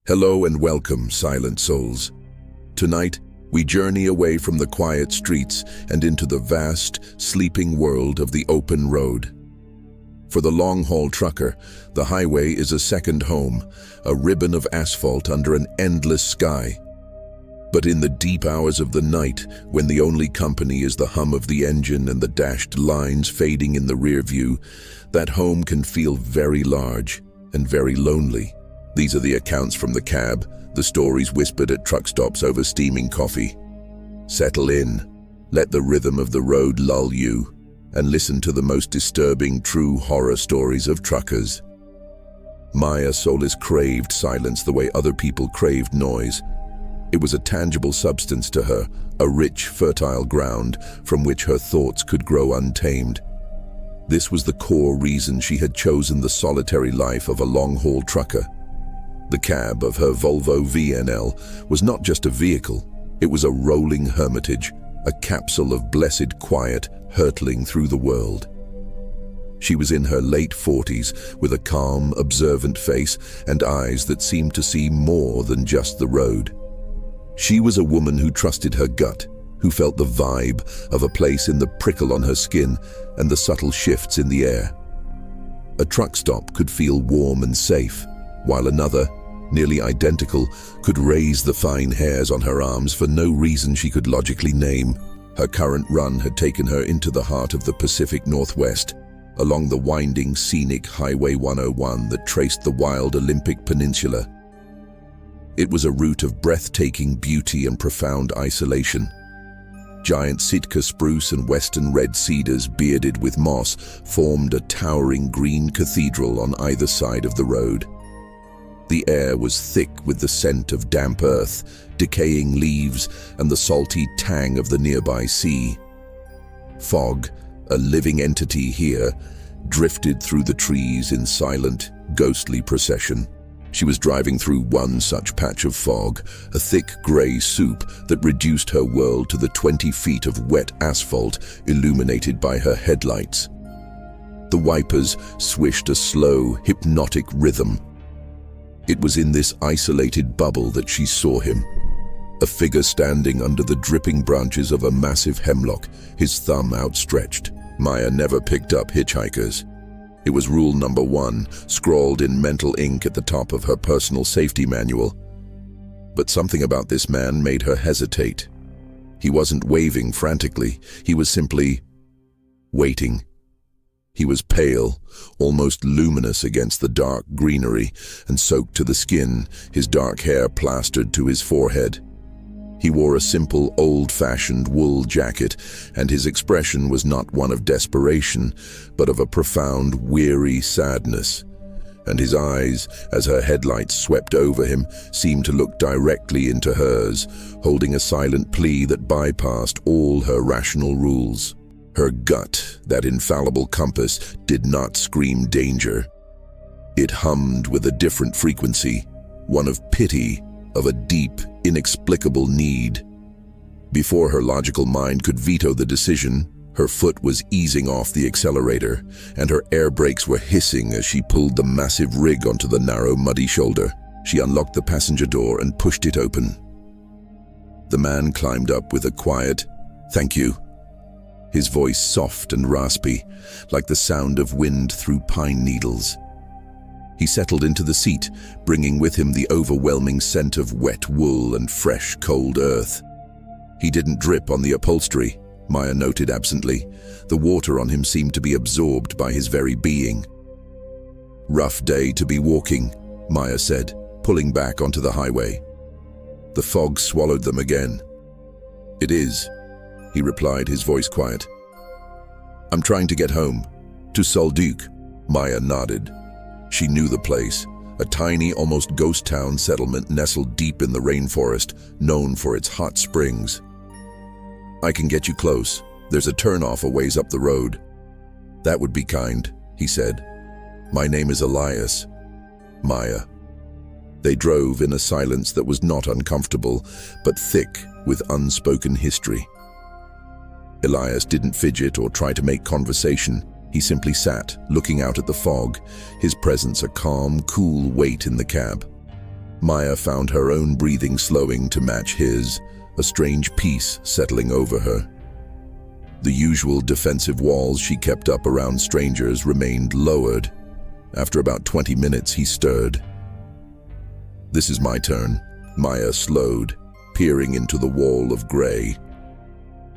Hello and welcome, silent souls. Tonight, we journey away from the quiet streets and into the vast, sleeping world of the open road. For the long-haul trucker, the highway is a second home, a ribbon of asphalt under an endless sky. But in the deep hours of the night, when the only company is the hum of the engine and the dashed lines fading in the rear view, that home can feel very large and very lonely. These are the accounts from the cab, the stories whispered at truck stops over steaming coffee. Settle in, let the rhythm of the road lull you, and listen to the most disturbing true horror stories of truckers. Maya Solis craved silence the way other people craved noise. It was a tangible substance to her, a rich, fertile ground from which her thoughts could grow untamed. This was the core reason she had chosen the solitary life of a long-haul trucker. The cab of her Volvo VNL was not just a vehicle, it was a rolling hermitage, a capsule of blessed quiet hurtling through the world. She was in her late 40s with a calm, observant face and eyes that seemed to see more than just the road. She was a woman who trusted her gut, who felt the vibe of a place in the prickle on her skin and the subtle shifts in the air. A truck stop could feel warm and safe, while another, nearly identical, could raise the fine hairs on her arms for no reason she could logically name. Her current run had taken her into the heart of the Pacific Northwest, along the winding, scenic Highway 101 that traced the wild Olympic Peninsula. It was a route of breathtaking beauty and profound isolation. Giant Sitka spruce and western red cedars bearded with moss formed a towering green cathedral on either side of the road. The air was thick with the scent of damp earth, decaying leaves, and the salty tang of the nearby sea. Fog, a living entity here, drifted through the trees in silent, ghostly procession. She was driving through one such patch of fog, a thick grey soup that reduced her world to the 20 feet of wet asphalt illuminated by her headlights. The wipers swished a slow, hypnotic rhythm. It was in this isolated bubble that she saw him, a figure standing under the dripping branches of a massive hemlock, his thumb outstretched. Maya never picked up hitchhikers. It was rule number 1, scrawled in mental ink at the top of her personal safety manual. But something about this man made her hesitate. He wasn't waving frantically, he was simply waiting. He was pale, almost luminous against the dark greenery, and soaked to the skin, his dark hair plastered to his forehead. He wore a simple, old-fashioned wool jacket, and his expression was not one of desperation, but of a profound, weary sadness. And his eyes, as her headlights swept over him, seemed to look directly into hers, holding a silent plea that bypassed all her rational rules. Her gut, that infallible compass, did not scream danger. It hummed with a different frequency, one of pity, of a deep, inexplicable need. Before her logical mind could veto the decision, her foot was easing off the accelerator, and her air brakes were hissing as she pulled the massive rig onto the narrow, muddy shoulder. She unlocked the passenger door and pushed it open. The man climbed up with a quiet, "Thank you," his voice soft and raspy, like the sound of wind through pine needles. He settled into the seat, bringing with him the overwhelming scent of wet wool and fresh, cold earth. He didn't drip on the upholstery, Maya noted absently. The water on him seemed to be absorbed by his very being. "Rough day to be walking," Maya said, pulling back onto the highway. The fog swallowed them again. "It is," he replied, his voice quiet. "I'm trying to get home. To Solduc." Maya nodded. She knew the place, a tiny, almost ghost town settlement nestled deep in the rainforest, known for its hot springs. "I can get you close. There's a turnoff a ways up the road." "That would be kind," he said. "My name is Elias." Maya. They drove in a silence that was not uncomfortable, but thick with unspoken history. Elias didn't fidget or try to make conversation. He simply sat, looking out at the fog, his presence a calm, cool weight in the cab. Maya found her own breathing slowing to match his, a strange peace settling over her. The usual defensive walls she kept up around strangers remained lowered. After about 20 minutes, he stirred. "This is my turn." Maya slowed, peering into the wall of gray.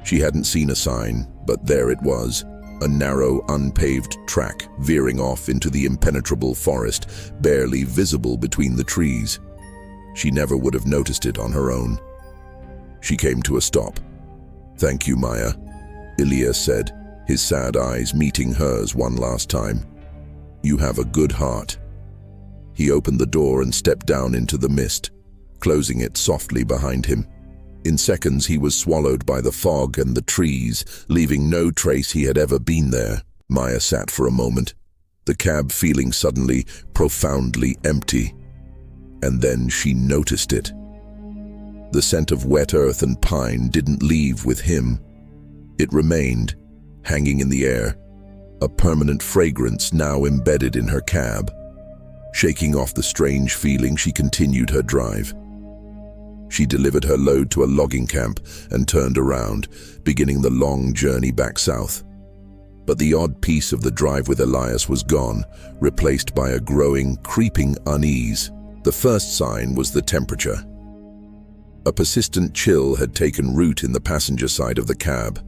She hadn't seen a sign, but there it was, a narrow, unpaved track veering off into the impenetrable forest, barely visible between the trees. She never would have noticed it on her own. She came to a stop. "Thank you, Maya," Ilya said, his sad eyes meeting hers one last time. "You have a good heart." He opened the door and stepped down into the mist, closing it softly behind him. In seconds, he was swallowed by the fog and the trees, leaving no trace he had ever been there. Maya sat for a moment, the cab feeling suddenly profoundly empty. And then she noticed it. The scent of wet earth and pine didn't leave with him. It remained, hanging in the air, a permanent fragrance now embedded in her cab. Shaking off the strange feeling, she continued her drive. She delivered her load to a logging camp and turned around, beginning the long journey back south. But the odd piece of the drive with Elias was gone, replaced by a growing, creeping unease. The first sign was the temperature. A persistent chill had taken root in the passenger side of the cab.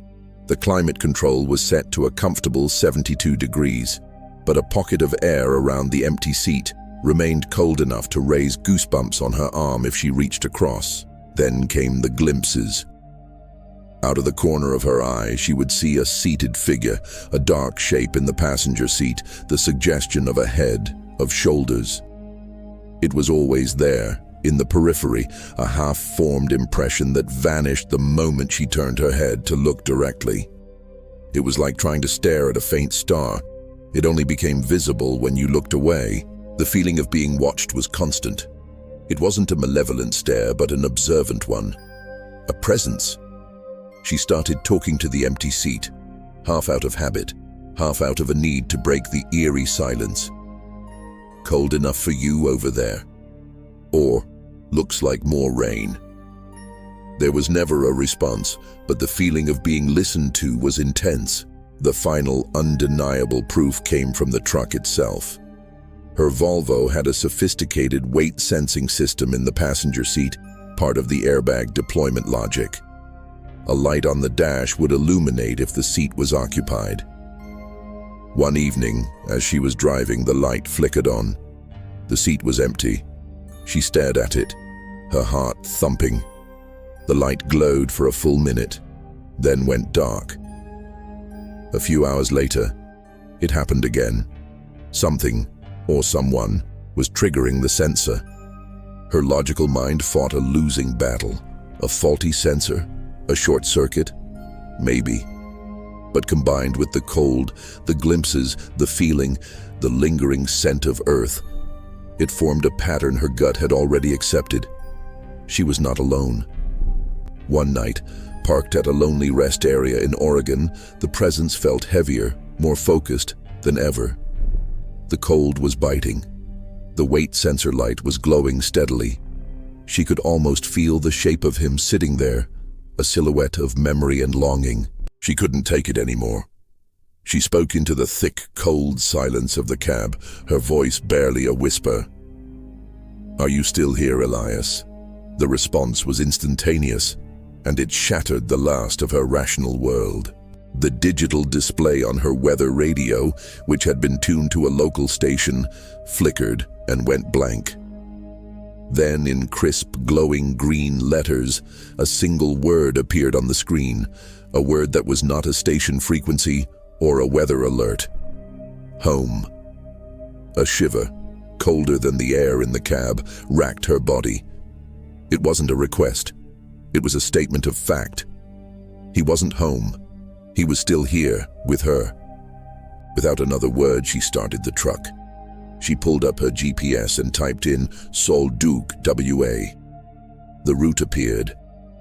The climate control was set to a comfortable 72 degrees, but a pocket of air around the empty seat remained cold enough to raise goosebumps on her arm if she reached across. Then came the glimpses. Out of the corner of her eye, she would see a seated figure, a dark shape in the passenger seat, the suggestion of a head, of shoulders. It was always there, in the periphery, a half-formed impression that vanished the moment she turned her head to look directly. It was like trying to stare at a faint star. It only became visible when you looked away. The feeling of being watched was constant. It wasn't a malevolent stare, but an observant one. A presence. She started talking to the empty seat, half out of habit, half out of a need to break the eerie silence. "Cold enough for you over there?" Or, "Looks like more rain." There was never a response, but the feeling of being listened to was intense. The final, undeniable proof came from the truck itself. Her Volvo had a sophisticated weight-sensing system in the passenger seat, part of the airbag deployment logic. A light on the dash would illuminate if the seat was occupied. One evening, as she was driving, the light flickered on. The seat was empty. She stared at it, her heart thumping. The light glowed for a full minute, then went dark. A few hours later, it happened again. Something, or someone, was triggering the sensor. Her logical mind fought a losing battle. A faulty sensor? A short circuit? Maybe. But combined with the cold, the glimpses, the feeling, the lingering scent of earth, it formed a pattern her gut had already accepted. She was not alone. One night, parked at a lonely rest area in Oregon, the presence felt heavier, more focused than ever. The cold was biting. The weight sensor light was glowing steadily. She could almost feel the shape of him sitting there, a silhouette of memory and longing. She couldn't take it anymore. She spoke into the thick, cold silence of the cab, her voice barely a whisper. "Are you still here, Elias?" The response was instantaneous, and it shattered the last of her rational world. The digital display on her weather radio, which had been tuned to a local station, flickered and went blank. Then, in crisp, glowing green letters, a single word appeared on the screen, a word that was not a station frequency or a weather alert. Home. A shiver, colder than the air in the cab, racked her body. It wasn't a request. It was a statement of fact. He wasn't home. He was still here, with her. Without another word, she started the truck. She pulled up her GPS and typed in Solduc, WA. The route appeared,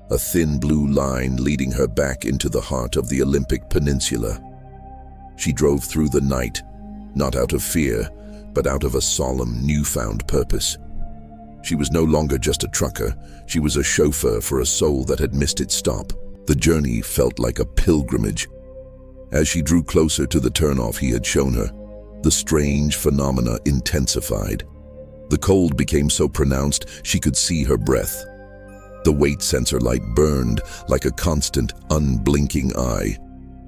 a thin blue line leading her back into the heart of the Olympic Peninsula. She drove through the night, not out of fear, but out of a solemn, newfound purpose. She was no longer just a trucker. She was a chauffeur for a soul that had missed its stop. The journey felt like a pilgrimage. As she drew closer to the turnoff he had shown her, the strange phenomena intensified. The cold became so pronounced she could see her breath. The weight sensor light burned like a constant, unblinking eye.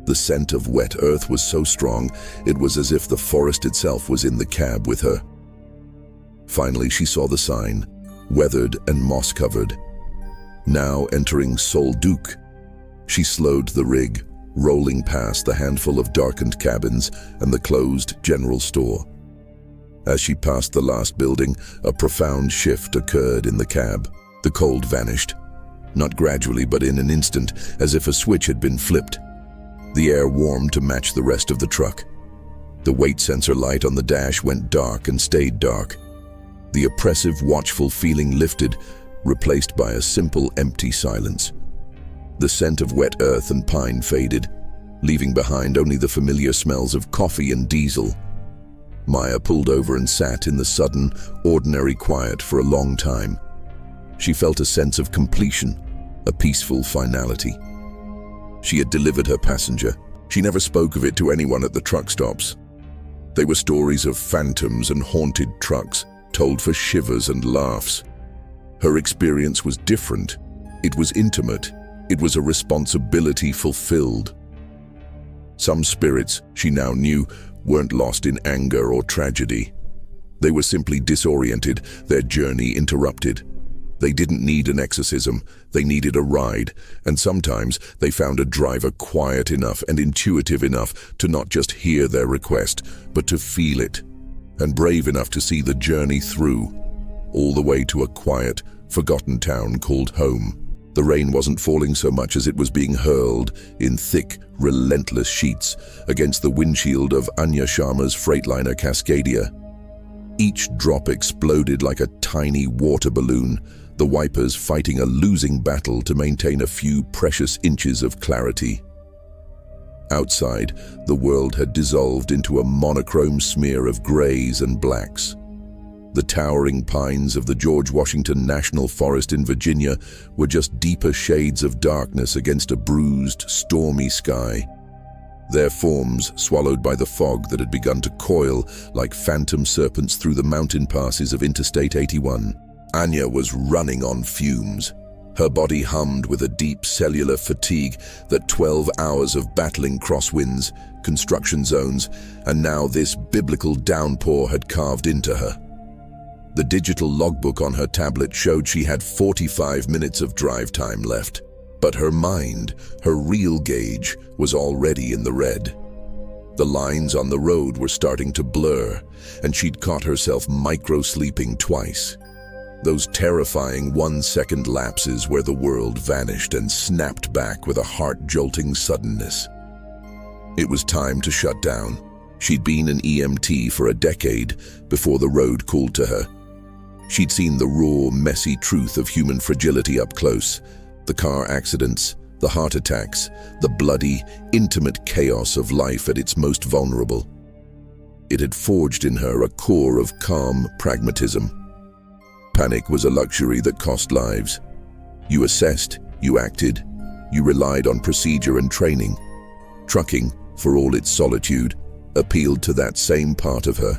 The scent of wet earth was so strong, it was as if the forest itself was in the cab with her. Finally, she saw the sign, weathered and moss-covered. Now entering Sol Duc. She slowed the rig, rolling past the handful of darkened cabins and the closed general store. As she passed the last building, a profound shift occurred in the cab. The cold vanished, not gradually but in an instant, as if a switch had been flipped. The air warmed to match the rest of the truck. The weight sensor light on the dash went dark and stayed dark. The oppressive, watchful feeling lifted, replaced by a simple, empty silence. The scent of wet earth and pine faded, leaving behind only the familiar smells of coffee and diesel. Maya pulled over and sat in the sudden, ordinary quiet for a long time. She felt a sense of completion, a peaceful finality. She had delivered her passenger. She never spoke of it to anyone at the truck stops. They were stories of phantoms and haunted trucks, told for shivers and laughs. Her experience was different. It was intimate. It was a responsibility fulfilled. Some spirits, she now knew, weren't lost in anger or tragedy. They were simply disoriented, their journey interrupted. They didn't need an exorcism, they needed a ride, and sometimes they found a driver quiet enough and intuitive enough to not just hear their request, but to feel it, and brave enough to see the journey through, all the way to a quiet, forgotten town called home. The rain wasn't falling so much as it was being hurled in thick, relentless sheets against the windshield of Anya Sharma's Freightliner Cascadia. Each drop exploded like a tiny water balloon, the wipers fighting a losing battle to maintain a few precious inches of clarity. Outside, the world had dissolved into a monochrome smear of grays and blacks. The towering pines of the George Washington National Forest in Virginia were just deeper shades of darkness against a bruised, stormy sky. Their forms swallowed by the fog that had begun to coil like phantom serpents through the mountain passes of Interstate 81. Anya was running on fumes. Her body hummed with a deep cellular fatigue that 12 hours of battling crosswinds, construction zones, and now this biblical downpour had carved into her. The digital logbook on her tablet showed she had 45 minutes of drive time left. But her mind, her real gauge, was already in the red. The lines on the road were starting to blur, and she'd caught herself micro-sleeping twice. Those terrifying one-second lapses where the world vanished and snapped back with a heart-jolting suddenness. It was time to shut down. She'd been an EMT for a decade before the road called to her. She'd seen the raw, messy truth of human fragility up close. The car accidents, the heart attacks, the bloody, intimate chaos of life at its most vulnerable. It had forged in her a core of calm pragmatism. Panic was a luxury that cost lives. You assessed, you acted, you relied on procedure and training. Trucking, for all its solitude, appealed to that same part of her.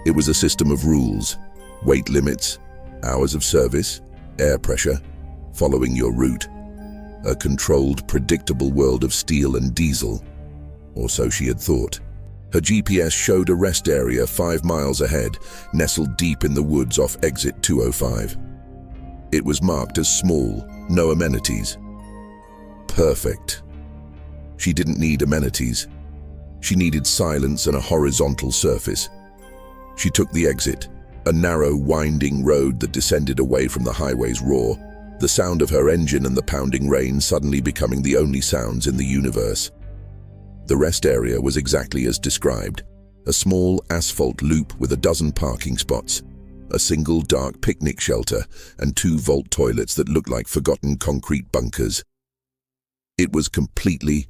It was a system of rules, weight limits, hours of service, air pressure, following your route. A controlled, predictable world of steel and diesel, or so she had thought. Her GPS showed a rest area 5 miles ahead, nestled deep in the woods off exit 205. It was marked as small, no amenities. Perfect. She didn't need amenities. She needed silence and a horizontal surface. She took the exit, a narrow, winding road that descended away from the highway's roar, the sound of her engine and the pounding rain suddenly becoming the only sounds in the universe. The rest area was exactly as described, a small asphalt loop with a dozen parking spots, a single dark picnic shelter, and 2 vault toilets that looked like forgotten concrete bunkers. It was completely,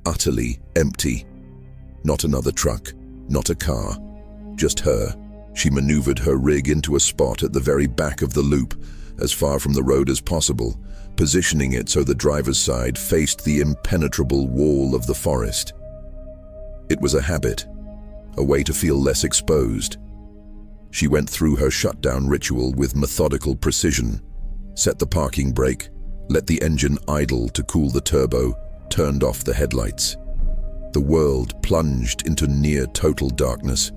utterly empty. Not another truck, not a car, just her, She maneuvered her rig into a spot at the very back of the loop, as far from the road as possible, positioning it so the driver's side faced the impenetrable wall of the forest. It was a habit, a way to feel less exposed. She went through her shutdown ritual with methodical precision, set the parking brake, let the engine idle to cool the turbo, turned off the headlights. The world plunged into near total darkness,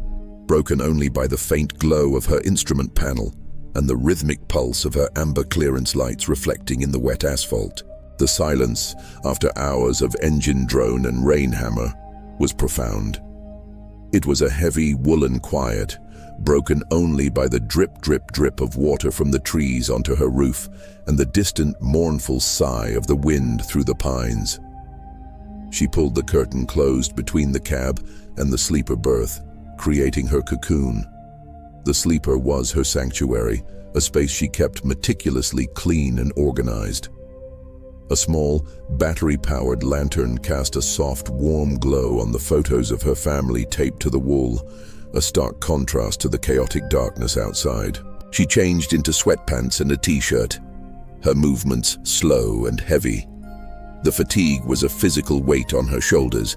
broken only by the faint glow of her instrument panel and the rhythmic pulse of her amber clearance lights reflecting in the wet asphalt. The silence, after hours of engine drone and rain hammer, was profound. It was a heavy woolen quiet, broken only by the drip, drip, drip of water from the trees onto her roof and the distant, mournful sigh of the wind through the pines. She pulled the curtain closed between the cab and the sleeper berth, creating her cocoon. The sleeper was her sanctuary, a space she kept meticulously clean and organized. A small, battery-powered lantern cast a soft, warm glow on the photos of her family taped to the wall, a stark contrast to the chaotic darkness outside. She changed into sweatpants and a t-shirt, her movements slow and heavy. The fatigue was a physical weight on her shoulders.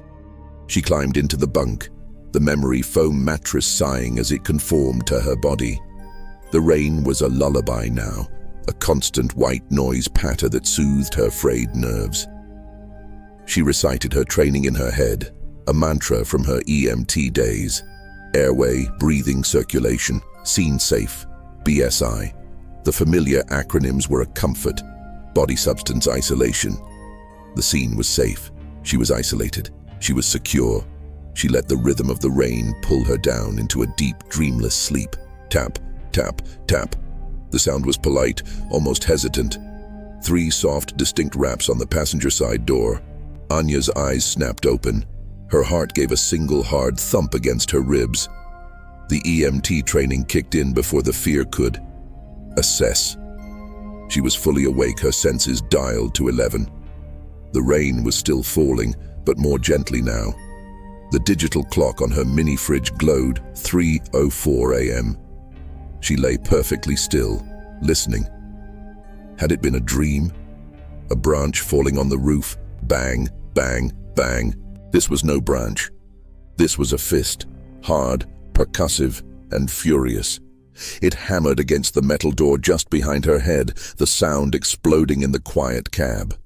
She climbed into the bunk, the memory foam mattress sighing as it conformed to her body. The rain was a lullaby now, a constant white noise patter that soothed her frayed nerves. She recited her training in her head, a mantra from her EMT days. Airway, breathing, circulation, scene safe, BSI. The familiar acronyms were a comfort. Body substance isolation. The scene was safe. She was isolated. She was secure. She let the rhythm of the rain pull her down into a deep, dreamless sleep. Tap, tap, tap. The sound was polite, almost hesitant. 3 soft, distinct raps on the passenger side door. Anya's eyes snapped open. Her heart gave a single hard thump against her ribs. The EMT training kicked in before the fear could assess. She was fully awake, her senses dialed to 11. The rain was still falling, but more gently now. The digital clock on her mini fridge glowed 3:04 a.m. She lay perfectly still, listening. Had it been a dream? A branch falling on the roof, bang, bang, bang. This was no branch. This was a fist, hard, percussive, and furious. It hammered against the metal door just behind her head, the sound exploding in the quiet cab.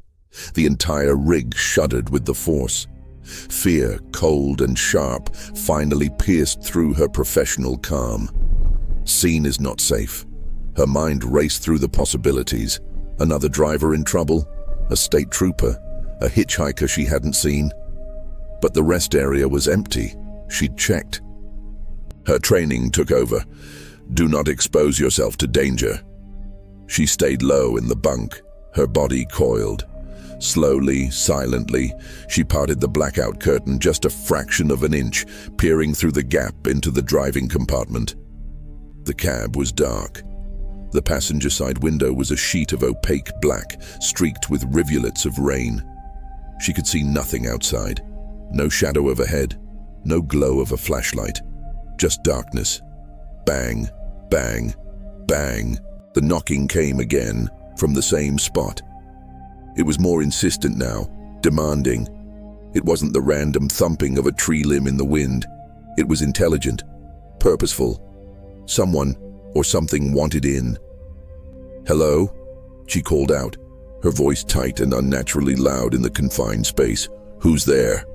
The entire rig shuddered with the force. Fear, cold and sharp, finally pierced through her professional calm. Scene is not safe. Her mind raced through the possibilities. Another driver in trouble, a state trooper, a hitchhiker she hadn't seen. But the rest area was empty. She'd checked. Her training took over. Do not expose yourself to danger. She stayed low in the bunk, her body coiled. Slowly, silently, she parted the blackout curtain just a fraction of an inch, peering through the gap into the driving compartment. The cab was dark. The passenger side window was a sheet of opaque black, streaked with rivulets of rain. She could see nothing outside. No shadow overhead, no glow of a flashlight. Just darkness. Bang, bang, bang. The knocking came again, from the same spot. It was more insistent now, demanding. It wasn't the random thumping of a tree limb in the wind. It was intelligent, purposeful. Someone or something wanted in. "Hello?" she called out, her voice tight and unnaturally loud in the confined space. "Who's there?"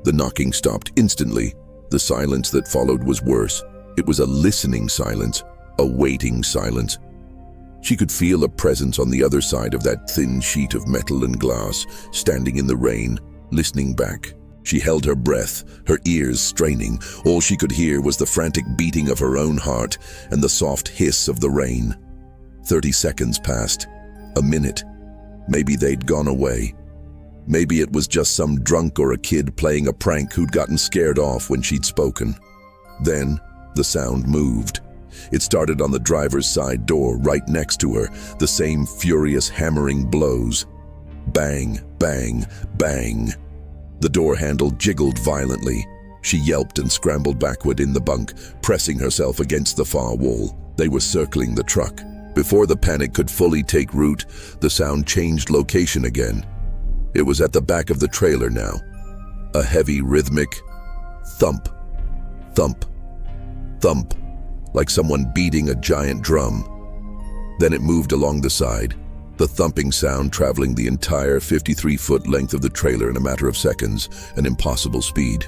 The knocking stopped instantly. The silence that followed was worse. It was a listening silence, a waiting silence. She could feel a presence on the other side of that thin sheet of metal and glass, standing in the rain, listening back. She held her breath, her ears straining. All she could hear was the frantic beating of her own heart and the soft hiss of the rain. 30 seconds passed. A minute. Maybe they'd gone away. Maybe it was just some drunk or a kid playing a prank who'd gotten scared off when she'd spoken. Then, the sound moved. It started on the driver's side door, right next to her, the same furious hammering blows. Bang, bang, bang. The door handle jiggled violently. She yelped and scrambled backward in the bunk, pressing herself against the far wall. They were circling the truck. Before the panic could fully take root, the sound changed location again. It was at the back of the trailer now. A heavy, rhythmic thump, thump, thump, like someone beating a giant drum. Then it moved along the side, the thumping sound traveling the entire 53-foot length of the trailer in a matter of seconds, an impossible speed.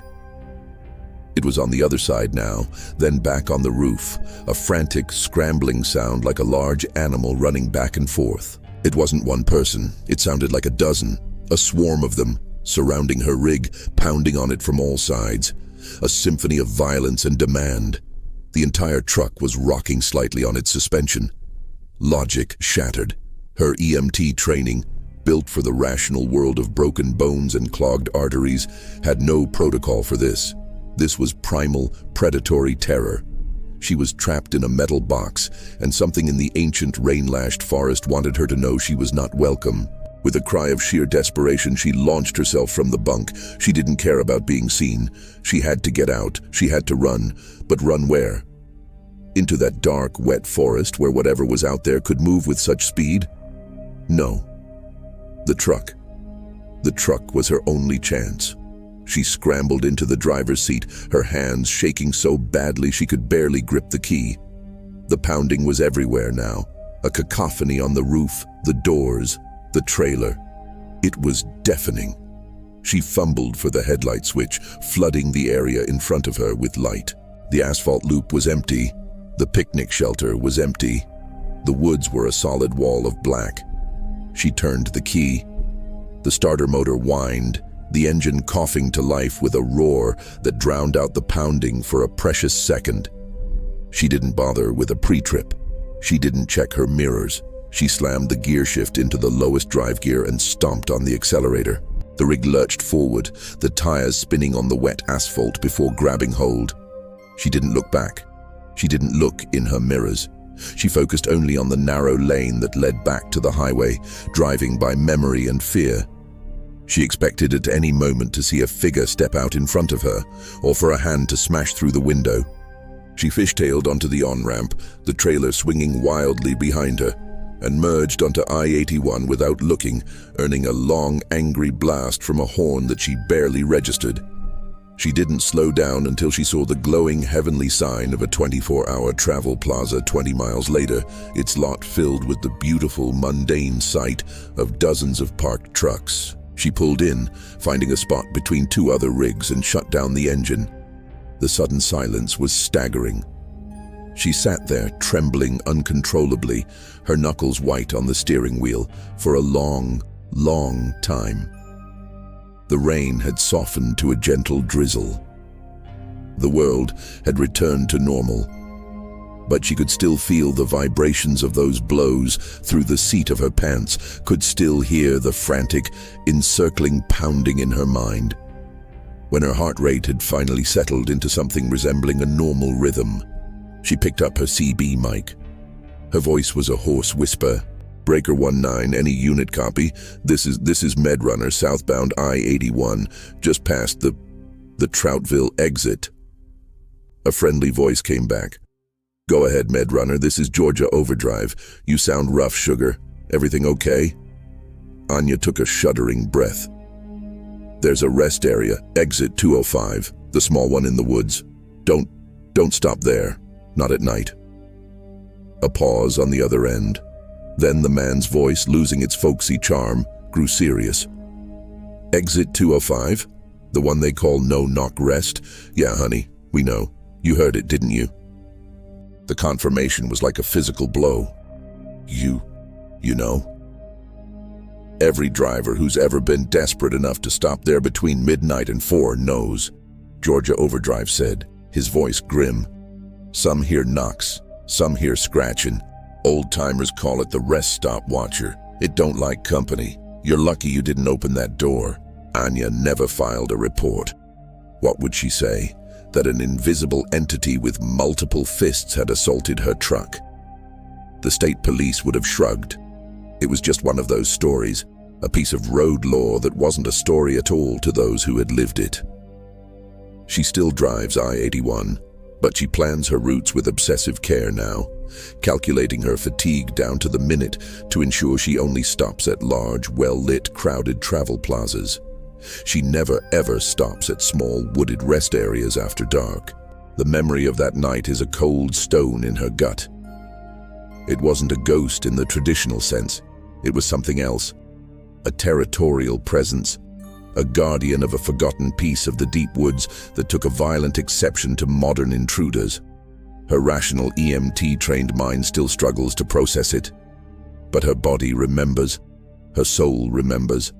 It was on the other side now, then back on the roof, a frantic, scrambling sound like a large animal running back and forth. It wasn't one person, it sounded like a dozen, a swarm of them, surrounding her rig, pounding on it from all sides. A symphony of violence and demand. The entire truck was rocking slightly on its suspension. Logic shattered. Her EMT training, built for the rational world of broken bones and clogged arteries, had no protocol for this. This was primal, predatory terror. She was trapped in a metal box, and something in the ancient rain-lashed forest wanted her to know she was not welcome. With a cry of sheer desperation, she launched herself from the bunk. She didn't care about being seen. She had to get out. She had to run. But run where? Into that dark, wet forest where whatever was out there could move with such speed? No. The truck. The truck was her only chance. She scrambled into the driver's seat, her hands shaking so badly she could barely grip the key. The pounding was everywhere now, a cacophony on the roof, the doors, the trailer. It was deafening. She fumbled for the headlight switch, flooding the area in front of her with light. The asphalt loop was empty. The picnic shelter was empty. The woods were a solid wall of black. She turned the key. The starter motor whined, the engine coughing to life with a roar that drowned out the pounding for a precious second. She didn't bother with a pre-trip. She didn't check her mirrors. She slammed the gear shift into the lowest drive gear and stomped on the accelerator. The rig lurched forward, the tires spinning on the wet asphalt before grabbing hold. She didn't look back. She didn't look in her mirrors. She focused only on the narrow lane that led back to the highway, driving by memory and fear. She expected at any moment to see a figure step out in front of her, or for a hand to smash through the window. She fishtailed onto the on-ramp, the trailer swinging wildly behind her, and merged onto I-81 without looking, earning a long, angry blast from a horn that she barely registered. She didn't slow down until she saw the glowing heavenly sign of a 24-hour travel plaza 20 miles later, its lot filled with the beautiful, mundane sight of dozens of parked trucks. She pulled in, finding a spot between two other rigs, and shut down the engine. The sudden silence was staggering. She sat there, trembling uncontrollably, her knuckles white on the steering wheel, for a long, long time. The rain had softened to a gentle drizzle. The world had returned to normal, but she could still feel the vibrations of those blows through the seat of her pants, could still hear the frantic, encircling pounding in her mind. When her heart rate had finally settled into something resembling a normal rhythm, she picked up her CB mic. Her voice was a hoarse whisper. "Breaker 19, any unit copy? This is Medrunner, southbound I-81, just past the Troutville exit." A friendly voice came back. "Go ahead, Medrunner, this is Georgia Overdrive. You sound rough, sugar. Everything okay?" Anya took a shuddering breath. "There's a rest area, exit 205, the small one in the woods. Don't stop there, not at night." A pause on the other end. Then the man's voice, losing its folksy charm, grew serious. "Exit 205? The one they call no-knock rest? Yeah, honey, we know. You heard it, didn't you?" The confirmation was like a physical blow. You know? Every driver who's ever been desperate enough to stop there between midnight and 4 knows, Georgia Overdrive said, his voice grim. "Some hear knocks, some hear scratching. Old-timers call it the rest stop watcher. It don't like company. You're lucky you didn't open that door." Anya never filed a report. What would she say? That an invisible entity with multiple fists had assaulted her truck? The state police would have shrugged. It was just one of those stories, a piece of road lore that wasn't a story at all to those who had lived it. She still drives I-81, but she plans her routes with obsessive care now, calculating her fatigue down to the minute to ensure she only stops at large, well-lit, crowded travel plazas. She never ever stops at small, wooded rest areas after dark. The memory of that night is a cold stone in her gut. It wasn't a ghost in the traditional sense. It was something else. A territorial presence. A guardian of a forgotten piece of the deep woods that took a violent exception to modern intruders. Her rational EMT-trained mind still struggles to process it. But her body remembers. Her soul remembers.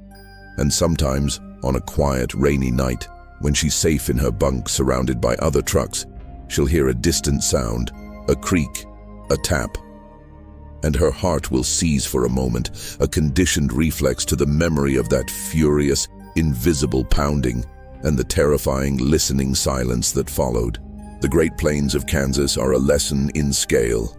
And sometimes, on a quiet, rainy night, when she's safe in her bunk surrounded by other trucks, she'll hear a distant sound, a creak, a tap. And her heart will seize for a moment, a conditioned reflex to the memory of that furious, invisible pounding and the terrifying listening silence that followed. The Great Plains of Kansas are a lesson in scale.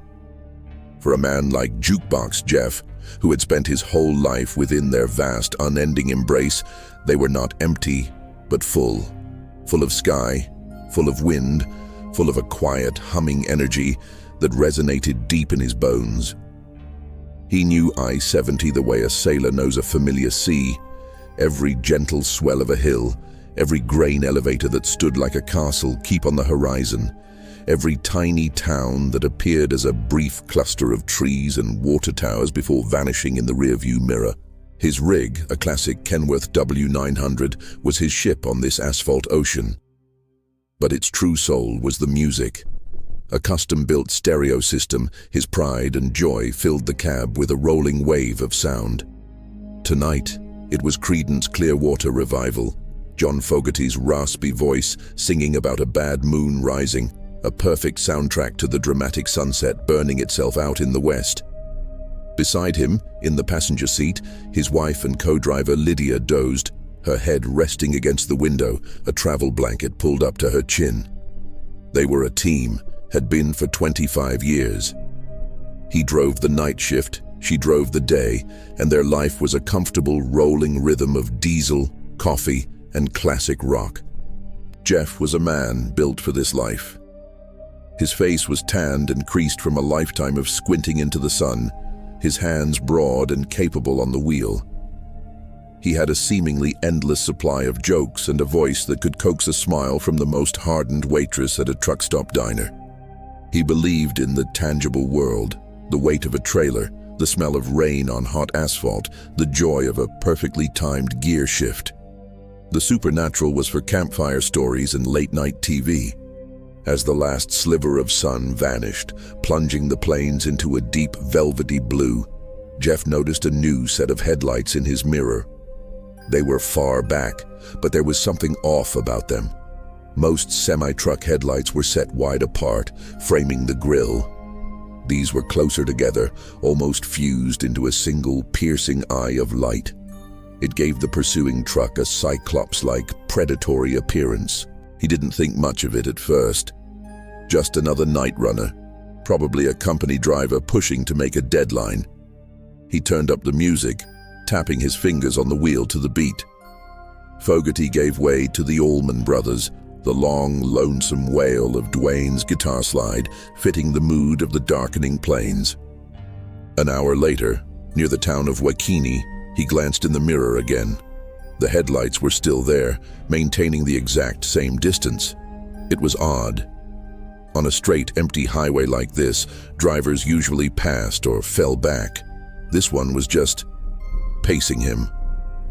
For a man like Jukebox Jeff, who had spent his whole life within their vast, unending embrace, they were not empty, but full. Full of sky, full of wind, full of a quiet, humming energy that resonated deep in his bones. He knew I-70 the way a sailor knows a familiar sea. Every gentle swell of a hill, every grain elevator that stood like a castle deep on the horizon, every tiny town that appeared as a brief cluster of trees and water towers before vanishing in the rearview mirror. His rig, a classic Kenworth W900, was his ship on this asphalt ocean. But its true soul was the music. A custom-built stereo system, his pride and joy filled the cab with a rolling wave of sound. Tonight, it was Creedence Clearwater Revival, John Fogerty's raspy voice singing about a bad moon rising, a perfect soundtrack to the dramatic sunset burning itself out in the west. Beside him, in the passenger seat, his wife and co-driver Lydia dozed, her head resting against the window, a travel blanket pulled up to her chin. They were a team, had been for 25 years. He drove the night shift, she drove the day, and their life was a comfortable rolling rhythm of diesel, coffee, and classic rock. Jeff was a man built for this life. His face was tanned and creased from a lifetime of squinting into the sun, his hands broad and capable on the wheel. He had a seemingly endless supply of jokes and a voice that could coax a smile from the most hardened waitress at a truck stop diner. He believed in the tangible world, the weight of a trailer, the smell of rain on hot asphalt, the joy of a perfectly timed gear shift. The supernatural was for campfire stories and late-night TV. As the last sliver of sun vanished, plunging the plains into a deep velvety blue, Jeff noticed a new set of headlights in his mirror. They were far back, but there was something off about them. Most semi-truck headlights were set wide apart, framing the grille. These were closer together, almost fused into a single piercing eye of light. It gave the pursuing truck a cyclops-like, predatory appearance. He didn't think much of it at first. Just another night runner, probably a company driver pushing to make a deadline. He turned up the music, tapping his fingers on the wheel to the beat. Fogerty gave way to the Allman Brothers, the long, lonesome wail of Dwayne's guitar slide, fitting the mood of the darkening plains. An hour later, near the town of Wakini, he glanced in the mirror again. The headlights were still there, maintaining the exact same distance. It was odd. On a straight, empty highway like this, drivers usually passed or fell back. This one was just pacing him.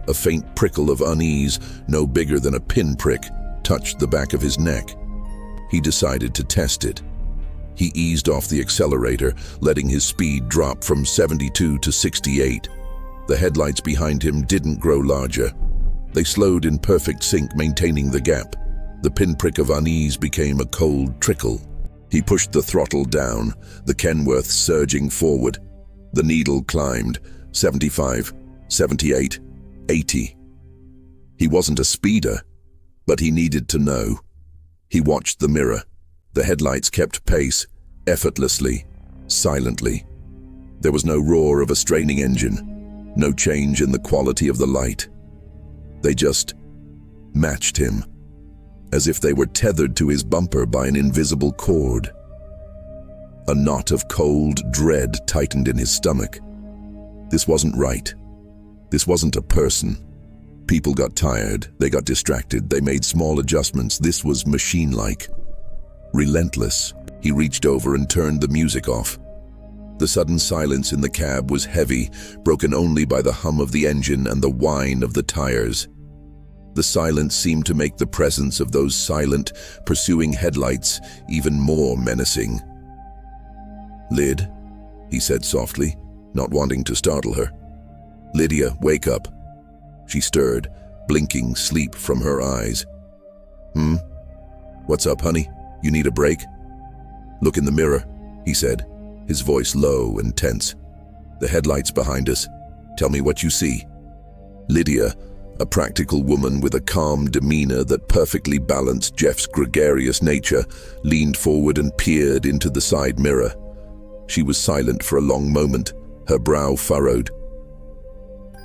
A faint prickle of unease, no bigger than a pinprick, touched the back of his neck. He decided to test it. He eased off the accelerator, letting his speed drop from 72 to 68. The headlights behind him didn't grow larger. They slowed in perfect sync, maintaining the gap. The pinprick of unease became a cold trickle. He pushed the throttle down, the Kenworth surging forward. The needle climbed, 75, 78, 80. He wasn't a speeder, but he needed to know. He watched the mirror. The headlights kept pace, effortlessly, silently. There was no roar of a straining engine, no change in the quality of the light. They just matched him. as if they were tethered to his bumper by an invisible cord. A knot of cold dread tightened in his stomach. This wasn't right. This wasn't a person. People got tired, they got distracted, they made small adjustments. This was machine-like. Relentless, he reached over and turned the music off. The sudden silence in the cab was heavy, broken only by the hum of the engine and the whine of the tires. The silence seemed to make the presence of those silent, pursuing headlights even more menacing. "Lyd," he said softly, not wanting to startle her. "Lydia, wake up." She stirred, blinking sleep from her eyes. What's up, honey? You need a break?" "Look in the mirror," he said, his voice low and tense. "The headlights behind us. Tell me what you see." Lydia, a practical woman with a calm demeanor that perfectly balanced Jeff's gregarious nature, leaned forward and peered into the side mirror. She was silent for a long moment, her brow furrowed.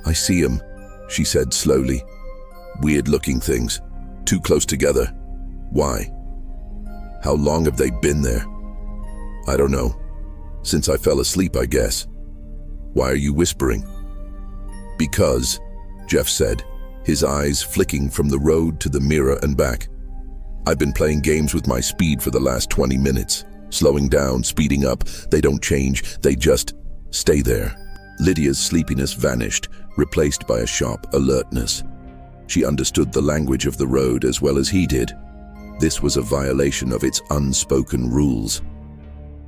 "I see him," she said slowly. "Weird-looking things, too close together. Why? How long have they been there?" "I don't know. Since I fell asleep, I guess." "Why are you whispering?" "Because," Jeff said, his eyes flicking from the road to the mirror and back. "I've been playing games with my speed for the last 20 minutes. Slowing down, speeding up, they don't change, they just stay there." Lydia's sleepiness vanished, replaced by a sharp alertness. She understood the language of the road as well as he did. This was a violation of its unspoken rules.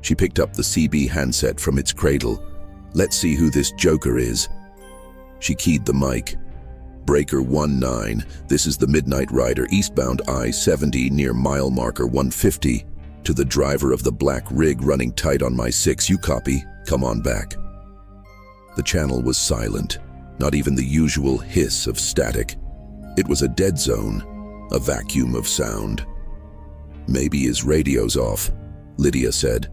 She picked up the CB handset from its cradle. "Let's see who this joker is." She keyed the mic. "Breaker 19, this is the Midnight Rider eastbound I-70 near mile marker 150. To the driver of the black rig running tight on my 6, you copy? Come on back." The channel was silent, not even the usual hiss of static. It was a dead zone, a vacuum of sound. "Maybe his radio's off," Lydia said,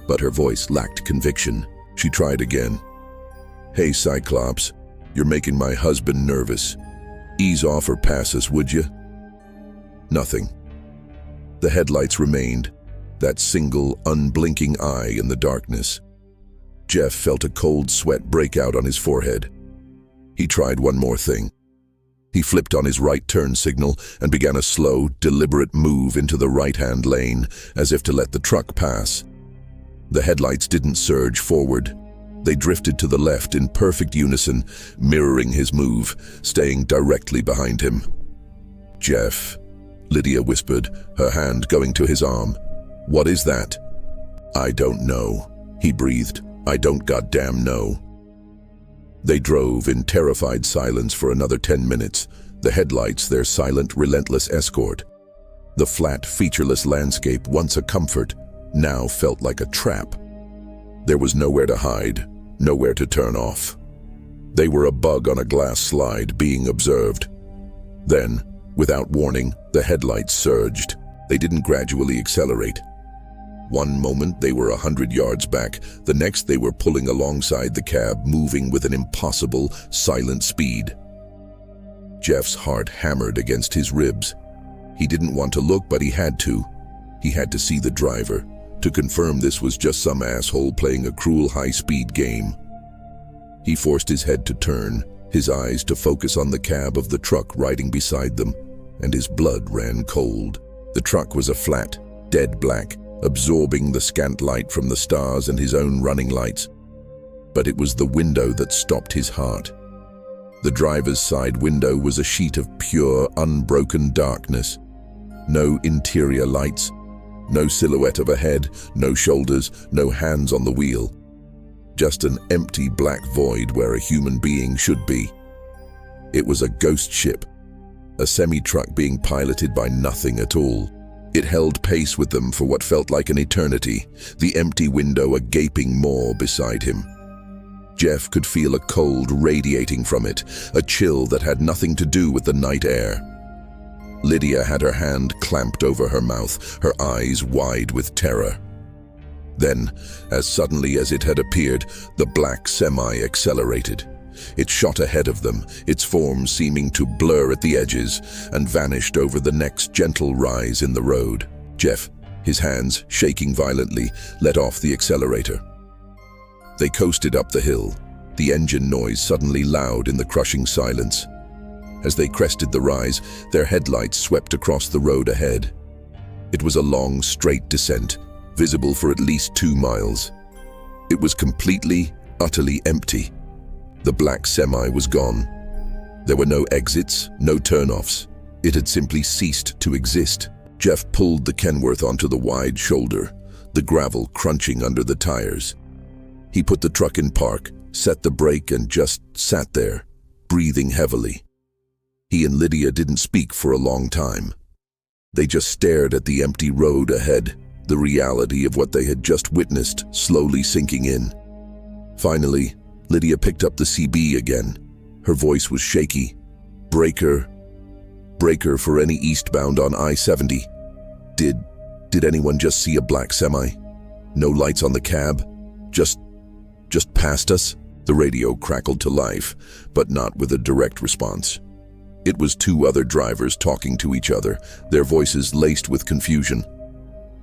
but her voice lacked conviction. She tried again. "Hey, Cyclops, you're making my husband nervous. Ease off or pass us, would you?" Nothing. The headlights remained, that single, unblinking eye in the darkness. Jeff felt a cold sweat break out on his forehead. He tried one more thing. He flipped on his right turn signal and began a slow, deliberate move into the right-hand lane, as if to let the truck pass. The headlights didn't surge forward. They drifted to the left in perfect unison, mirroring his move, staying directly behind him. "Jeff," Lydia whispered, her hand going to his arm. "What is that?" "I don't know," he breathed. "I don't goddamn know." They drove in terrified silence for another 10 minutes, the headlights their silent, relentless escort. The flat, featureless landscape, once a comfort, now felt like a trap. There was nowhere to hide, nowhere to turn off. They were a bug on a glass slide being observed. Then, without warning, the headlights surged. They didn't gradually accelerate. One moment they were 100 yards back, the next they were pulling alongside the cab, moving with an impossible, silent speed. Jeff's heart hammered against his ribs. He didn't want to look, but he had to. He had to see the driver, to confirm this was just some asshole playing a cruel high-speed game. He forced his head to turn, his eyes to focus on the cab of the truck riding beside them, and his blood ran cold. The truck was a flat, dead black, absorbing the scant light from the stars and his own running lights. But it was the window that stopped his heart. The driver's side window was a sheet of pure, unbroken darkness. No interior lights, no silhouette of a head, no shoulders, no hands on the wheel. Just an empty black void where a human being should be. It was a ghost ship, a semi-truck being piloted by nothing at all. It held pace with them for what felt like an eternity, the empty window a gaping maw beside him. Jeff could feel a cold radiating from it, a chill that had nothing to do with the night air. Lydia had her hand clamped over her mouth, her eyes wide with terror. Then, as suddenly as it had appeared, the black semi accelerated. It shot ahead of them, its form seeming to blur at the edges, and vanished over the next gentle rise in the road. Jeff, his hands shaking violently, let off the accelerator. They coasted up the hill, the engine noise suddenly loud in the crushing silence. As they crested the rise, their headlights swept across the road ahead. It was a long, straight descent, visible for at least 2 miles. It was completely, utterly empty. The black semi was gone. There were no exits, no turnoffs. It had simply ceased to exist. Jeff pulled the Kenworth onto the wide shoulder, the gravel crunching under the tires. He put the truck in park, set the brake, and just sat there, breathing heavily. He and Lydia didn't speak for a long time. They just stared at the empty road ahead, the reality of what they had just witnessed slowly sinking in. Finally, Lydia picked up the CB again. Her voice was shaky. Breaker for any eastbound on I-70. Did anyone just see a black semi? No lights on the cab? Just past us? The radio crackled to life, but not with a direct response. It was 2 other drivers talking to each other, their voices laced with confusion.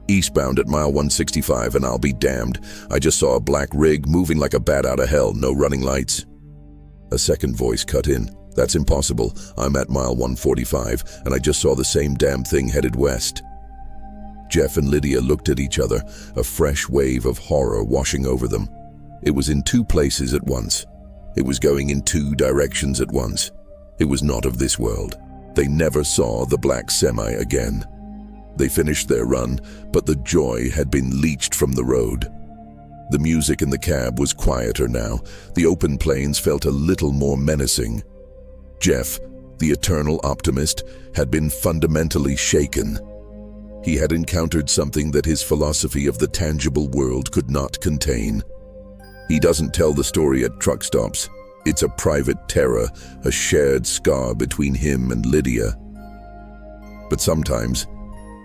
Eastbound at mile 165, and I'll be damned. I just saw a black rig moving like a bat out of hell, no running lights. A second voice cut in. That's impossible. I'm at mile 145, and I just saw the same damn thing headed west. Jeff and Lydia looked at each other, a fresh wave of horror washing over them. It was in 2 places at once. It was going in 2 directions at once. It was not of this world. They never saw the black semi again. They finished their run, but the joy had been leached from the road. The music in the cab was quieter now. The open plains felt a little more menacing. Jeff, the eternal optimist, had been fundamentally shaken. He had encountered something that his philosophy of the tangible world could not contain. He doesn't tell the story at truck stops. It's a private terror, a shared scar between him and Lydia. But sometimes,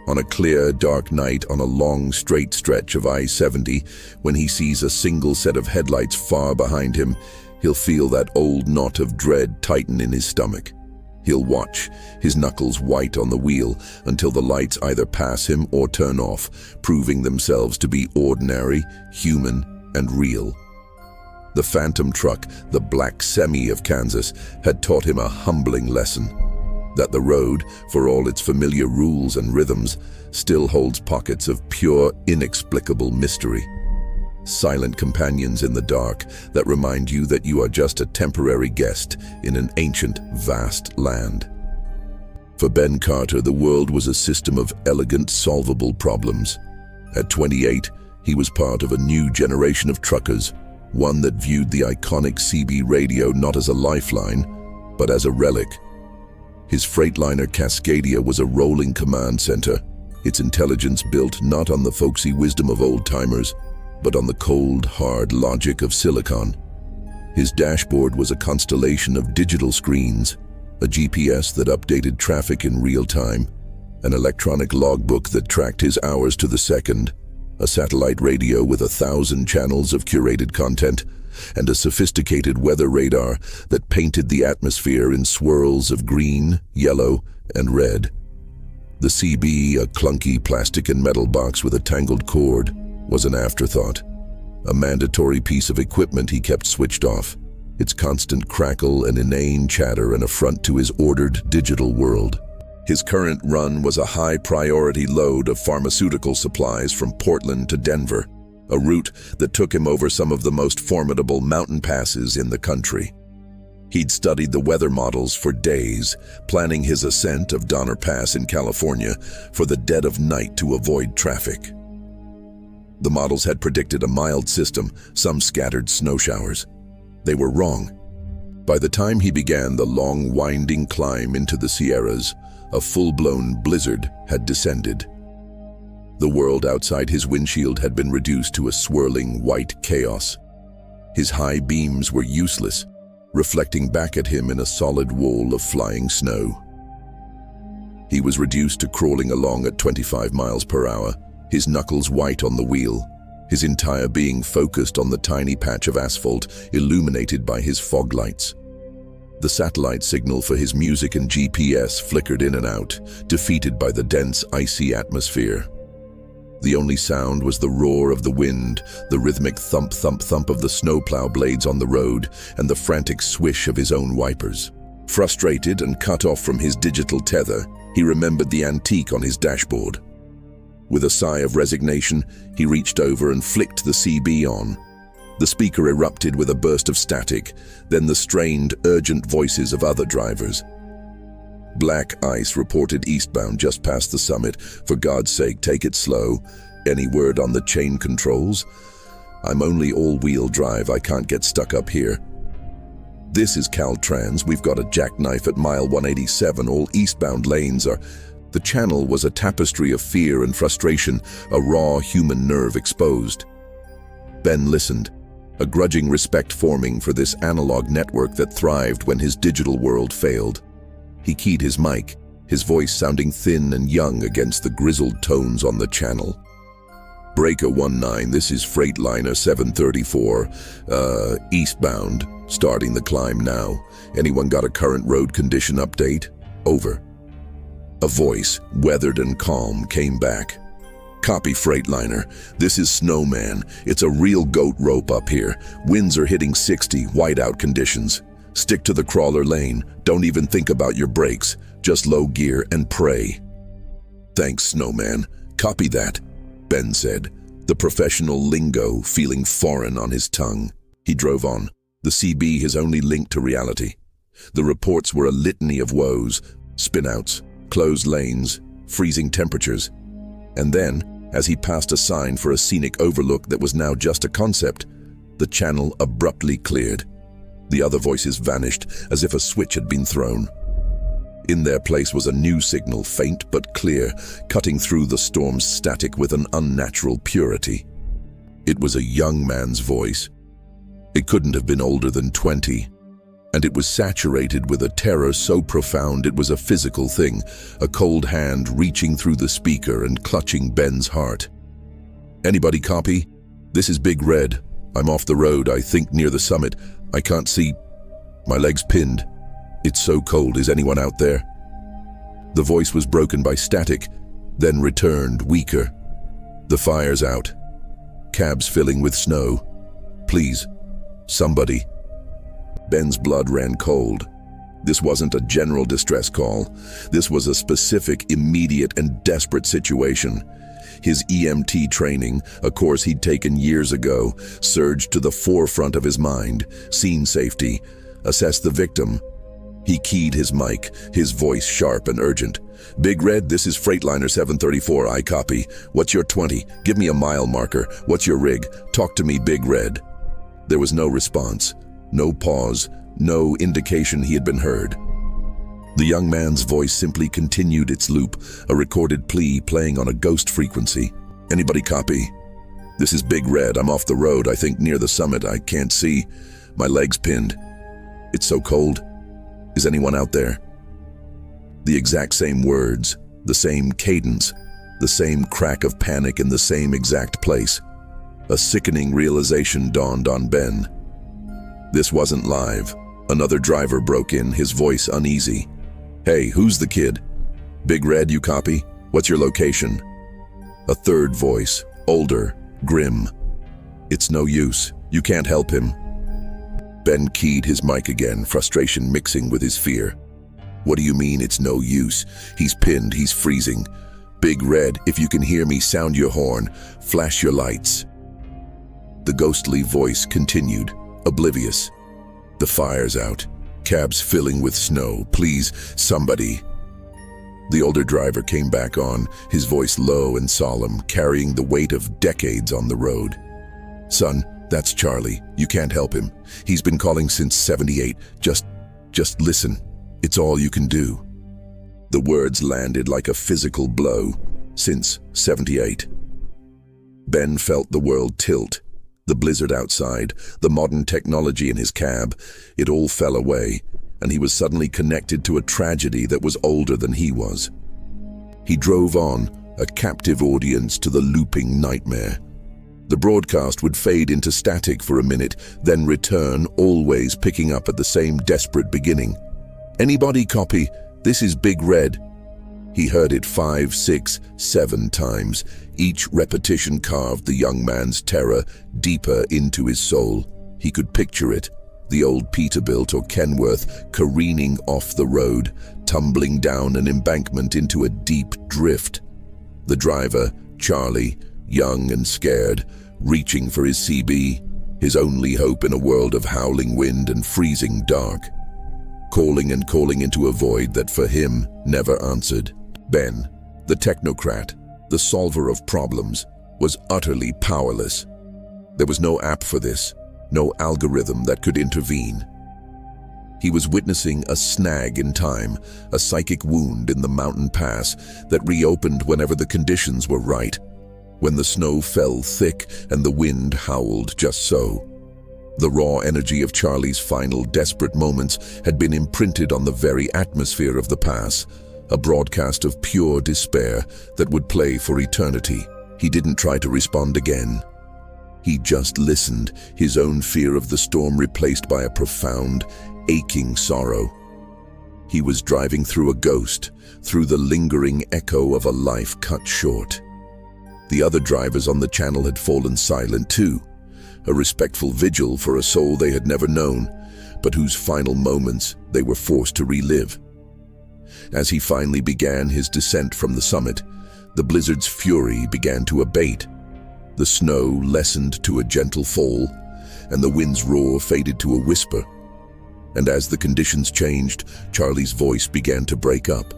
on a clear, dark night on a long, straight stretch of I-70, when he sees a single set of headlights far behind him, he'll feel that old knot of dread tighten in his stomach. He'll watch, his knuckles white on the wheel, until the lights either pass him or turn off, proving themselves to be ordinary, human, and real. The phantom truck, the black semi of Kansas, had taught him a humbling lesson. That the road, for all its familiar rules and rhythms, still holds pockets of pure, inexplicable mystery. Silent companions in the dark that remind you that you are just a temporary guest in an ancient, vast land. For Ben Carter, the world was a system of elegant, solvable problems. At 28, he was part of a new generation of truckers, one that viewed the iconic CB radio not as a lifeline, but as a relic. His Freightliner Cascadia was a rolling command center, its intelligence built not on the folksy wisdom of old-timers, but on the cold, hard logic of silicon. His dashboard was a constellation of digital screens, a GPS that updated traffic in real time, an electronic logbook that tracked his hours to the second, a satellite radio with 1,000 channels of curated content, and a sophisticated weather radar that painted the atmosphere in swirls of green, yellow, and red. The CB, a clunky plastic and metal box with a tangled cord, was an afterthought, a mandatory piece of equipment he kept switched off, its constant crackle and inane chatter an affront to his ordered digital world. His current run was a high-priority load of pharmaceutical supplies from Portland to Denver, a route that took him over some of the most formidable mountain passes in the country. He'd studied the weather models for days, planning his ascent of Donner Pass in California for the dead of night to avoid traffic. The models had predicted a mild system, some scattered snow showers. They were wrong. By the time he began the long, winding climb into the Sierras, a full-blown blizzard had descended. The world outside his windshield had been reduced to a swirling white chaos. His high beams were useless, reflecting back at him in a solid wall of flying snow. He was reduced to crawling along at 25 miles per hour, his knuckles white on the wheel, his entire being focused on the tiny patch of asphalt illuminated by his fog lights. The satellite signal for his music and GPS flickered in and out, defeated by the dense, icy atmosphere. The only sound was the roar of the wind, the rhythmic thump, thump, thump of the snowplow blades on the road, and the frantic swish of his own wipers. Frustrated and cut off from his digital tether, he remembered the antique on his dashboard. With a sigh of resignation, he reached over and flicked the CB on. The speaker erupted with a burst of static, then the strained, urgent voices of other drivers. Black ice reported eastbound just past the summit. For God's sake, take it slow. Any word on the chain controls? I'm only all-wheel drive, I can't get stuck up here. This is Caltrans, we've got a jackknife at mile 187, all eastbound lanes are... The channel was a tapestry of fear and frustration, a raw human nerve exposed. Ben listened, a grudging respect forming for this analog network that thrived when his digital world failed. He keyed his mic, his voice sounding thin and young against the grizzled tones on the channel. Breaker 19, this is Freightliner 734, eastbound, starting the climb now. Anyone got a current road condition update? Over. A voice, weathered and calm, came back. Copy Freightliner. This is Snowman. It's a real goat rope up here. Winds are hitting 60, whiteout conditions. Stick to the crawler lane. Don't even think about your brakes. Just low gear and pray. Thanks, Snowman. Copy that, Ben said, the professional lingo feeling foreign on his tongue. He drove on, the CB his only link to reality. The reports were a litany of woes, spinouts, closed lanes, freezing temperatures. And then, as he passed a sign for a scenic overlook that was now just a concept, the channel abruptly cleared. The other voices vanished as if a switch had been thrown. In their place was a new signal, faint but clear, cutting through the storm's static with an unnatural purity. It was a young man's voice. It couldn't have been older than 20. And it was saturated with a terror so profound it was a physical thing, a cold hand reaching through the speaker and clutching Ben's heart. Anybody copy? This is Big Red. I'm off the road, I think near the summit. I can't see. My leg's pinned. It's so cold, is anyone out there? The voice was broken by static, then returned, weaker. The fire's out. Cabs filling with snow. Please, somebody. Ben's blood ran cold. This wasn't a general distress call. This was a specific, immediate, and desperate situation. His EMT training, a course he'd taken years ago, surged to the forefront of his mind. Scene safety. Assess the victim. He keyed his mic, his voice sharp and urgent. Big Red, this is Freightliner 734, I copy. What's your 20? Give me a mile marker. What's your rig? Talk to me, Big Red. There was no response. No pause, no indication he had been heard. The young man's voice simply continued its loop, a recorded plea playing on a ghost frequency. Anybody copy? This is Big Red. I'm off the road, I think near the summit. I can't see. My leg's pinned. It's so cold. Is anyone out there? The exact same words, the same cadence, the same crack of panic in the same exact place. A sickening realization dawned on Ben. This wasn't live. Another driver broke in, his voice uneasy. Hey, who's the kid? Big Red, you copy? What's your location? A third voice, older, grim. It's no use. You can't help him. Ben keyed his mic again, frustration mixing with his fear. What do you mean it's no use? He's pinned, he's freezing. Big Red, if you can hear me, sound your horn. Flash your lights. The ghostly voice continued. Oblivious. The fire's out. Cabs filling with snow. Please, somebody. The older driver came back on, his voice low and solemn, carrying the weight of decades on the road. Son, that's Charlie. You can't help him. He's been calling since 78. Just listen. It's all you can do. The words landed like a physical blow. Since 78. Ben felt the world tilt. The blizzard outside, the modern technology in his cab, it all fell away, and he was suddenly connected to a tragedy that was older than he was. He drove on, a captive audience to the looping nightmare. The broadcast would fade into static for a minute, then return, always picking up at the same desperate beginning. "Anybody copy? This is Big Red." He heard it 5, 6, 7 times. Each repetition carved the young man's terror deeper into his soul. He could picture it, the old Peterbilt or Kenworth careening off the road, tumbling down an embankment into a deep drift. The driver, Charlie, young and scared, reaching for his CB, his only hope in a world of howling wind and freezing dark. Calling and calling into a void that for him never answered. Ben, the technocrat, the solver of problems, was utterly powerless. There was no app for this, no algorithm that could intervene. He was witnessing a snag in time, a psychic wound in the mountain pass that reopened whenever the conditions were right, when the snow fell thick and the wind howled just so. The raw energy of Charlie's final desperate moments had been imprinted on the very atmosphere of the pass, a broadcast of pure despair that would play for eternity. He didn't try to respond again. He just listened, his own fear of the storm replaced by a profound, aching sorrow. He was driving through a ghost, through the lingering echo of a life cut short. The other drivers on the channel had fallen silent too, a respectful vigil for a soul they had never known, but whose final moments they were forced to relive. As he finally began his descent from the summit, the blizzard's fury began to abate. The snow lessened to a gentle fall, and the wind's roar faded to a whisper. And as the conditions changed, Charlie's voice began to break up.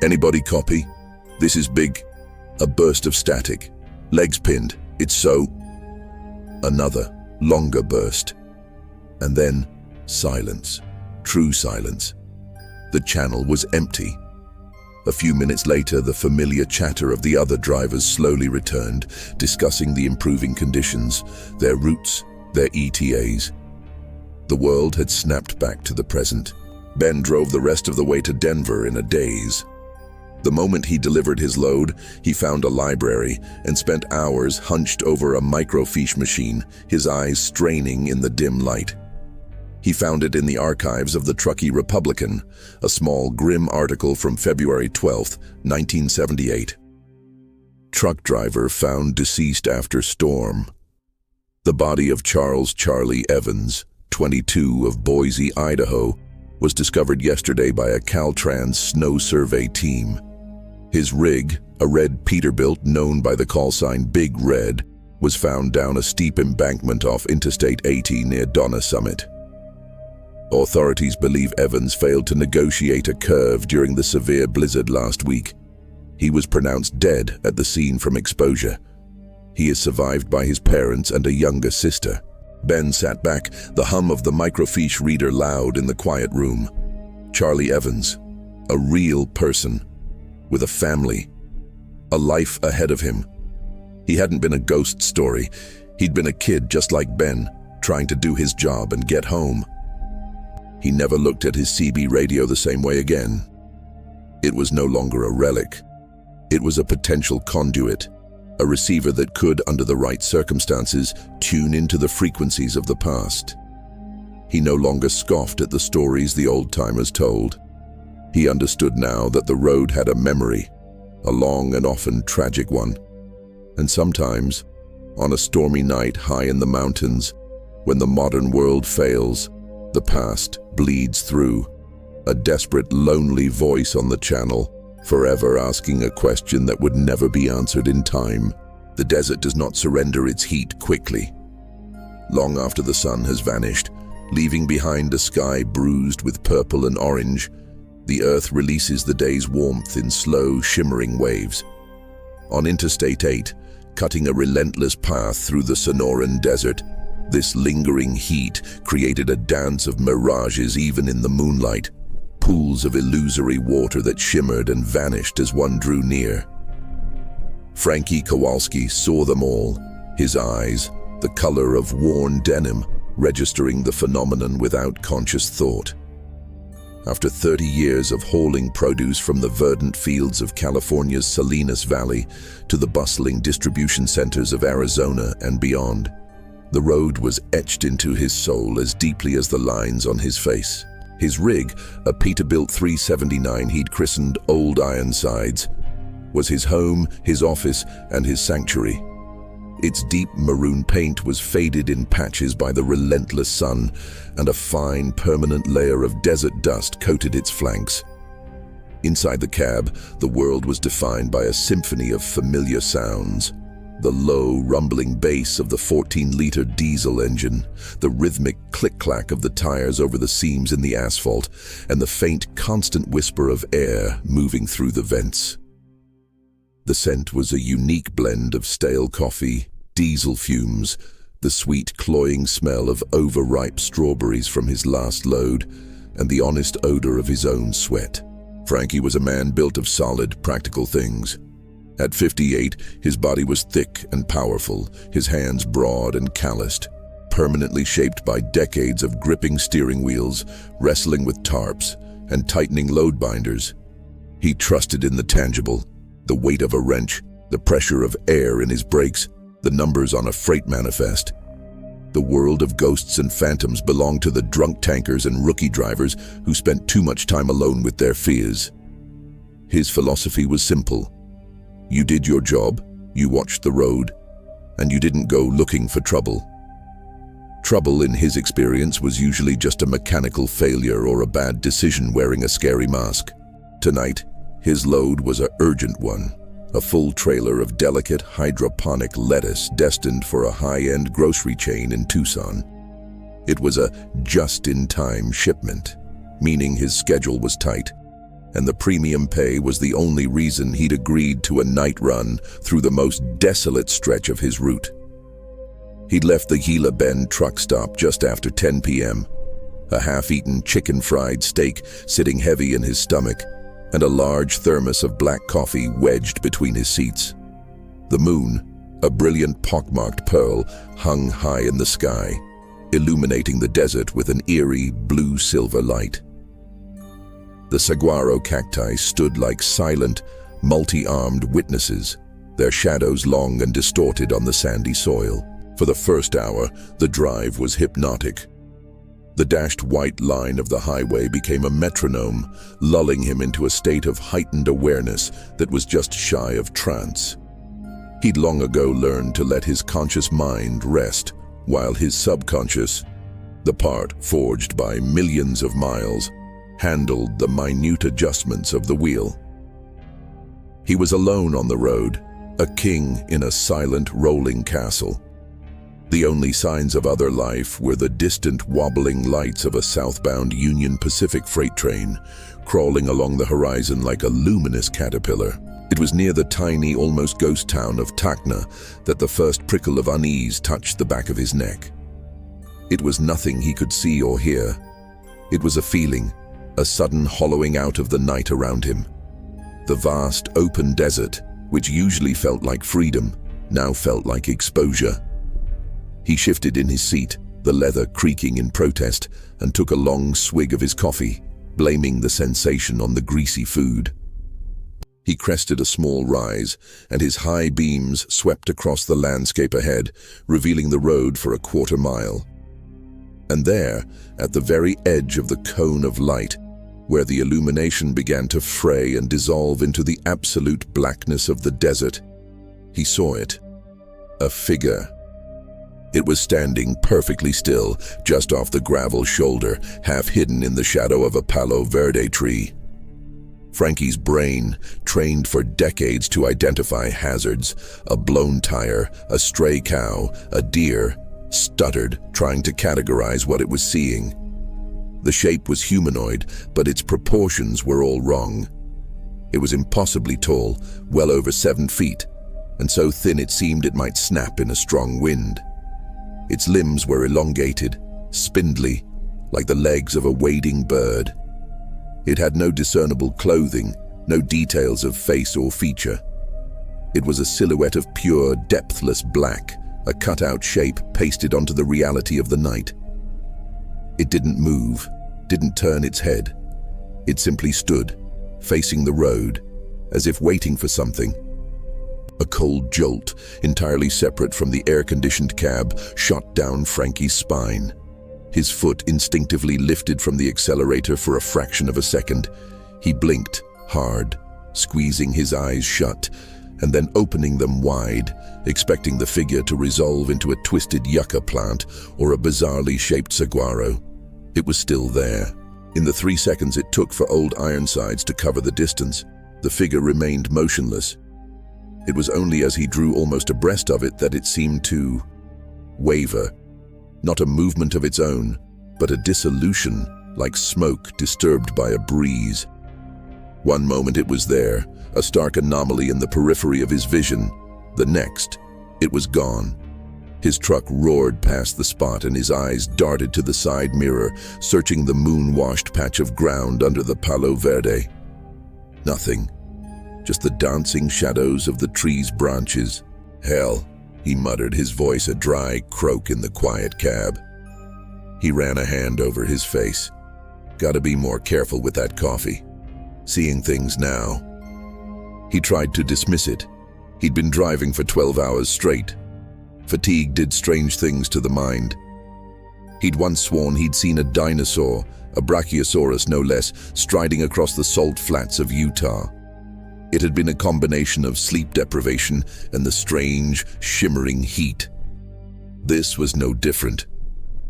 "Anybody copy? This is Big." A burst of static. "Legs pinned. It's so." Another, longer burst. And then silence. True silence. The channel was empty. A few minutes later, the familiar chatter of the other drivers slowly returned, discussing the improving conditions, their routes, their ETAs. The world had snapped back to the present. Ben drove the rest of the way to Denver in a daze. The moment he delivered his load, he found a library and spent hours hunched over a microfiche machine, his eyes straining in the dim light. He found it in the archives of the Truckee Republican, a small, grim article from February 12, 1978. Truck driver found deceased after storm. The body of Charles Charlie Evans, 22, of Boise, Idaho, was discovered yesterday by a Caltrans snow survey team. His rig, a red Peterbilt known by the call sign Big Red, was found down a steep embankment off Interstate 80 near Donna Summit. Authorities believe Evans failed to negotiate a curve during the severe blizzard last week. He was pronounced dead at the scene from exposure. He is survived by his parents and a younger sister. Ben sat back, the hum of the microfiche reader loud in the quiet room. Charlie Evans, a real person, with a family, a life ahead of him. He hadn't been a ghost story. He'd been a kid just like Ben, trying to do his job and get home. He never looked at his CB radio the same way again. It was no longer a relic. It was a potential conduit, a receiver that could, under the right circumstances, tune into the frequencies of the past. He no longer scoffed at the stories the old-timers told. He understood now that the road had a memory, a long and often tragic one. And sometimes, on a stormy night high in the mountains, when the modern world fails, the past bleeds through, a desperate, lonely voice on the channel, forever asking a question that would never be answered in time. The desert does not surrender its heat quickly. Long after the sun has vanished, leaving behind a sky bruised with purple and orange, the earth releases the day's warmth in slow, shimmering waves. On Interstate 8, cutting a relentless path through the Sonoran Desert, this lingering heat created a dance of mirages even in the moonlight, pools of illusory water that shimmered and vanished as one drew near. Frankie Kowalski saw them all, his eyes, the color of worn denim, registering the phenomenon without conscious thought. After 30 years of hauling produce from the verdant fields of California's Salinas Valley to the bustling distribution centers of Arizona and beyond, the road was etched into his soul as deeply as the lines on his face. His rig, a Peterbilt 379 he'd christened Old Ironsides, was his home, his office, and his sanctuary. Its deep maroon paint was faded in patches by the relentless sun, and a fine, permanent layer of desert dust coated its flanks. Inside the cab, the world was defined by a symphony of familiar sounds. The low, rumbling bass of the 14-liter diesel engine, the rhythmic click-clack of the tires over the seams in the asphalt, and the faint, constant whisper of air moving through the vents. The scent was a unique blend of stale coffee, diesel fumes, the sweet, cloying smell of overripe strawberries from his last load, and the honest odor of his own sweat. Frankie was a man built of solid, practical things. At 58, his body was thick and powerful, his hands broad and calloused, permanently shaped by decades of gripping steering wheels, wrestling with tarps, and tightening load binders. He trusted in the tangible, the weight of a wrench, the pressure of air in his brakes, the numbers on a freight manifest. The world of ghosts and phantoms belonged to the drunk tankers and rookie drivers who spent too much time alone with their fears. His philosophy was simple. You did your job, you watched the road, and you didn't go looking for trouble. Trouble, in his experience, was usually just a mechanical failure or a bad decision wearing a scary mask. Tonight, his load was an urgent one, a full trailer of delicate hydroponic lettuce destined for a high-end grocery chain in Tucson. It was a just-in-time shipment, meaning his schedule was tight, and the premium pay was the only reason he'd agreed to a night run through the most desolate stretch of his route. He'd left the Gila Bend truck stop just after 10 p.m., a half-eaten chicken-fried steak sitting heavy in his stomach, and a large thermos of black coffee wedged between his seats. The moon, a brilliant pockmarked pearl, hung high in the sky, illuminating the desert with an eerie blue-silver light. The saguaro cacti stood like silent, multi-armed witnesses, their shadows long and distorted on the sandy soil. For the first hour, the drive was hypnotic. The dashed white line of the highway became a metronome, lulling him into a state of heightened awareness that was just shy of trance. He'd long ago learned to let his conscious mind rest, while his subconscious, the part forged by millions of miles, handled the minute adjustments of the wheel. He was alone on the road, a king in a silent, rolling castle. The only signs of other life were the distant, wobbling lights of a southbound Union Pacific freight train, crawling along the horizon like a luminous caterpillar. It was near the tiny, almost ghost town of Tacna that the first prickle of unease touched the back of his neck. It was nothing he could see or hear. It was a feeling, a sudden hollowing out of the night around him. The vast, open desert, which usually felt like freedom, now felt like exposure. He shifted in his seat, the leather creaking in protest, and took a long swig of his coffee, blaming the sensation on the greasy food. He crested a small rise, and his high beams swept across the landscape ahead, revealing the road for a quarter mile. And there, at the very edge of the cone of light, where the illumination began to fray and dissolve into the absolute blackness of the desert, he saw it. A figure. It was standing perfectly still, just off the gravel shoulder, half hidden in the shadow of a Palo Verde tree. Frankie's brain, trained for decades to identify hazards, a blown tire, a stray cow, a deer, stuttered, trying to categorize what it was seeing. The shape was humanoid, but its proportions were all wrong. It was impossibly tall, well over 7 feet, and so thin it seemed it might snap in a strong wind. Its limbs were elongated, spindly, like the legs of a wading bird. It had no discernible clothing, no details of face or feature. It was a silhouette of pure, depthless black, a cut-out shape pasted onto the reality of the night. It didn't move, didn't turn its head. It simply stood, facing the road, as if waiting for something. A cold jolt, entirely separate from the air-conditioned cab, shot down Frankie's spine. His foot instinctively lifted from the accelerator for a fraction of a second. He blinked hard, squeezing his eyes shut, and then opening them wide, expecting the figure to resolve into a twisted yucca plant or a bizarrely shaped saguaro. It was still there. In the 3 seconds it took for Old Ironsides to cover the distance, the figure remained motionless. It was only as he drew almost abreast of it that it seemed to waver. Not a movement of its own, but a dissolution, like smoke disturbed by a breeze. One moment it was there, a stark anomaly in the periphery of his vision. The next, it was gone. His truck roared past the spot and his eyes darted to the side mirror, searching the moon-washed patch of ground under the Palo Verde. Nothing. Just the dancing shadows of the tree's branches. Hell, he muttered, his voice a dry croak in the quiet cab. He ran a hand over his face. Gotta be more careful with that coffee. Seeing things now. He tried to dismiss it. He'd been driving for 12 hours straight. Fatigue did strange things to the mind. He'd once sworn he'd seen a dinosaur, a brachiosaurus no less, striding across the salt flats of Utah. It had been a combination of sleep deprivation and the strange, shimmering heat. This was no different.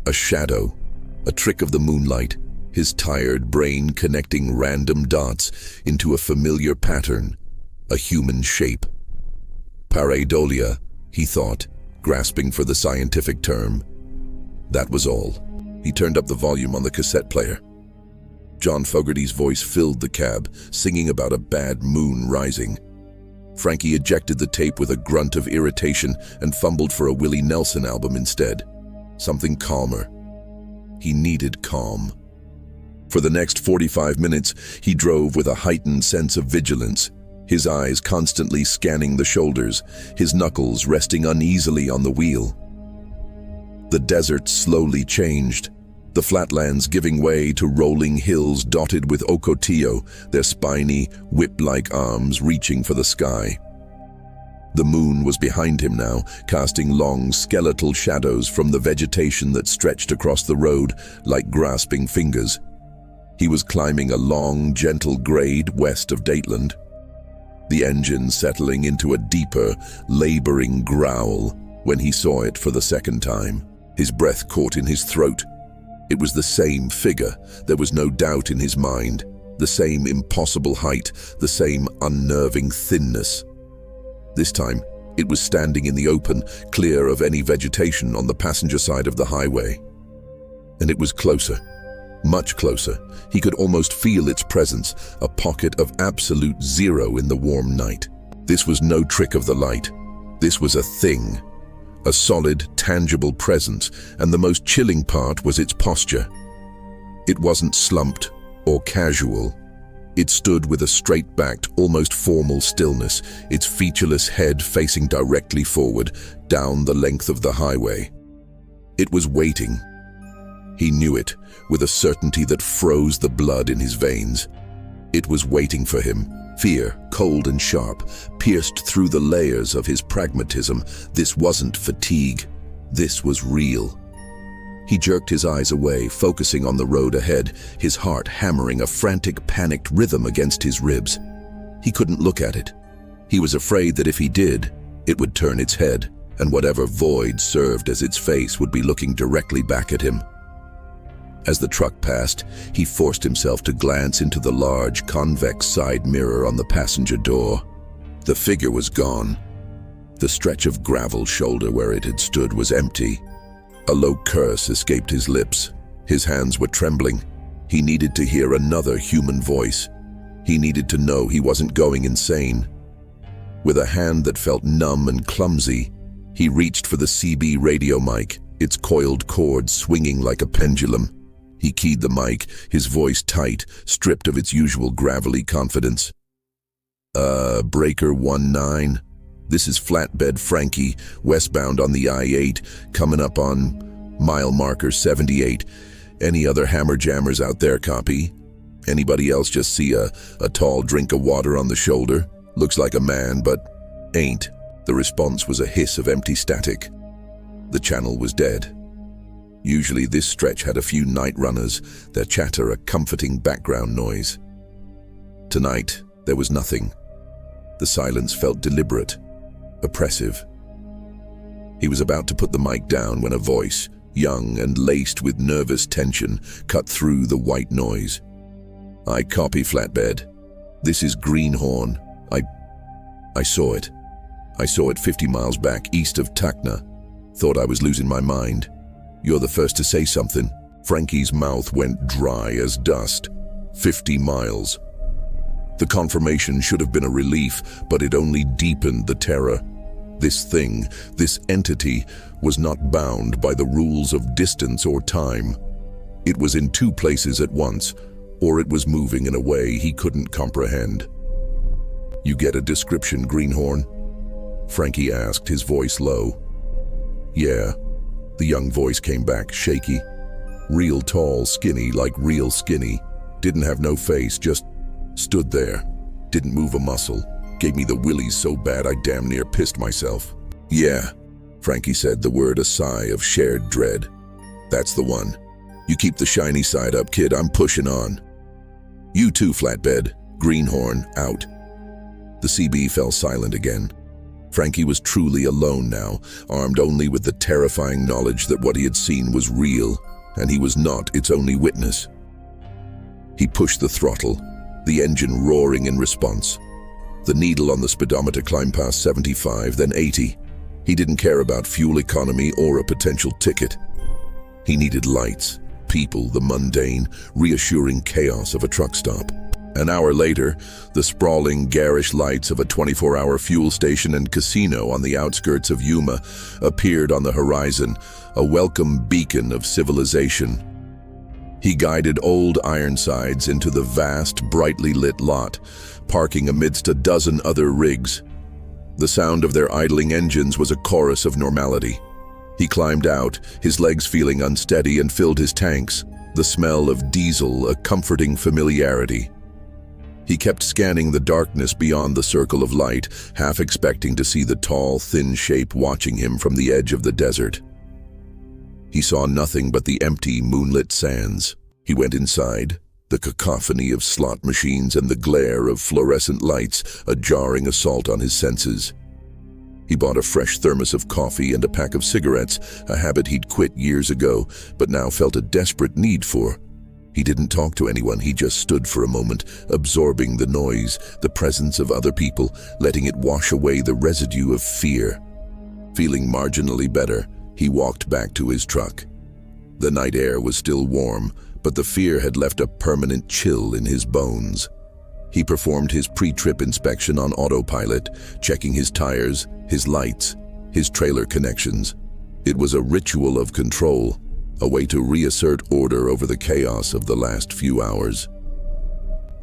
A shadow, a trick of the moonlight, his tired brain connecting random dots into a familiar pattern, a human shape. Pareidolia, he thought, grasping for the scientific term. That was all. He turned up the volume on the cassette player. John Fogerty's voice filled the cab, singing about a bad moon rising. Frankie ejected the tape with a grunt of irritation and fumbled for a Willie Nelson album instead. Something calmer. He needed calm. For the next 45 minutes, he drove with a heightened sense of vigilance, his eyes constantly scanning the shoulders, his knuckles resting uneasily on the wheel. The desert slowly changed, the flatlands giving way to rolling hills dotted with ocotillo, their spiny, whip-like arms reaching for the sky. The moon was behind him now, casting long, skeletal shadows from the vegetation that stretched across the road like grasping fingers. He was climbing a long, gentle grade west of Dateland, the engine settling into a deeper, laboring growl when he saw it for the second time. His breath caught in his throat. It was the same figure, there was no doubt in his mind, the same impossible height, the same unnerving thinness. This time, it was standing in the open, clear of any vegetation on the passenger side of the highway. And it was closer. Much closer. He could almost feel its presence, a pocket of absolute zero in the warm night. This was no trick of the light. This was a thing. A solid, tangible presence, and the most chilling part was its posture. It wasn't slumped or casual. It stood with a straight-backed, almost formal stillness, its featureless head facing directly forward, down the length of the highway. It was waiting. He knew it, with a certainty that froze the blood in his veins. It was waiting for him. Fear, cold and sharp, pierced through the layers of his pragmatism. This wasn't fatigue. This was real. He jerked his eyes away, focusing on the road ahead, his heart hammering a frantic, panicked rhythm against his ribs. He couldn't look at it. He was afraid that if he did, it would turn its head, and whatever void served as its face would be looking directly back at him. As the truck passed, he forced himself to glance into the large, convex side mirror on the passenger door. The figure was gone. The stretch of gravel shoulder where it had stood was empty. A low curse escaped his lips. His hands were trembling. He needed to hear another human voice. He needed to know he wasn't going insane. With a hand that felt numb and clumsy, he reached for the CB radio mic, its coiled cord swinging like a pendulum. He keyed the mic, his voice tight, stripped of its usual gravelly confidence. Breaker 19. This is Flatbed Frankie, westbound on the I-8, coming up on mile marker 78. Any other hammer jammers out there, copy? Anybody else just see a tall drink of water on the shoulder? Looks like a man, but ain't. The response was a hiss of empty static. The channel was dead. Usually this stretch had a few night runners, their chatter a comforting background noise. Tonight, there was nothing. The silence felt deliberate, oppressive. He was about to put the mic down when a voice, young and laced with nervous tension, cut through the white noise. "I copy, Flatbed. This is Greenhorn. I saw it. I saw it 50 miles back, east of Tacna. Thought I was losing my mind. You're the first to say something." Frankie's mouth went dry as dust. 50 miles. The confirmation should have been a relief, but it only deepened the terror. This thing, this entity, was not bound by the rules of distance or time. It was in two places at once, or it was moving in a way he couldn't comprehend. "You get a description, Greenhorn?" Frankie asked, his voice low. "Yeah." The young voice came back, shaky. "Real tall, skinny, like real skinny. Didn't have no face, just stood there. Didn't move a muscle. Gave me the willies so bad I damn near pissed myself." "Yeah," Frankie said, the word a sigh of shared dread. "That's the one. You keep the shiny side up, kid. I'm pushing on." "You too, Flatbed." Greenhorn, out. The CB fell silent again. Frankie was truly alone now, armed only with the terrifying knowledge that what he had seen was real, and he was not its only witness. He pushed the throttle, the engine roaring in response. The needle on the speedometer climbed past 75, then 80. He didn't care about fuel economy or a potential ticket. He needed lights, people, the mundane, reassuring chaos of a truck stop. An hour later, the sprawling, garish lights of a 24-hour fuel station and casino on the outskirts of Yuma appeared on the horizon, a welcome beacon of civilization. He guided Old Ironsides into the vast, brightly lit lot, parking amidst a dozen other rigs. The sound of their idling engines was a chorus of normality. He climbed out, his legs feeling unsteady, and filled his tanks, the smell of diesel a comforting familiarity. He kept scanning the darkness beyond the circle of light, half expecting to see the tall, thin shape watching him from the edge of the desert. He saw nothing but the empty, moonlit sands. He went inside, the cacophony of slot machines and the glare of fluorescent lights a jarring assault on his senses. He bought a fresh thermos of coffee and a pack of cigarettes, a habit he'd quit years ago, but now felt a desperate need for. He didn't talk to anyone, he just stood for a moment, absorbing the noise, the presence of other people, letting it wash away the residue of fear. Feeling marginally better, he walked back to his truck. The night air was still warm, but the fear had left a permanent chill in his bones. He performed his pre-trip inspection on autopilot, checking his tires, his lights, his trailer connections. It was a ritual of control, a way to reassert order over the chaos of the last few hours.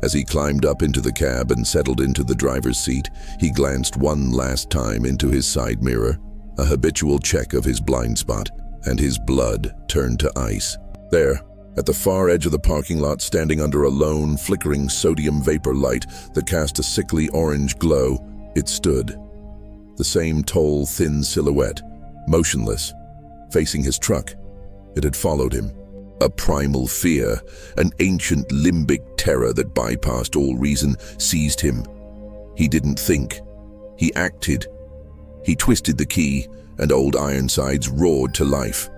As he climbed up into the cab and settled into the driver's seat, he glanced one last time into his side mirror, a habitual check of his blind spot, and his blood turned to ice. There, at the far edge of the parking lot, standing under a lone, flickering sodium vapor light that cast a sickly orange glow, it stood. The same tall, thin silhouette, motionless, facing his truck. It had followed him. A primal fear, an ancient limbic terror that bypassed all reason, seized him. He didn't think. He acted. He twisted the key, and Old Ironsides roared to life.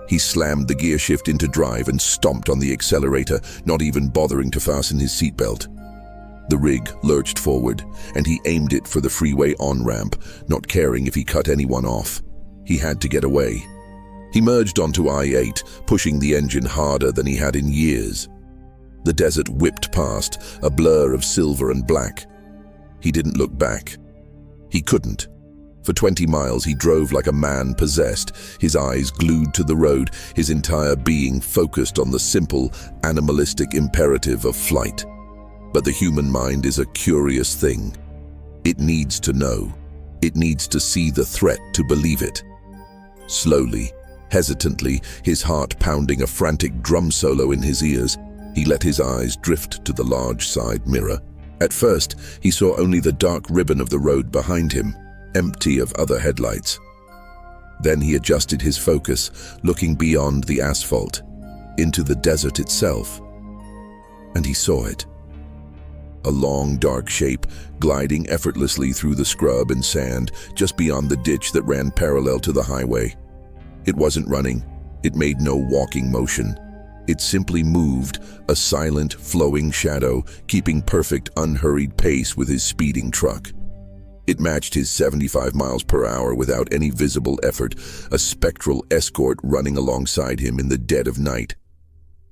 He slammed the gear shift into drive and stomped on the accelerator, not even bothering to fasten his seatbelt. The rig lurched forward, and he aimed it for the freeway on-ramp, not caring if he cut anyone off. He had to get away. He merged onto I-8, pushing the engine harder than he had in years. The desert whipped past, a blur of silver and black. He didn't look back. He couldn't. For 20 miles he drove like a man possessed, his eyes glued to the road, his entire being focused on the simple, animalistic imperative of flight. But the human mind is a curious thing. It needs to know. It needs to see the threat to believe it. Slowly, hesitantly, his heart pounding a frantic drum solo in his ears, He let his eyes drift to the large side mirror. At first, he saw only the dark ribbon of the road behind him, empty of other headlights. Then he adjusted his focus, looking beyond the asphalt, into the desert itself. And he saw it. A long, dark shape gliding effortlessly through the scrub and sand just beyond the ditch that ran parallel to the highway. It wasn't running. It made no walking motion. It simply moved, a silent, flowing shadow, keeping perfect, unhurried pace with his speeding truck. It matched his 75 miles per hour without any visible effort, a spectral escort running alongside him in the dead of night.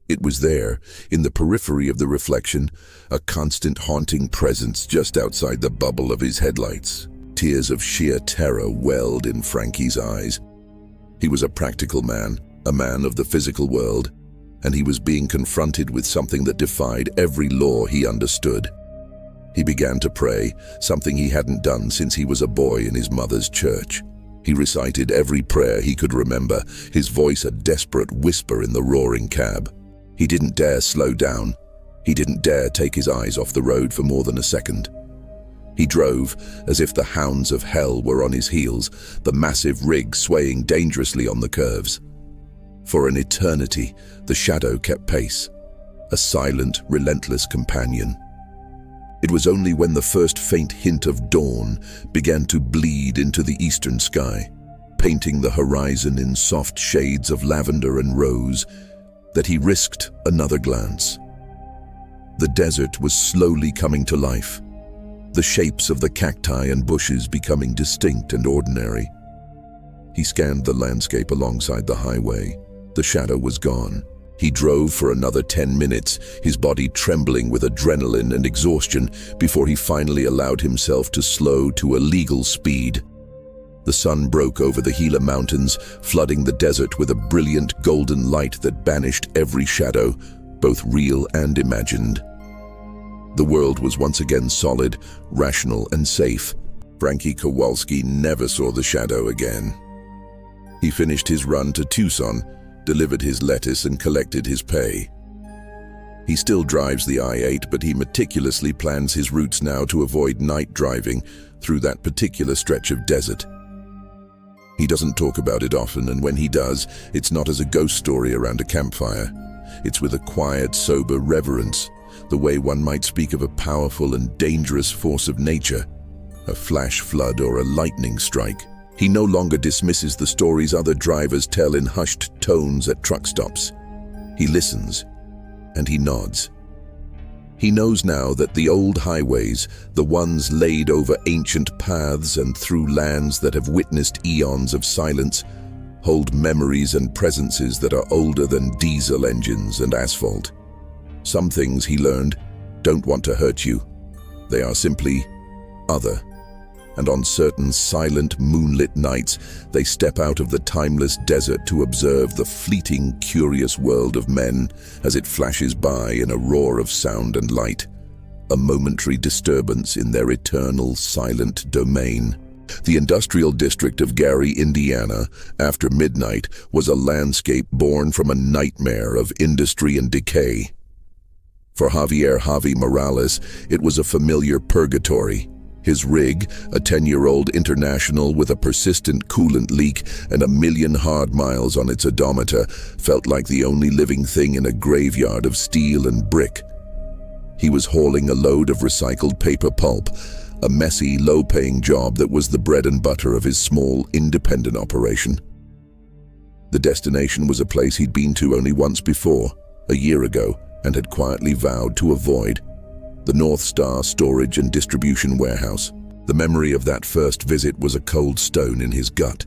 It was there, in the periphery of the reflection, a constant haunting presence just outside the bubble of his headlights. Tears of sheer terror welled in Frankie's eyes. He was a practical man, a man of the physical world, and he was being confronted with something that defied every law he understood. He began to pray, something he hadn't done since he was a boy in his mother's church. He recited every prayer he could remember, his voice a desperate whisper in the roaring cab. He didn't dare slow down. He didn't dare take his eyes off the road for more than a second. He drove as if the hounds of hell were on his heels, the massive rig swaying dangerously on the curves. For an eternity, the shadow kept pace, a silent, relentless companion. It was only when the first faint hint of dawn began to bleed into the eastern sky, painting the horizon in soft shades of lavender and rose, that he risked another glance. The desert was slowly coming to life, the shapes of the cacti and bushes becoming distinct and ordinary. He scanned the landscape alongside the highway. The shadow was gone. He drove for another 10 minutes, his body trembling with adrenaline and exhaustion, before he finally allowed himself to slow to a legal speed. The sun broke over the Gila Mountains, flooding the desert with a brilliant golden light that banished every shadow, both real and imagined. The world was once again solid, rational, and safe. Frankie Kowalski never saw the shadow again. He finished his run to Tucson, delivered his lettuce, and collected his pay. He still drives the I-8, but he meticulously plans his routes now to avoid night driving through that particular stretch of desert. He doesn't talk about it often, and when he does, it's not as a ghost story around a campfire. It's with a quiet, sober reverence, the way one might speak of a powerful and dangerous force of nature, a flash flood or a lightning strike. He no longer dismisses the stories other drivers tell in hushed tones at truck stops. He listens, and he nods. He knows now that the old highways, the ones laid over ancient paths and through lands that have witnessed eons of silence, hold memories and presences that are older than diesel engines and asphalt. Some things, he learned, don't want to hurt you. They are simply other. And on certain silent, moonlit nights, they step out of the timeless desert to observe the fleeting, curious world of men as it flashes by in a roar of sound and light, a momentary disturbance in their eternal, silent domain. The industrial district of Gary, Indiana, after midnight, was a landscape born from a nightmare of industry and decay. For Javier "Javi" Morales, it was a familiar purgatory. His rig, a 10-year-old International with a persistent coolant leak and 1 million hard miles on its odometer, felt like the only living thing in a graveyard of steel and brick. He was hauling a load of recycled paper pulp, a messy, low-paying job that was the bread and butter of his small, independent operation. The destination was a place he'd been to only once before, a year ago, and had quietly vowed to avoid. The North Star Storage and Distribution Warehouse. The memory of that first visit was a cold stone in his gut.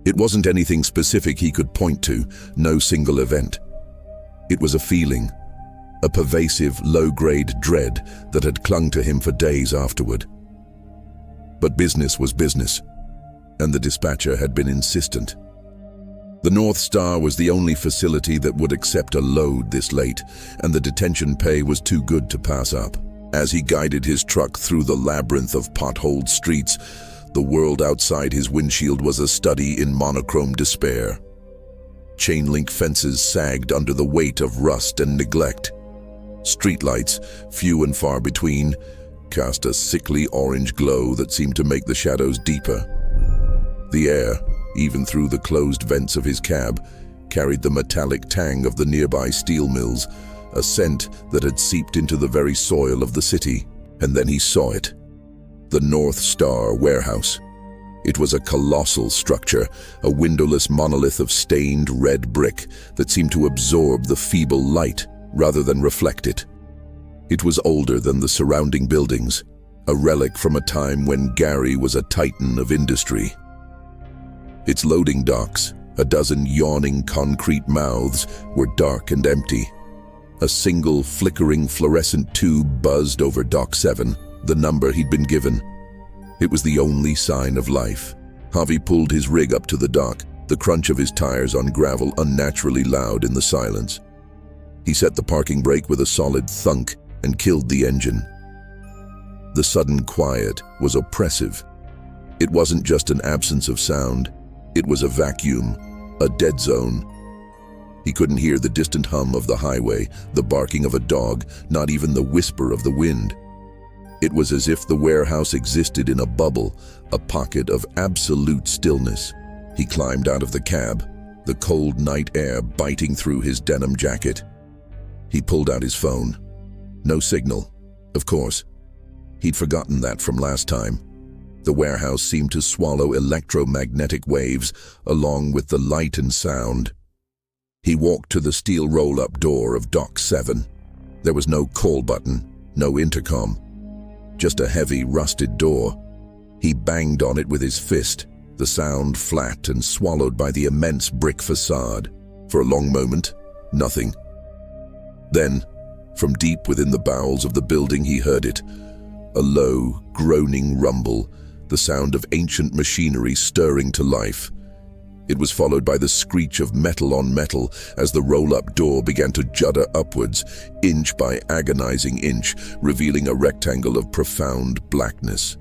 It wasn't anything specific he could point to, no single event. It was a feeling, a pervasive, low-grade dread that had clung to him for days afterward. But business was business, and the dispatcher had been insistent. The North Star was the only facility that would accept a load this late, and the detention pay was too good to pass up. As he guided his truck through the labyrinth of potholed streets, the world outside his windshield was a study in monochrome despair. Chain-link fences sagged under the weight of rust and neglect. Streetlights, few and far between, cast a sickly orange glow that seemed to make the shadows deeper. The air, even through the closed vents of his cab, carried the metallic tang of the nearby steel mills, a scent that had seeped into the very soil of the city. And then he saw it. The North Star warehouse. It was a colossal structure, a windowless monolith of stained red brick that seemed to absorb the feeble light rather than reflect it. It was older than the surrounding buildings, a relic from a time when Gary was a titan of industry. Its loading docks, a dozen yawning concrete mouths, were dark and empty. A single flickering fluorescent tube buzzed over Dock 7, the number he'd been given. It was the only sign of life. Javi pulled his rig up to the dock, the crunch of his tires on gravel unnaturally loud in the silence. He set the parking brake with a solid thunk and killed the engine. The sudden quiet was oppressive. It wasn't just an absence of sound, it was a vacuum, a dead zone. He couldn't hear the distant hum of the highway, the barking of a dog, not even the whisper of the wind. It was as if the warehouse existed in a bubble, a pocket of absolute stillness. He climbed out of the cab, the cold night air biting through his denim jacket. He pulled out his phone. No signal, of course. He'd forgotten that from last time. The warehouse seemed to swallow electromagnetic waves along with the light and sound. He walked to the steel roll-up door of Dock 7. There was no call button, no intercom. Just a heavy, rusted door. He banged on it with his fist, the sound flat and swallowed by the immense brick facade. For a long moment, nothing. Then, from deep within the bowels of the building he heard it. A low, groaning rumble, the sound of ancient machinery stirring to life. It was followed by the screech of metal on metal as the roll-up door began to judder upwards, inch by agonizing inch, revealing a rectangle of profound blackness.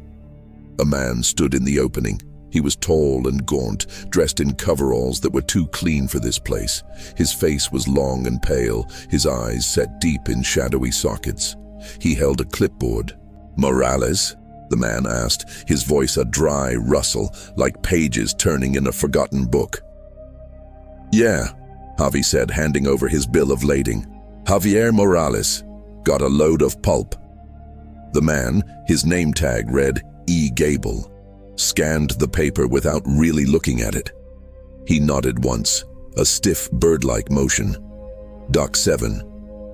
A man stood in the opening. He was tall and gaunt, dressed in coveralls that were too clean for this place. His face was long and pale, his eyes set deep in shadowy sockets. He held a clipboard. "Morales?" the man asked, his voice a dry rustle, like pages turning in a forgotten book. "Yeah," Javi said, handing over his bill of lading. "Javier Morales. Got a load of pulp." The man, his name tag read E. Gable, scanned the paper without really looking at it. He nodded once, a stiff bird-like motion. "Dock 7.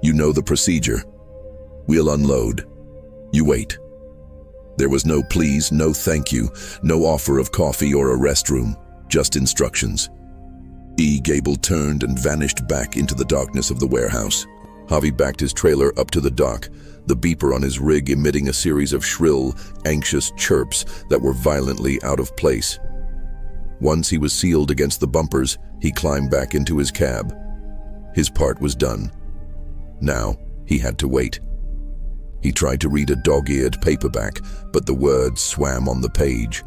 You know the procedure. We'll unload. You wait." There was no please, no thank you, no offer of coffee or a restroom, just instructions. E. Gable turned and vanished back into the darkness of the warehouse. Javi backed his trailer up to the dock, the beeper on his rig emitting a series of shrill, anxious chirps that were violently out of place. Once he was sealed against the bumpers, he climbed back into his cab. His part was done. Now, he had to wait. He tried to read a dog-eared paperback, but the words swam on the page.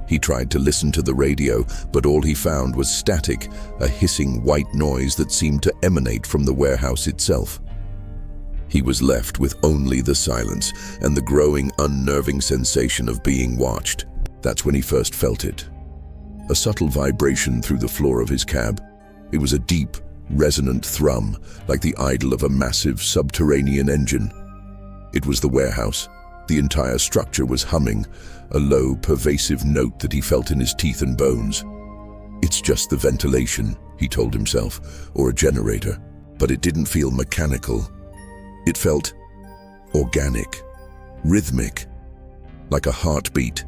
He tried to listen to the radio, but all he found was static, a hissing white noise that seemed to emanate from the warehouse itself. He was left with only the silence and the growing, unnerving sensation of being watched. That's when he first felt it. A subtle vibration through the floor of his cab. It was a deep, resonant thrum, like the idle of a massive subterranean engine. It was the warehouse. The entire structure was humming, a low, pervasive note that he felt in his teeth and bones. "It's just the ventilation," he told himself, "or a generator." But it didn't feel mechanical. It felt organic, rhythmic, like a heartbeat.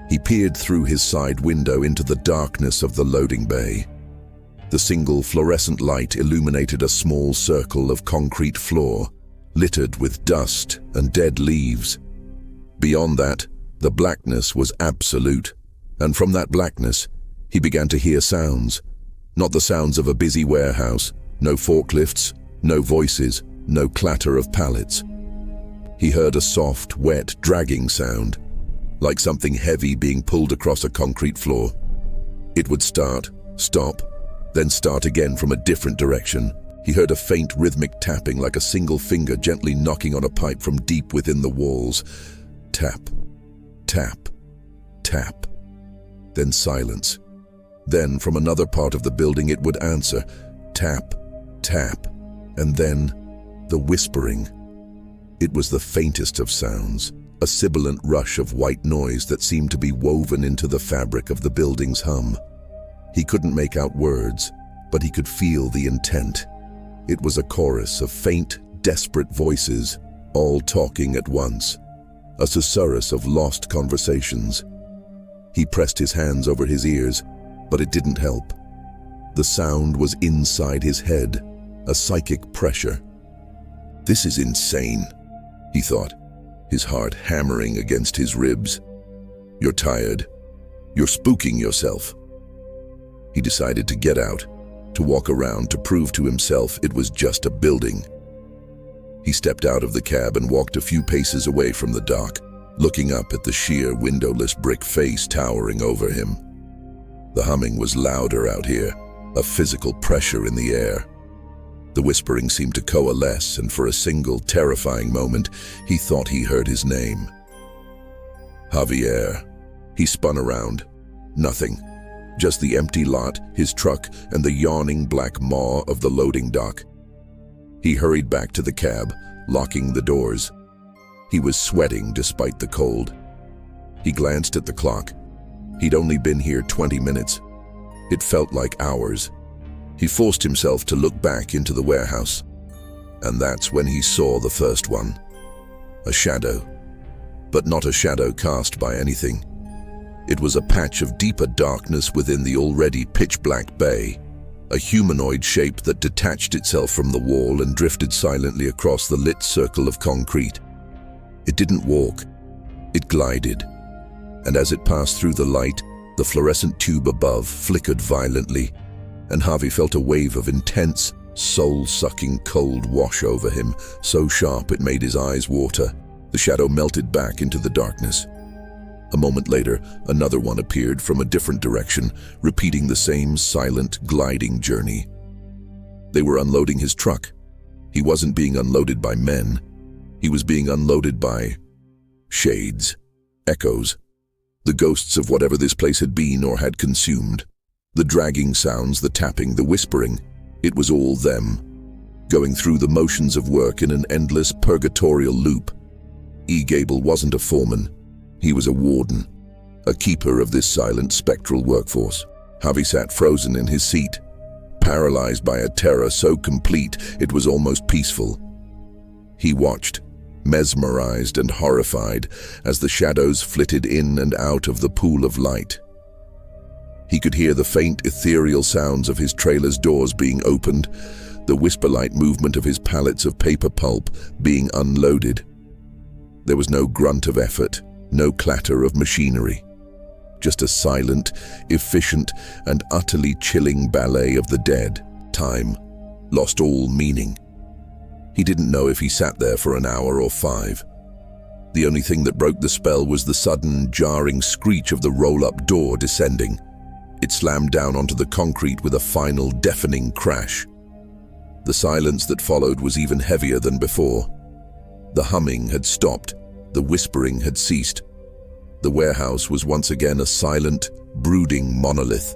He peered through his side window into the darkness of the loading bay. The single fluorescent light illuminated a small circle of concrete floor, littered with dust and dead leaves. Beyond that, the blackness was absolute, and from that blackness, he began to hear sounds. Not the sounds of a busy warehouse, no forklifts, no voices, no clatter of pallets. He heard a soft, wet, dragging sound, like something heavy being pulled across a concrete floor. It would start, stop, then start again from a different direction. He heard a faint rhythmic tapping, like a single finger gently knocking on a pipe from deep within the walls. Tap, tap, tap. Then silence. Then from another part of the building it would answer. Tap, tap. And then the whispering. It was the faintest of sounds, a sibilant rush of white noise that seemed to be woven into the fabric of the building's hum. He couldn't make out words, but he could feel the intent. It was a chorus of faint, desperate voices, all talking at once, a susurrus of lost conversations. He pressed his hands over his ears, but it didn't help. The sound was inside his head, a psychic pressure. This is insane, he thought, his heart hammering against his ribs. You're tired. You're spooking yourself. He decided to get out, to walk around, to prove to himself it was just a building. He stepped out of the cab and walked a few paces away from the dock, looking up at the sheer, windowless brick face towering over him. The humming was louder out here, a physical pressure in the air. The whispering seemed to coalesce, and for a single, terrifying moment, he thought he heard his name. Javier. He spun around. Nothing. Just the empty lot, his truck, and the yawning black maw of the loading dock. He hurried back to the cab, locking the doors. He was sweating despite the cold. He glanced at the clock. He'd only been here 20 minutes. It felt like hours. He forced himself to look back into the warehouse. And that's when he saw the first one. A shadow. But not a shadow cast by anything. It was a patch of deeper darkness within the already pitch-black bay, a humanoid shape that detached itself from the wall and drifted silently across the lit circle of concrete. It didn't walk, it glided, and as it passed through the light, the fluorescent tube above flickered violently, and Javi felt a wave of intense, soul-sucking cold wash over him, so sharp it made his eyes water. The shadow melted back into the darkness. A moment later, another one appeared from a different direction, repeating the same silent, gliding journey. They were unloading his truck. He wasn't being unloaded by men. He was being unloaded by shades, echoes, the ghosts of whatever this place had been or had consumed. The dragging sounds, the tapping, the whispering, it was all them, going through the motions of work in an endless purgatorial loop. E. Gable wasn't a foreman. He was a warden, a keeper of this silent, spectral workforce. Javi sat frozen in his seat, paralyzed by a terror so complete it was almost peaceful. He watched, mesmerized and horrified, as the shadows flitted in and out of the pool of light. He could hear the faint, ethereal sounds of his trailer's doors being opened, the whisper-like movement of his pallets of paper pulp being unloaded. There was no grunt of effort, no clatter of machinery, just a silent, efficient, and utterly chilling ballet of the dead. Time lost all meaning. He didn't know if he sat there for an hour or 5. The only thing that broke the spell was the sudden, jarring screech of the roll-up door descending. It slammed down onto the concrete with a final, deafening crash. The silence that followed was even heavier than before. The humming had stopped. The whispering had ceased. The warehouse was once again a silent, brooding monolith.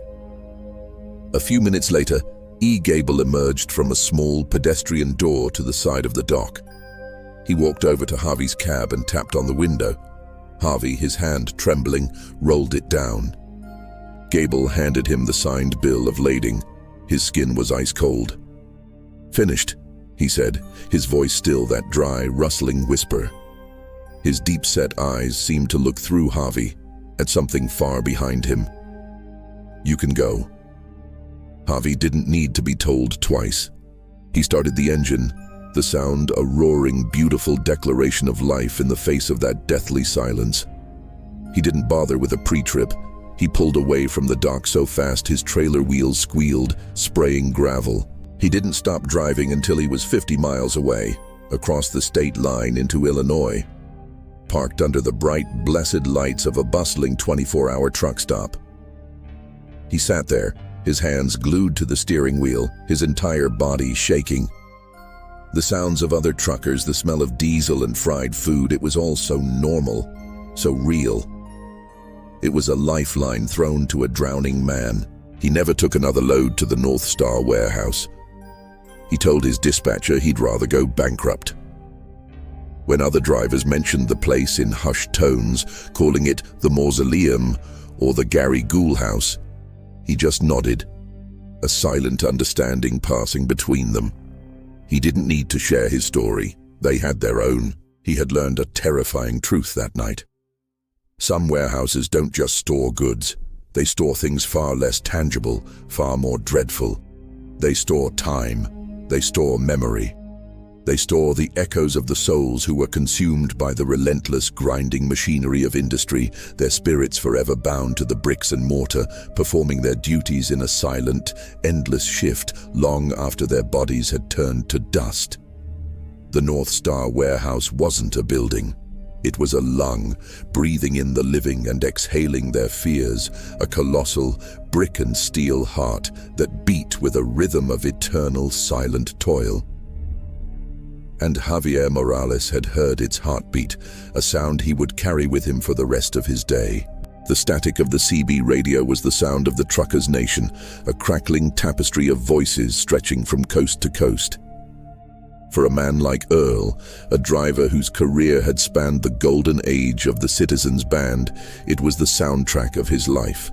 A few minutes later, E. Gable emerged from a small pedestrian door to the side of the dock. He walked over to Javi's cab and tapped on the window. Javi, his hand trembling, rolled it down. Gable handed him the signed bill of lading. His skin was ice cold. "Finished," he said, his voice still that dry, rustling whisper. His deep-set eyes seemed to look through Javi, at something far behind him. "You can go." Javi didn't need to be told twice. He started the engine, the sound a roaring, beautiful declaration of life in the face of that deathly silence. He didn't bother with a pre-trip. He pulled away from the dock so fast his trailer wheels squealed, spraying gravel. He didn't stop driving until he was 50 miles away, across the state line into Illinois, parked under the bright, blessed lights of a bustling 24-hour truck stop. He sat there, his hands glued to the steering wheel, his entire body shaking. The sounds of other truckers, the smell of diesel and fried food, it was all so normal, so real. It was a lifeline thrown to a drowning man. He never took another load to the North Star warehouse. He told his dispatcher he'd rather go bankrupt. When other drivers mentioned the place in hushed tones, calling it the Mausoleum or the Gary Gould House, he just nodded, a silent understanding passing between them. He didn't need to share his story. They had their own. He had learned a terrifying truth that night. Some warehouses don't just store goods. They store things far less tangible, far more dreadful. They store time. They store memory. They store the echoes of the souls who were consumed by the relentless grinding machinery of industry, their spirits forever bound to the bricks and mortar, performing their duties in a silent, endless shift long after their bodies had turned to dust. The North Star warehouse wasn't a building. It was a lung, breathing in the living and exhaling their fears, a colossal brick and steel heart that beat with a rhythm of eternal silent toil. And Javier Morales had heard its heartbeat, a sound he would carry with him for the rest of his day. The static of the CB radio was the sound of the truckers' nation, a crackling tapestry of voices stretching from coast to coast. For a man like Earl, a driver whose career had spanned the golden age of the Citizens Band, it was the soundtrack of his life.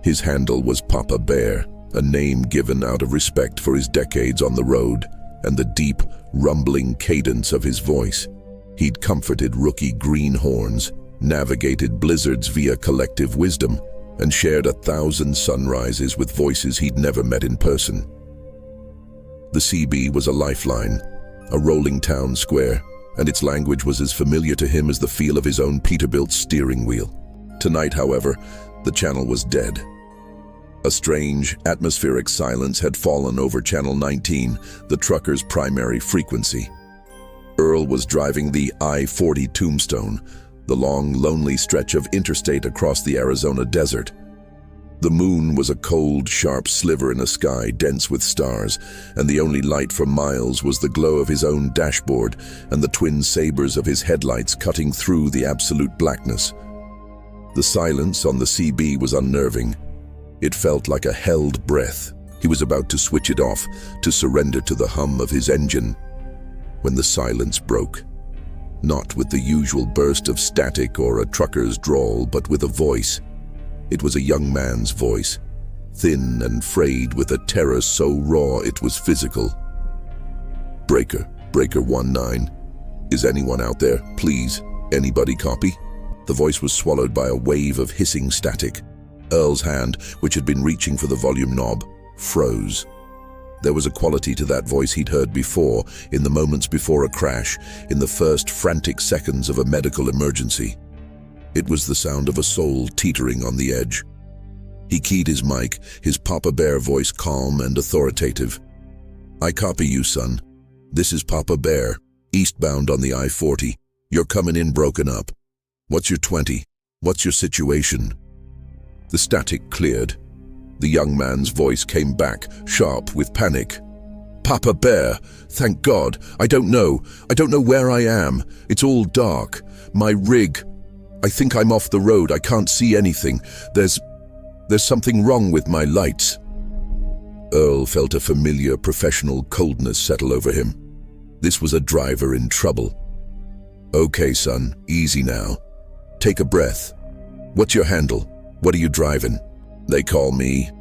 His handle was Papa Bear, a name given out of respect for his decades on the road, and the deep, rumbling cadence of his voice. He'd comforted rookie greenhorns, navigated blizzards via collective wisdom, and shared 1,000 sunrises with voices he'd never met in person. The CB was a lifeline, a rolling town square, and its language was as familiar to him as the feel of his own Peterbilt steering wheel. Tonight, however, the channel was dead. A strange, atmospheric silence had fallen over Channel 19, the trucker's primary frequency. Earl was driving the I-40 Tombstone, the long, lonely stretch of interstate across the Arizona desert. The moon was a cold, sharp sliver in a sky dense with stars, and the only light for miles was the glow of his own dashboard and the twin sabers of his headlights cutting through the absolute blackness. The silence on the CB was unnerving. It felt like a held breath. He was about to switch it off, to surrender to the hum of his engine, when the silence broke. Not with the usual burst of static or a trucker's drawl, but with a voice. It was a young man's voice, thin and frayed with a terror so raw it was physical. "Breaker, Breaker 19. Is anyone out there? Please, anybody copy?" The voice was swallowed by a wave of hissing static. Earl's hand, which had been reaching for the volume knob, froze. There was a quality to that voice he'd heard before, in the moments before a crash, in the first frantic seconds of a medical emergency. It was the sound of a soul teetering on the edge. He keyed his mic, his Papa Bear voice calm and authoritative. "I copy you, son. This is Papa Bear, eastbound on the I-40. You're coming in broken up. What's your 20? What's your situation?" The static cleared. The young man's voice came back, sharp with panic. "Papa Bear, thank God. I don't know where I am. It's all dark. My rig. I think I'm off the road. I can't see anything. There's something wrong with my lights." Earl felt a familiar professional coldness settle over him. This was a driver in trouble. "Okay, son, easy now. Take a breath. What's your handle? What are you driving?" They call me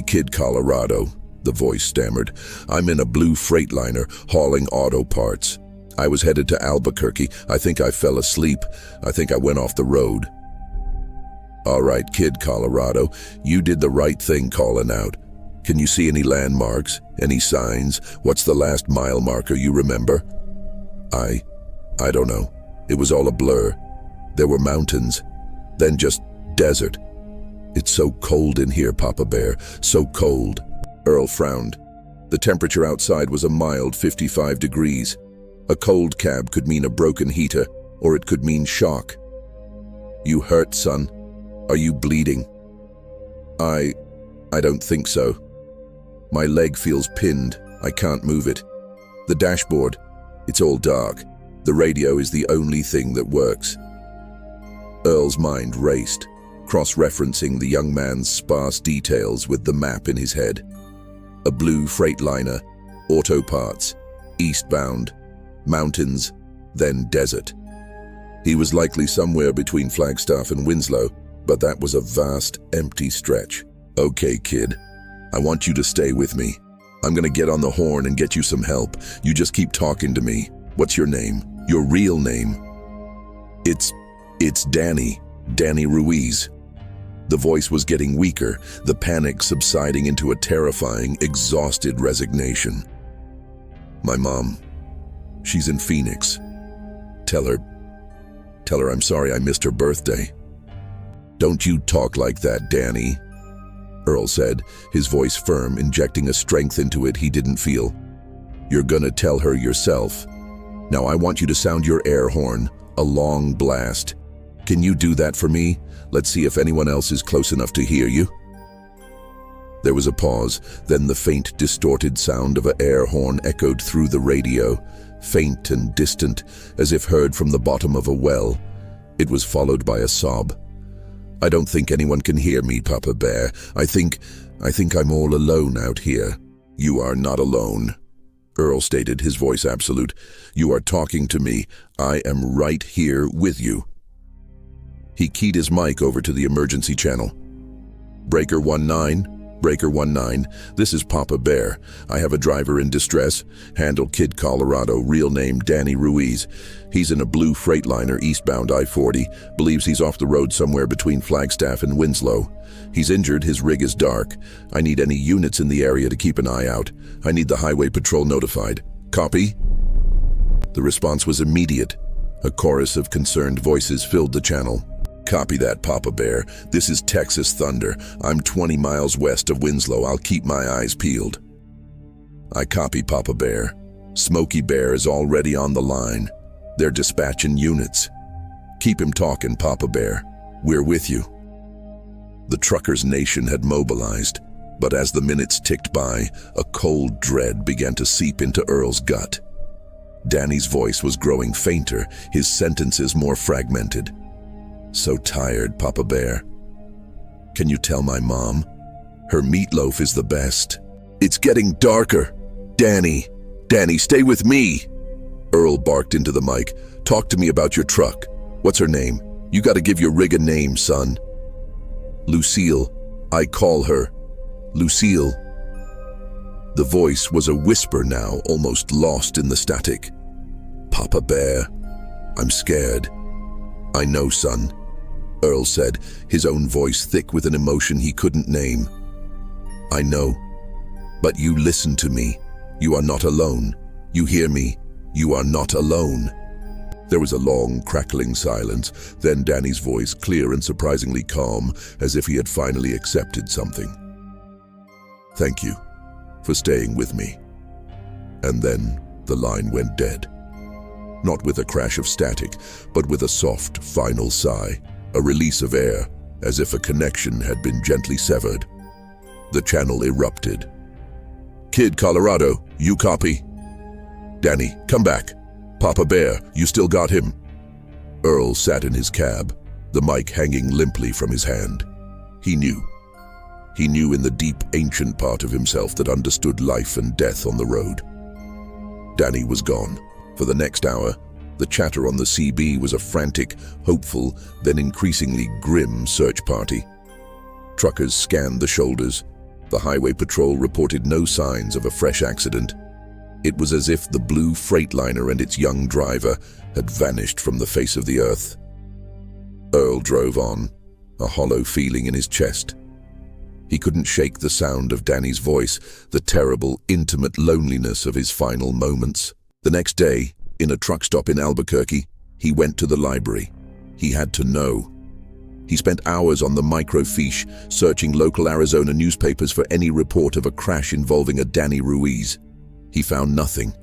Kid Colorado," the voice stammered. "I'm in a blue Freightliner hauling auto parts. I was headed to Albuquerque. I think I fell asleep. I think I went off the road." "All right, Kid Colorado, you did the right thing calling out. Can you see any landmarks? Any signs? What's the last mile marker you remember?" I don't know. It was all a blur. There were mountains, then just desert. "It's so cold in here, Papa Bear, so cold." Earl frowned. The temperature outside was a mild 55 degrees. A cold cab could mean a broken heater, or it could mean shock. "You hurt, son? Are you bleeding?" I I don't think so. My leg feels pinned. I can't move it. The dashboard, it's all dark. The radio is the only thing that works. Earl's mind raced, cross-referencing the young man's sparse details with the map in his head. A blue freightliner, auto parts, eastbound, mountains, then desert. He was likely somewhere between Flagstaff and Winslow, but that was a vast, empty stretch. Okay, kid, I want you to stay with me. I'm gonna get on the horn and get you some help. You just keep talking to me. What's your name? Your real name? It's Danny Ruiz. The voice was getting weaker, the panic subsiding into a terrifying, exhausted resignation. My mom, she's in Phoenix. Tell her I'm sorry I missed her birthday. Don't you talk like that, Danny, Earl said, his voice firm, injecting a strength into it he didn't feel. You're gonna tell her yourself. Now I want you to sound your air horn, a long blast. Can you do that for me? Let's see if anyone else is close enough to hear you. There was a pause, then the faint, distorted sound of an air horn echoed through the radio, faint and distant, as if heard from the bottom of a well. It was followed by a sob. I don't think anyone can hear me, Papa Bear. I think I'm all alone out here. You are not alone, Earl stated, his voice absolute. You are talking to me. I am right here with you. He keyed his mic over to the emergency channel. Breaker 19, this is Papa Bear. I have a driver in distress. Handle Kid Colorado, real name Danny Ruiz. He's in a blue freightliner eastbound I-40. Believes he's off the road somewhere between Flagstaff and Winslow. He's injured, his rig is dark. I need any units in the area to keep an eye out. I need the highway patrol notified. Copy? The response was immediate. A chorus of concerned voices filled the channel. Copy that, Papa Bear. This is Texas Thunder. I'm 20 miles west of Winslow. I'll keep my eyes peeled. I copy, Papa Bear. Smokey Bear is already on the line. They're dispatching units. Keep him talking, Papa Bear. We're with you. The truckers' nation had mobilized, but as the minutes ticked by, a cold dread began to seep into Earl's gut. Danny's voice was growing fainter, his sentences more fragmented. So tired, Papa Bear. Can you tell my mom? Her meatloaf is the best. It's getting darker. Danny, stay with me. Earl barked into the mic. Talk to me about your truck. What's her name? You gotta give your rig a name, son. Lucille. I call her Lucille. The voice was a whisper now, almost lost in the static. Papa Bear, I'm scared. I know, son, Earl said, his own voice thick with an emotion he couldn't name. I know, but you listen to me. You are not alone. You hear me? You are not alone. There was a long, crackling silence, then Danny's voice, clear and surprisingly calm, as if he had finally accepted something. Thank you for staying with me. And then the line went dead. Not with a crash of static, but with a soft, final sigh, a release of air, as if a connection had been gently severed. The channel erupted. Kid Colorado, you copy? Danny, come back. Papa Bear, you still got him? Earl sat in his cab, the mic hanging limply from his hand. He knew. He knew in the deep, ancient part of himself that understood life and death on the road. Danny was gone. For the next hour, the chatter on the CB was a frantic, hopeful, then increasingly grim search party. Truckers scanned the shoulders. The highway patrol reported no signs of a fresh accident. It was as if the blue freightliner and its young driver had vanished from the face of the earth. Earl drove on, a hollow feeling in his chest. He couldn't shake the sound of Danny's voice, the terrible, intimate loneliness of his final moments. The next day, in a truck stop in Albuquerque, he went to the library. He had to know. He spent hours on the microfiche, searching local Arizona newspapers for any report of a crash involving a Danny Ruiz. He found nothing.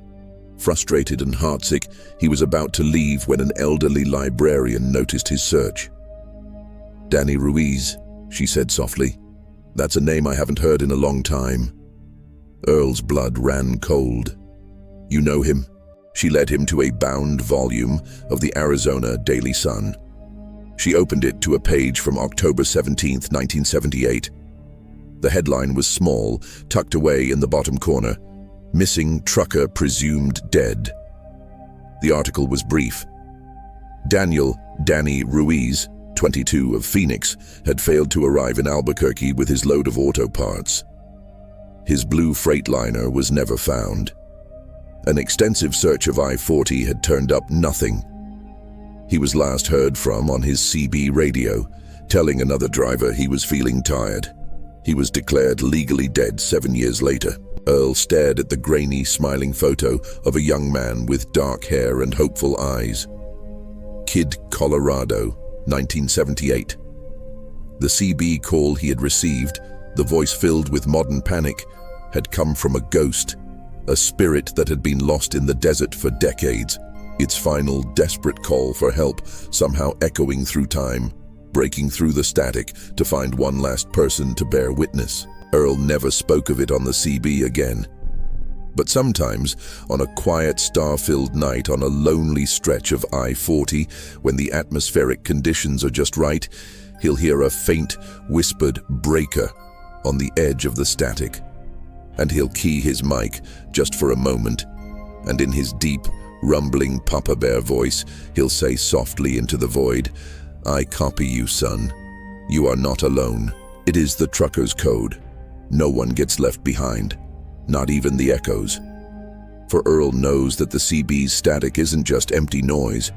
Frustrated and heartsick, he was about to leave when an elderly librarian noticed his search. Danny Ruiz, she said softly. That's a name I haven't heard in a long time. Earl's blood ran cold. You know him? She led him to a bound volume of the Arizona Daily Sun. She opened it to a page from October 17, 1978. The headline was small, tucked away in the bottom corner. Missing trucker presumed dead. The article was brief. Danny Ruiz, 22, of Phoenix, had failed to arrive in Albuquerque with his load of auto parts. His blue Freightliner was never found. An extensive search of I-40 had turned up nothing. He was last heard from on his CB radio, telling another driver he was feeling tired. He was declared legally dead 7 years later. Earl stared at the grainy, smiling photo of a young man with dark hair and hopeful eyes. Kid, Colorado, 1978. The CB call he had received, the voice filled with modern panic, had come from a ghost, a spirit that had been lost in the desert for decades, its final desperate call for help somehow echoing through time, breaking through the static to find one last person to bear witness. Earl never spoke of it on the CB again. But sometimes, on a quiet, star-filled night on a lonely stretch of I-40, when the atmospheric conditions are just right, he'll hear a faint, whispered breaker on the edge of the static. And he'll key his mic just for a moment, and in his deep, rumbling Papa Bear voice, he'll say softly into the void, "I copy you, son. You are not alone. It is the trucker's code. No one gets left behind, not even the echoes." For Earl knows that the CB's static isn't just empty noise.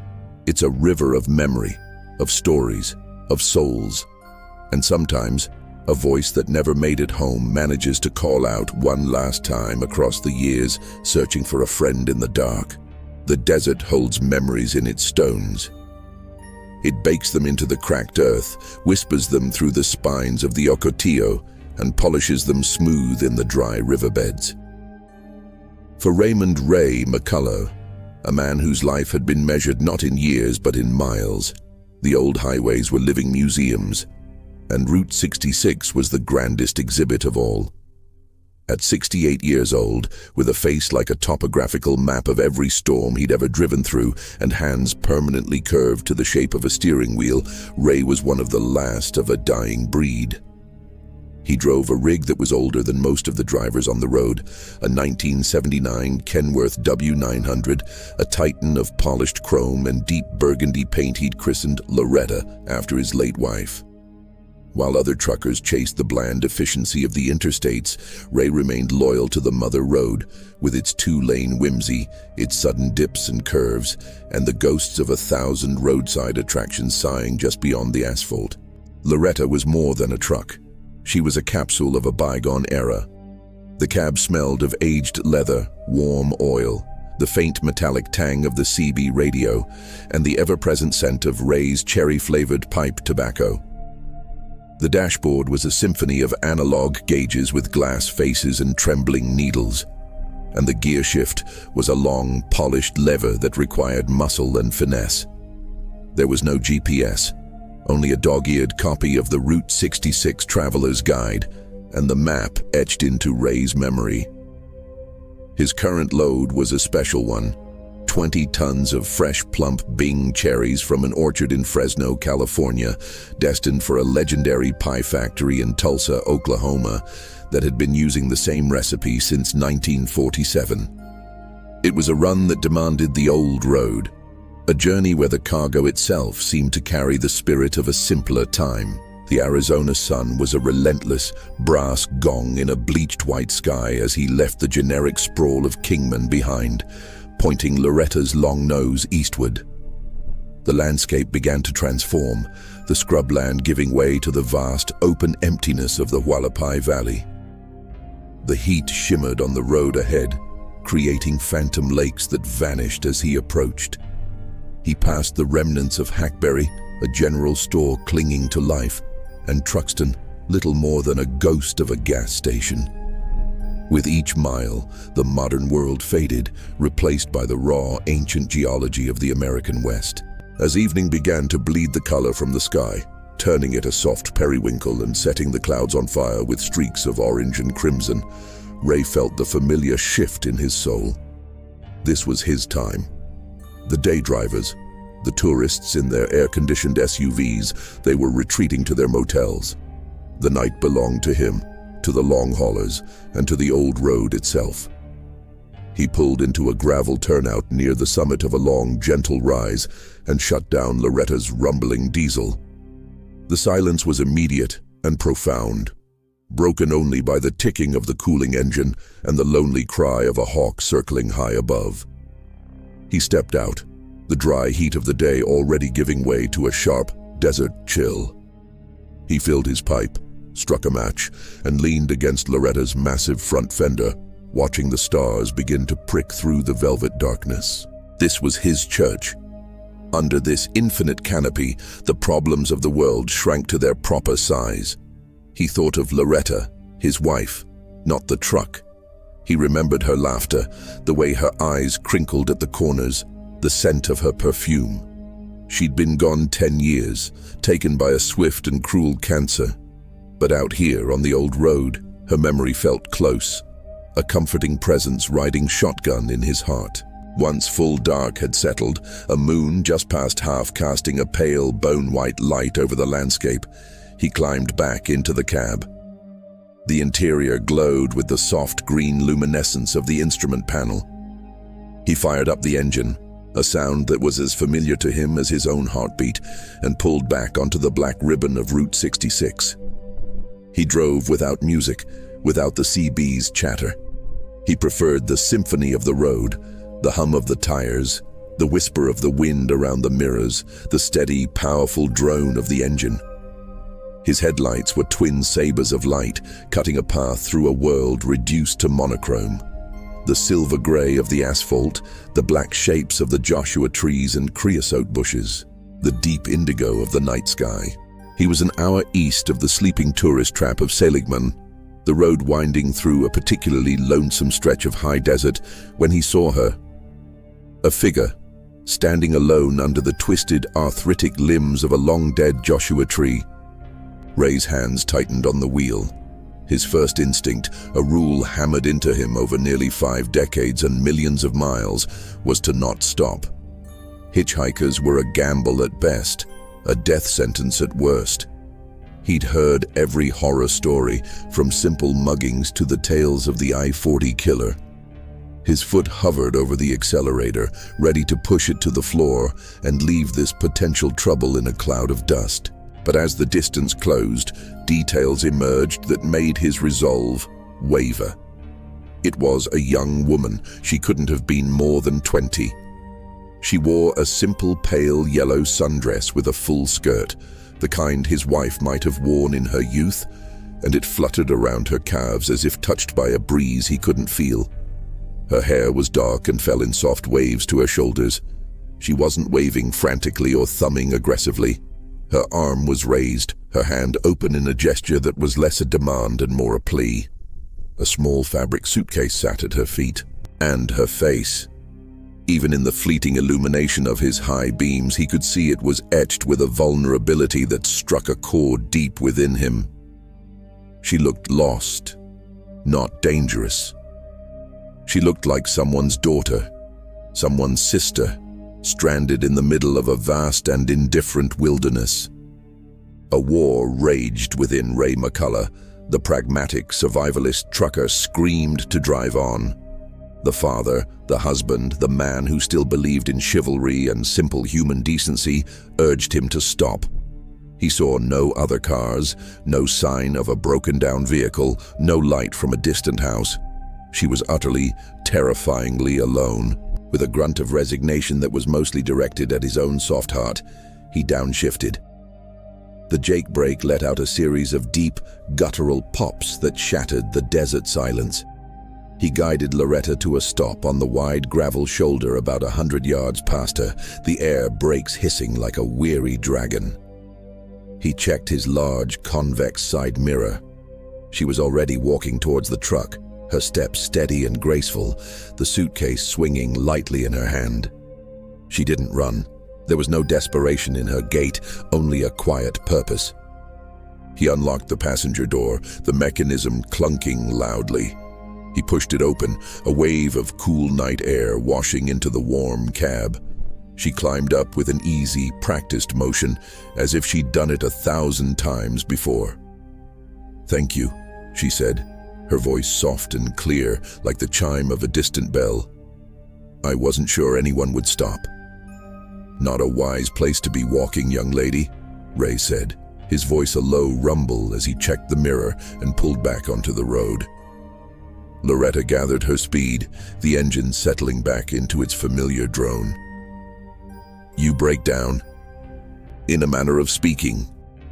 It's a river of memory, of stories, of souls. And sometimes, a voice that never made it home manages to call out one last time across the years, searching for a friend in the dark. The desert holds memories in its stones. It bakes them into the cracked earth, whispers them through the spines of the ocotillo, and polishes them smooth in the dry riverbeds. For Raymond Ray McCullough, a man whose life had been measured not in years but in miles, the old highways were living museums, and Route 66 was the grandest exhibit of all. At 68 years old, with a face like a topographical map of every storm he'd ever driven through and hands permanently curved to the shape of a steering wheel, Ray was one of the last of a dying breed. He drove a rig that was older than most of the drivers on the road, a 1979 Kenworth W900, a titan of polished chrome and deep burgundy paint he'd christened Loretta after his late wife. While other truckers chased the bland efficiency of the interstates, Ray remained loyal to the mother road, with its two-lane whimsy, its sudden dips and curves, and the ghosts of 1,000 roadside attractions sighing just beyond the asphalt. Loretta was more than a truck. She was a capsule of a bygone era. The cab smelled of aged leather, warm oil, the faint metallic tang of the CB radio, and the ever-present scent of Ray's cherry-flavored pipe tobacco. The dashboard was a symphony of analog gauges with glass faces and trembling needles, and the gear shift was a long, polished lever that required muscle and finesse. There was no GPS, only a dog-eared copy of the Route 66 Traveler's Guide, and the map etched into Ray's memory. His current load was a special one, 20 tons of fresh, plump Bing cherries from an orchard in Fresno, California, destined for a legendary pie factory in Tulsa, Oklahoma, that had been using the same recipe since 1947. It was a run that demanded the old road, a journey where the cargo itself seemed to carry the spirit of a simpler time. The Arizona sun was a relentless, brass gong in a bleached white sky as he left the generic sprawl of Kingman behind, pointing Loretta's long nose eastward. The landscape began to transform, the scrubland giving way to the vast, open emptiness of the Hualapai Valley. The heat shimmered on the road ahead, creating phantom lakes that vanished as he approached. He passed the remnants of Hackberry, a general store clinging to life, and Truxton, little more than a ghost of a gas station. With each mile, the modern world faded, replaced by the raw, ancient geology of the American West. As evening began to bleed the color from the sky, turning it a soft periwinkle and setting the clouds on fire with streaks of orange and crimson. Ray felt the familiar shift in his soul. This was his time. The day drivers, the tourists in their air-conditioned SUVs, they were retreating to their motels. The night belonged to him, to the long haulers, and to the old road itself. He pulled into a gravel turnout near the summit of a long, gentle rise and shut down Loretta's rumbling diesel. The silence was immediate and profound, broken only by the ticking of the cooling engine and the lonely cry of a hawk circling high above. He stepped out, the dry heat of the day already giving way to a sharp desert chill. He filled his pipe, struck a match, and leaned against Loretta's massive front fender, watching the stars begin to prick through the velvet darkness. This was his church. Under this infinite canopy, the problems of the world shrank to their proper size. He thought of Loretta, his wife, not the truck. He remembered her laughter, the way her eyes crinkled at the corners, the scent of her perfume. She'd been gone 10 years, taken by a swift and cruel cancer. But out here on the old road, her memory felt close, a comforting presence riding shotgun in his heart. Once full dark had settled, a moon just past half casting a pale, bone-white light over the landscape. He climbed back into the cab. The interior glowed with the soft green luminescence of the instrument panel. He fired up the engine, a sound that was as familiar to him as his own heartbeat, and pulled back onto the black ribbon of Route 66. He drove without music, without the CB's chatter. He preferred the symphony of the road, the hum of the tires, the whisper of the wind around the mirrors, the steady, powerful drone of the engine. His headlights were twin sabers of light, cutting a path through a world reduced to monochrome. The silver gray of the asphalt, the black shapes of the Joshua trees and creosote bushes, the deep indigo of the night sky. He was an hour east of the sleeping tourist trap of Seligman, the road winding through a particularly lonesome stretch of high desert, when he saw her. A figure, standing alone under the twisted, arthritic limbs of a long-dead Joshua tree. Ray's hands tightened on the wheel. His first instinct, a rule hammered into him over nearly 5 decades and millions of miles, was to not stop. Hitchhikers were a gamble at best, a death sentence at worst. He'd heard every horror story, from simple muggings to the tales of the I-40 killer. His foot hovered over the accelerator, ready to push it to the floor and leave this potential trouble in a cloud of dust. But as the distance closed, details emerged that made his resolve waver. It was a young woman. She couldn't have been more than 20. She wore a simple pale yellow sundress with a full skirt, the kind his wife might have worn in her youth, and it fluttered around her calves as if touched by a breeze he couldn't feel. Her hair was dark and fell in soft waves to her shoulders. She wasn't waving frantically or thumbing aggressively. Her arm was raised, her hand open in a gesture that was less a demand and more a plea. A small fabric suitcase sat at her feet, and her face. Even in the fleeting illumination of his high beams, he could see it was etched with a vulnerability that struck a chord deep within him. She looked lost, not dangerous. She looked like someone's daughter, someone's sister, stranded in the middle of a vast and indifferent wilderness. A war raged within Ray McCullough. The pragmatic survivalist trucker screamed to drive on. The father, the husband, the man who still believed in chivalry and simple human decency urged him to stop. He saw no other cars, no sign of a broken-down vehicle, no light from a distant house. She was utterly, terrifyingly alone. With a grunt of resignation that was mostly directed at his own soft heart, he downshifted. The Jake brake let out a series of deep, guttural pops that shattered the desert silence. He guided Loretta to a stop on the wide gravel shoulder about 100 yards past her, the air brakes hissing like a weary dragon. He checked his large, convex side mirror. She was already walking towards the truck, her steps steady and graceful, the suitcase swinging lightly in her hand. She didn't run. There was no desperation in her gait, only a quiet purpose. He unlocked the passenger door, the mechanism clunking loudly. He pushed it open, a wave of cool night air washing into the warm cab. She climbed up with an easy, practiced motion, as if she'd done it 1,000 times before. "Thank you," she said, her voice soft and clear, like the chime of a distant bell. "I wasn't sure anyone would stop." "Not a wise place to be walking, young lady," Ray said, his voice a low rumble as he checked the mirror and pulled back onto the road. Loretta gathered her speed, the engine settling back into its familiar drone. "You break down?" "In a manner of speaking,"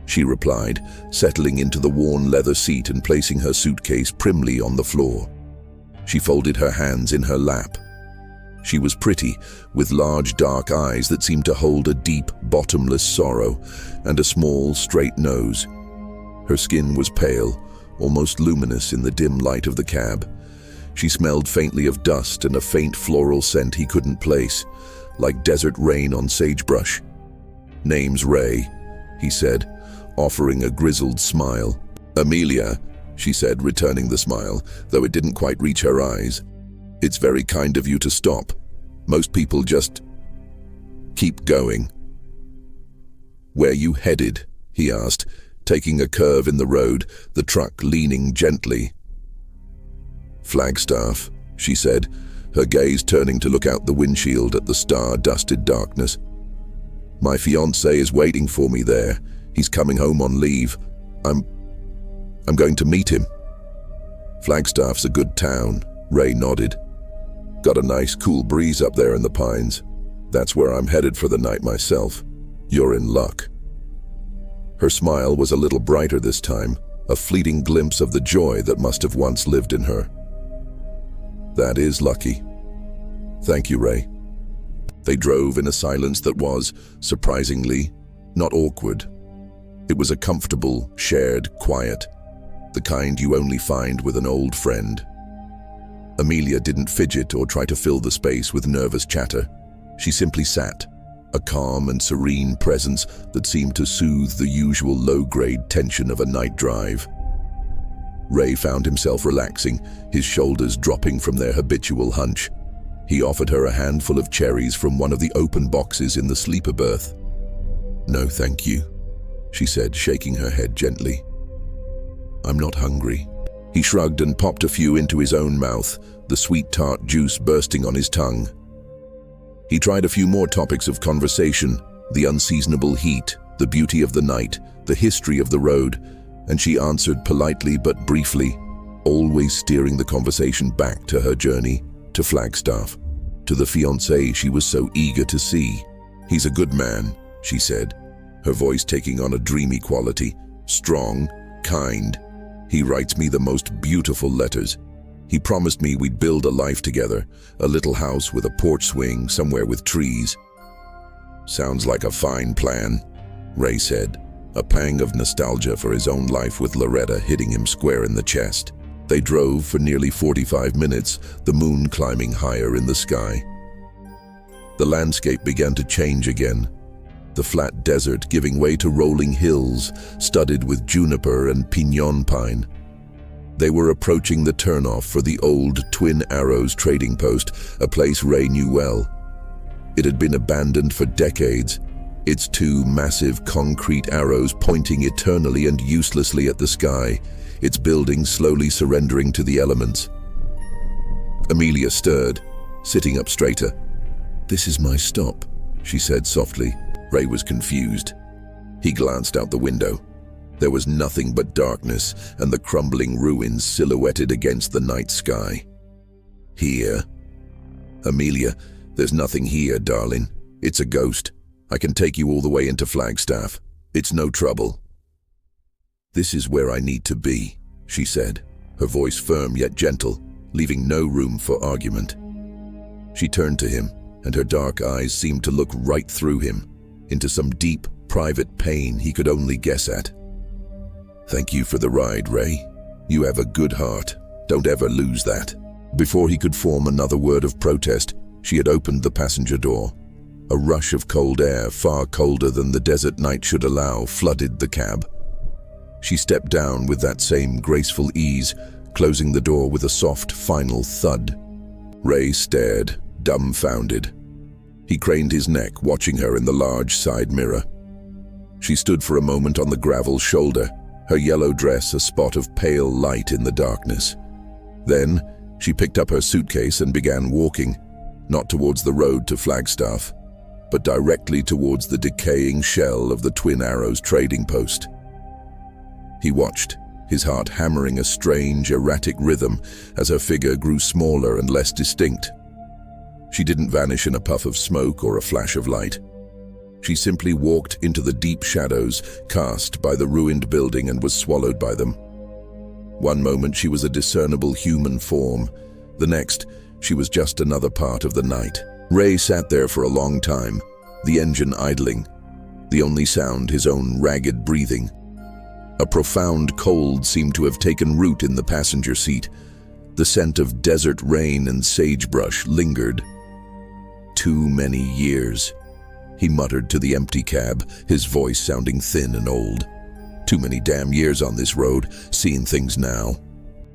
she replied, settling into the worn leather seat and placing her suitcase primly on the floor. She folded her hands in her lap. She was pretty, with large dark eyes that seemed to hold a deep, bottomless sorrow, and a small, straight nose. Her skin was pale, almost luminous in the dim light of the cab. She smelled faintly of dust and a faint floral scent he couldn't place, like desert rain on sagebrush. "Name's Ray," he said, offering a grizzled smile. "Amelia," she said, returning the smile, though it didn't quite reach her eyes. "It's very kind of you to stop. Most people just keep going." "Where you headed?" he asked, taking a curve in the road, the truck leaning gently. "Flagstaff," she said, her gaze turning to look out the windshield at the star-dusted darkness. "My fiancé is waiting for me there. He's coming home on leave. I'm going to meet him." "Flagstaff's a good town," Ray nodded. "Got a nice cool breeze up there in the pines. That's where I'm headed for the night myself. You're in luck." Her smile was a little brighter this time, a fleeting glimpse of the joy that must have once lived in her. "That is lucky. Thank you, Ray." They drove in a silence that was, surprisingly, not awkward. It was a comfortable, shared quiet, the kind you only find with an old friend. Amelia didn't fidget or try to fill the space with nervous chatter. She simply sat, a calm and serene presence that seemed to soothe the usual low-grade tension of a night drive. Ray found himself relaxing, his shoulders dropping from their habitual hunch. He offered her a handful of cherries from one of the open boxes in the sleeper berth. "No, thank you," she said, shaking her head gently. "I'm not hungry." He shrugged and popped a few into his own mouth, the sweet tart juice bursting on his tongue. He tried a few more topics of conversation, the unseasonable heat, the beauty of the night, the history of the road, and she answered politely but briefly, always steering the conversation back to her journey, to Flagstaff, to the fiancé she was so eager to see. "He's a good man," she said, her voice taking on a dreamy quality, strong, kind. "He writes me the most beautiful letters. He promised me we'd build a life together, a little house with a porch swing somewhere with trees." "Sounds like a fine plan," Ray said, a pang of nostalgia for his own life with Loretta hitting him square in the chest. They drove for nearly 45 minutes, the moon climbing higher in the sky. The landscape began to change again, the flat desert giving way to rolling hills studded with juniper and piñon pine. They were approaching the turnoff for the old Twin Arrows trading post, a place Ray knew well. It had been abandoned for decades, its two massive concrete arrows pointing eternally and uselessly at the sky, its buildings slowly surrendering to the elements. Amelia stirred, sitting up straighter. "This is my stop," she said softly. Ray was confused. He glanced out the window. There was nothing but darkness and the crumbling ruins silhouetted against the night sky. "Here." "Amelia, there's nothing here, darling. It's a ghost. I can take you all the way into Flagstaff. It's no trouble." "This is where I need to be," she said, her voice firm yet gentle, leaving no room for argument. She turned to him, and her dark eyes seemed to look right through him, into some deep, private pain he could only guess at. "Thank you for the ride, Ray. You have a good heart. Don't ever lose that." Before he could form another word of protest, she had opened the passenger door. A rush of cold air, far colder than the desert night should allow, flooded the cab. She stepped down with that same graceful ease, closing the door with a soft, final thud. Ray stared, dumbfounded. He craned his neck, watching her in the large side mirror. She stood for a moment on the gravel shoulder, her yellow dress a spot of pale light in the darkness. Then, she picked up her suitcase and began walking, not towards the road to Flagstaff, but directly towards the decaying shell of the Twin Arrows trading post. He watched, his heart hammering a strange, erratic rhythm as her figure grew smaller and less distinct. She didn't vanish in a puff of smoke or a flash of light. She simply walked into the deep shadows cast by the ruined building and was swallowed by them. One moment she was a discernible human form. The next, she was just another part of the night. Ray sat there for a long time, the engine idling, the only sound his own ragged breathing. A profound cold seemed to have taken root in the passenger seat. The scent of desert rain and sagebrush lingered. Too many years, he muttered to the empty cab, his voice sounding thin and old. Too many damn years on this road, seeing things now.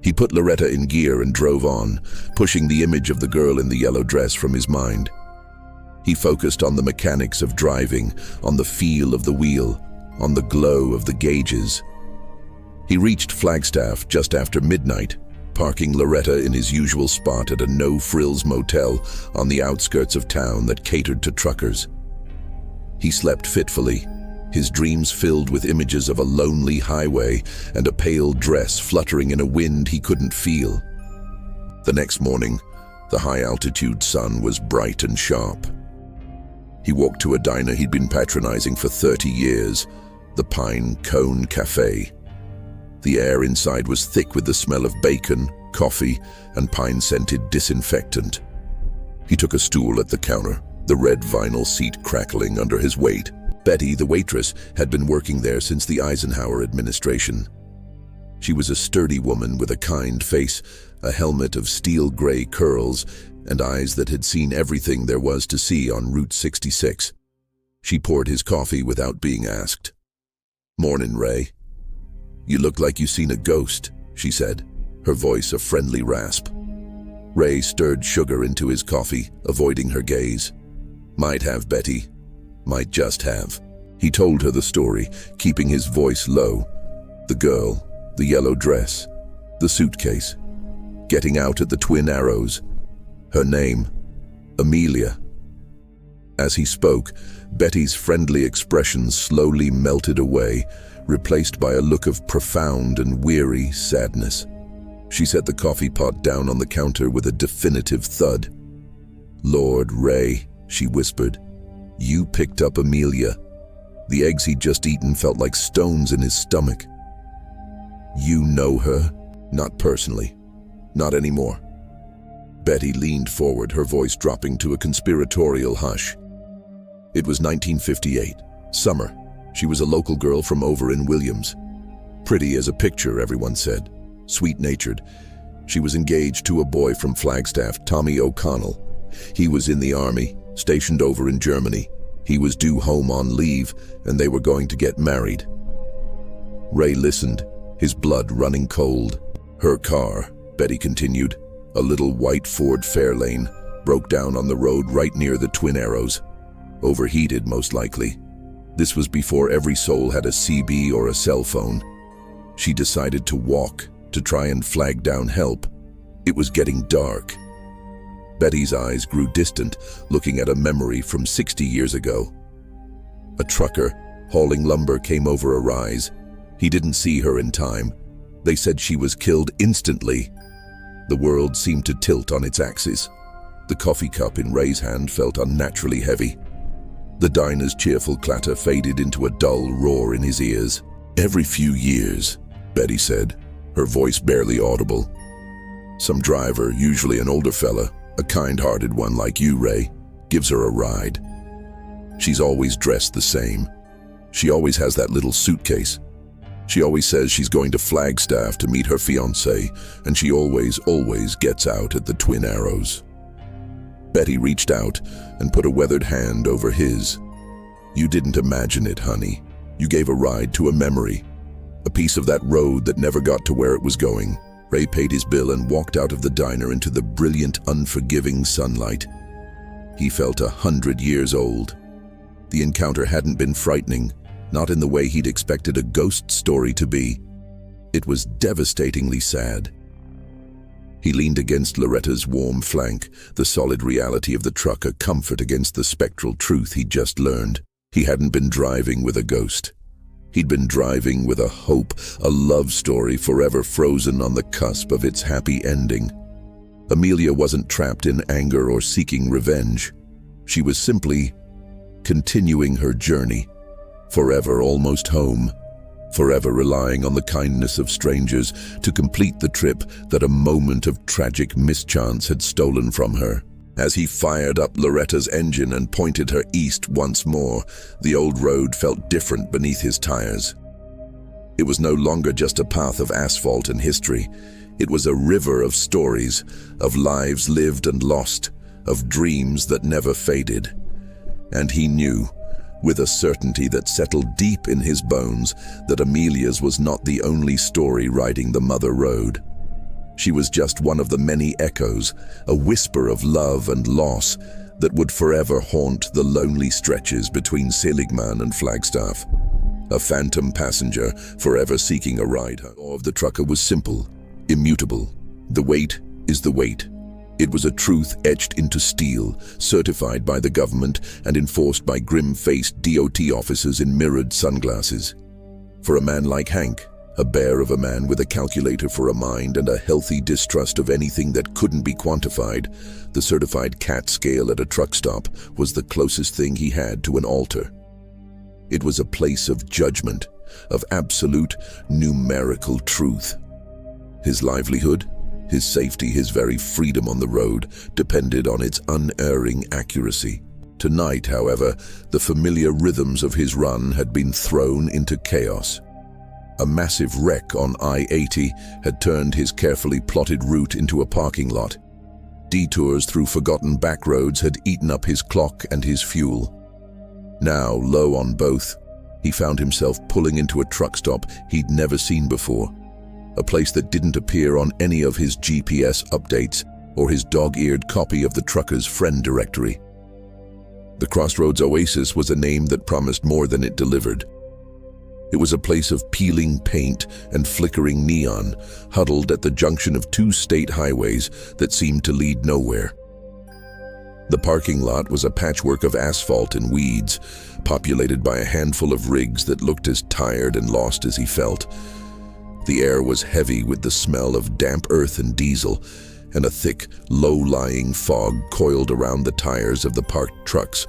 He put Loretta in gear and drove on, pushing the image of the girl in the yellow dress from his mind. He focused on the mechanics of driving, on the feel of the wheel, on the glow of the gauges. He reached Flagstaff just after midnight, parking Loretta in his usual spot at a no-frills motel on the outskirts of town that catered to truckers. He slept fitfully, his dreams filled with images of a lonely highway and a pale dress fluttering in a wind he couldn't feel. The next morning, the high-altitude sun was bright and sharp. He walked to a diner he'd been patronizing for 30 years, the Pine Cone Cafe. The air inside was thick with the smell of bacon, coffee, and pine-scented disinfectant. He took a stool at the counter, the red vinyl seat crackling under his weight. Betty, the waitress, had been working there since the Eisenhower administration. She was a sturdy woman with a kind face, a helmet of steel gray curls, and eyes that had seen everything there was to see on Route 66. She poured his coffee without being asked. "Mornin', Ray. You look like you seen a ghost," she said, her voice a friendly rasp. Ray stirred sugar into his coffee, avoiding her gaze. "Might have, Betty. Might just have." He told her the story, keeping his voice low. The girl, the yellow dress, the suitcase, getting out at the Twin Arrows. Her name, Amelia. As he spoke, Betty's friendly expression slowly melted away, replaced by a look of profound and weary sadness. She set the coffee pot down on the counter with a definitive thud. "Lord, Ray," she whispered, "you picked up Amelia." The eggs he'd just eaten felt like stones in his stomach. "You know her?" "Not personally. Not anymore." Betty leaned forward, her voice dropping to a conspiratorial hush. It was 1958, summer. She was a local girl from over in Williams. Pretty as a picture, everyone said. Sweet-natured. She was engaged to a boy from Flagstaff, Tommy O'Connell. He was in the army, stationed over in Germany. He was due home on leave, and they were going to get married. Ray listened, his blood running cold. Her car, Betty continued, a little white Ford Fairlane, broke down on the road right near the Twin Arrows. Overheated, most likely. This was before every soul had a CB or a cell phone. She decided to walk, to try and flag down help. It was getting dark. Betty's eyes grew distant, looking at a memory from 60 years ago. A trucker, hauling lumber, came over a rise. He didn't see her in time. They said she was killed instantly. The world seemed to tilt on its axis. The coffee cup in Ray's hand felt unnaturally heavy. The diner's cheerful clatter faded into a dull roar in his ears. "Every few years," Betty said, her voice barely audible. "Some driver, usually an older fella, a kind-hearted one like you, Ray, gives her a ride. She's always dressed the same. She always has that little suitcase. She always says she's going to Flagstaff to meet her fiancé, and she always gets out at the Twin Arrows." Betty reached out and put a weathered hand over his. "You didn't imagine it, honey. You gave a ride to a memory. A piece of that road that never got to where it was going." Ray paid his bill and walked out of the diner into the brilliant, unforgiving sunlight. He felt 100 years old. The encounter hadn't been frightening, not in the way he'd expected a ghost story to be. It was devastatingly sad. He leaned against Loretta's warm flank, the solid reality of the truck a comfort against the spectral truth he'd just learned. He hadn't been driving with a ghost. He'd been driving with a hope, a love story forever frozen on the cusp of its happy ending. Amelia wasn't trapped in anger or seeking revenge. She was simply continuing her journey, forever almost home, forever relying on the kindness of strangers to complete the trip that a moment of tragic mischance had stolen from her. As he fired up Loretta's engine and pointed her east once more, the old road felt different beneath his tires. It was no longer just a path of asphalt and history. It was a river of stories, of lives lived and lost, of dreams that never faded. And he knew, with a certainty that settled deep in his bones, that Amelia's was not the only story riding the mother road. She was just one of the many echoes, a whisper of love and loss that would forever haunt the lonely stretches between Seligman and Flagstaff. A phantom passenger, forever seeking a ride. The law of the trucker was simple, immutable. The weight is the weight. It was a truth etched into steel, certified by the government and enforced by grim-faced DOT officers in mirrored sunglasses. For a man like Hank, a bear of a man with a calculator for a mind and a healthy distrust of anything that couldn't be quantified, the certified CAT scale at a truck stop was the closest thing he had to an altar. It was a place of judgment, of absolute numerical truth. His livelihood, his safety, his very freedom on the road depended on its unerring accuracy. Tonight, however, the familiar rhythms of his run had been thrown into chaos. A massive wreck on I-80 had turned his carefully plotted route into a parking lot. Detours through forgotten back roads had eaten up his clock and his fuel. Now, low on both, he found himself pulling into a truck stop he'd never seen before. A place that didn't appear on any of his GPS updates or his dog-eared copy of the trucker's friend directory. The Crossroads Oasis was a name that promised more than it delivered. It was a place of peeling paint and flickering neon, huddled at the junction of two state highways that seemed to lead nowhere. The parking lot was a patchwork of asphalt and weeds, populated by a handful of rigs that looked as tired and lost as he felt. The air was heavy with the smell of damp earth and diesel, and a thick, low-lying fog coiled around the tires of the parked trucks,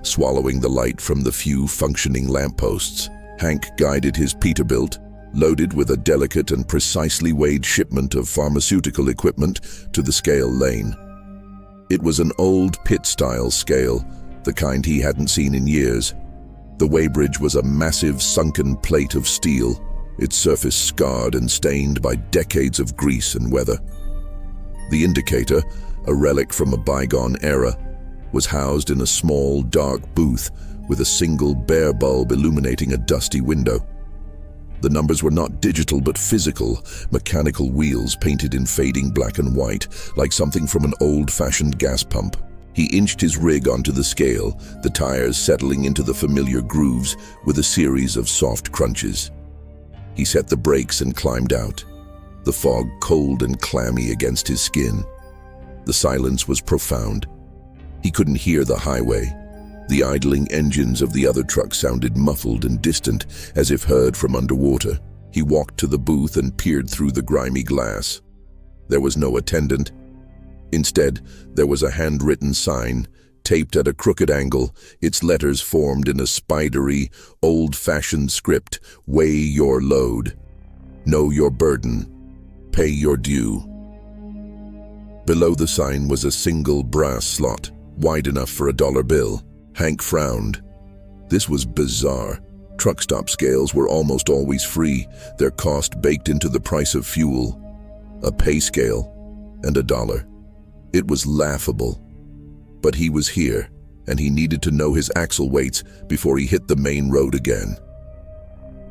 swallowing the light from the few functioning lampposts. Hank guided his Peterbilt, loaded with a delicate and precisely weighed shipment of pharmaceutical equipment, to the scale lane. It was an old pit-style scale, the kind he hadn't seen in years. The weighbridge was a massive sunken plate of steel, its surface scarred and stained by decades of grease and weather. The indicator, a relic from a bygone era, was housed in a small, dark booth with a single bare bulb illuminating a dusty window. The numbers were not digital but physical, mechanical wheels painted in fading black and white, like something from an old-fashioned gas pump. He inched his rig onto the scale, the tires settling into the familiar grooves with a series of soft crunches. He set the brakes and climbed out, the fog cold and clammy against his skin. The silence was profound. He couldn't hear the highway. The idling engines of the other truck sounded muffled and distant, as if heard from underwater. He walked to the booth and peered through the grimy glass. There was no attendant. Instead, there was a handwritten sign, taped at a crooked angle, its letters formed in a spidery, old-fashioned script: "Weigh your load. Know your burden. Pay your due." Below the sign was a single brass slot, wide enough for a dollar bill. Hank frowned. This was bizarre. Truck stop scales were almost always free, their cost baked into the price of fuel. A pay scale and $1. It was laughable. But he was here, and he needed to know his axle weights before he hit the main road again.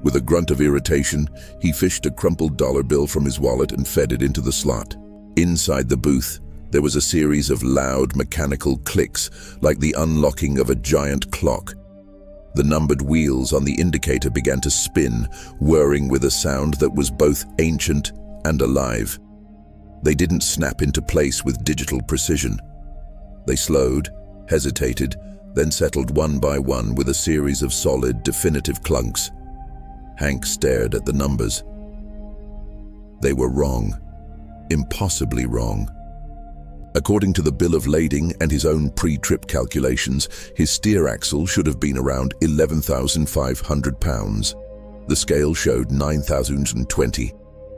With a grunt of irritation, he fished a crumpled dollar bill from his wallet and fed it into the slot. Inside the booth, there was a series of loud mechanical clicks, like the unlocking of a giant clock. The numbered wheels on the indicator began to spin, whirring with a sound that was both ancient and alive. They didn't snap into place with digital precision. They slowed, hesitated, then settled one by one with a series of solid, definitive clunks. Hank stared at the numbers. They were wrong. Impossibly wrong. According to the bill of lading and his own pre-trip calculations, his steer axle should have been around 11,500 pounds. The scale showed 9,020.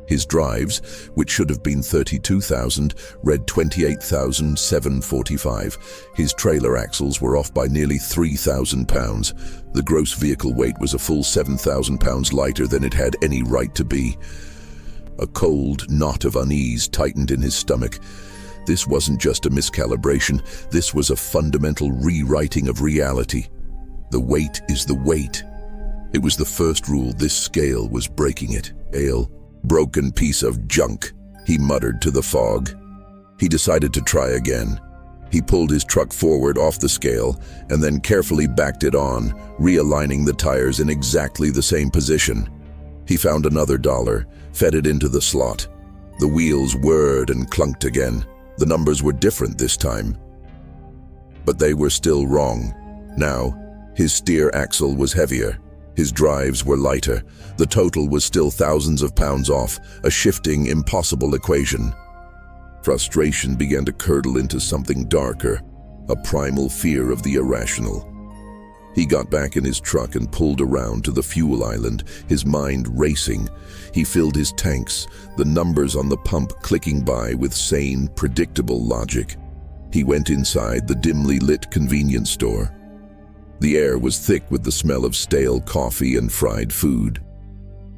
His drives, which should have been 32,000, read 28,745. His trailer axles were off by nearly 3,000 pounds. The gross vehicle weight was a full 7,000 pounds lighter than it had any right to be. A cold knot of unease tightened in his stomach. This wasn't just a miscalibration, this was a fundamental rewriting of reality. The weight is the weight. It was the first rule, this scale was breaking it. Broken piece of junk, he muttered to the fog. He decided to try again. He pulled his truck forward off the scale and then carefully backed it on, realigning the tires in exactly the same position. He found another dollar, fed it into the slot. The wheels whirred and clunked again. The numbers were different this time. But they were still wrong. Now, his steer axle was heavier. His drives were lighter. The total was still thousands of pounds off, a shifting, impossible equation. Frustration began to curdle into something darker, a primal fear of the irrational. He got back in his truck and pulled around to the fuel island, his mind racing. He filled his tanks, the numbers on the pump clicking by with sane, predictable logic. He went inside the dimly lit convenience store. The air was thick with the smell of stale coffee and fried food.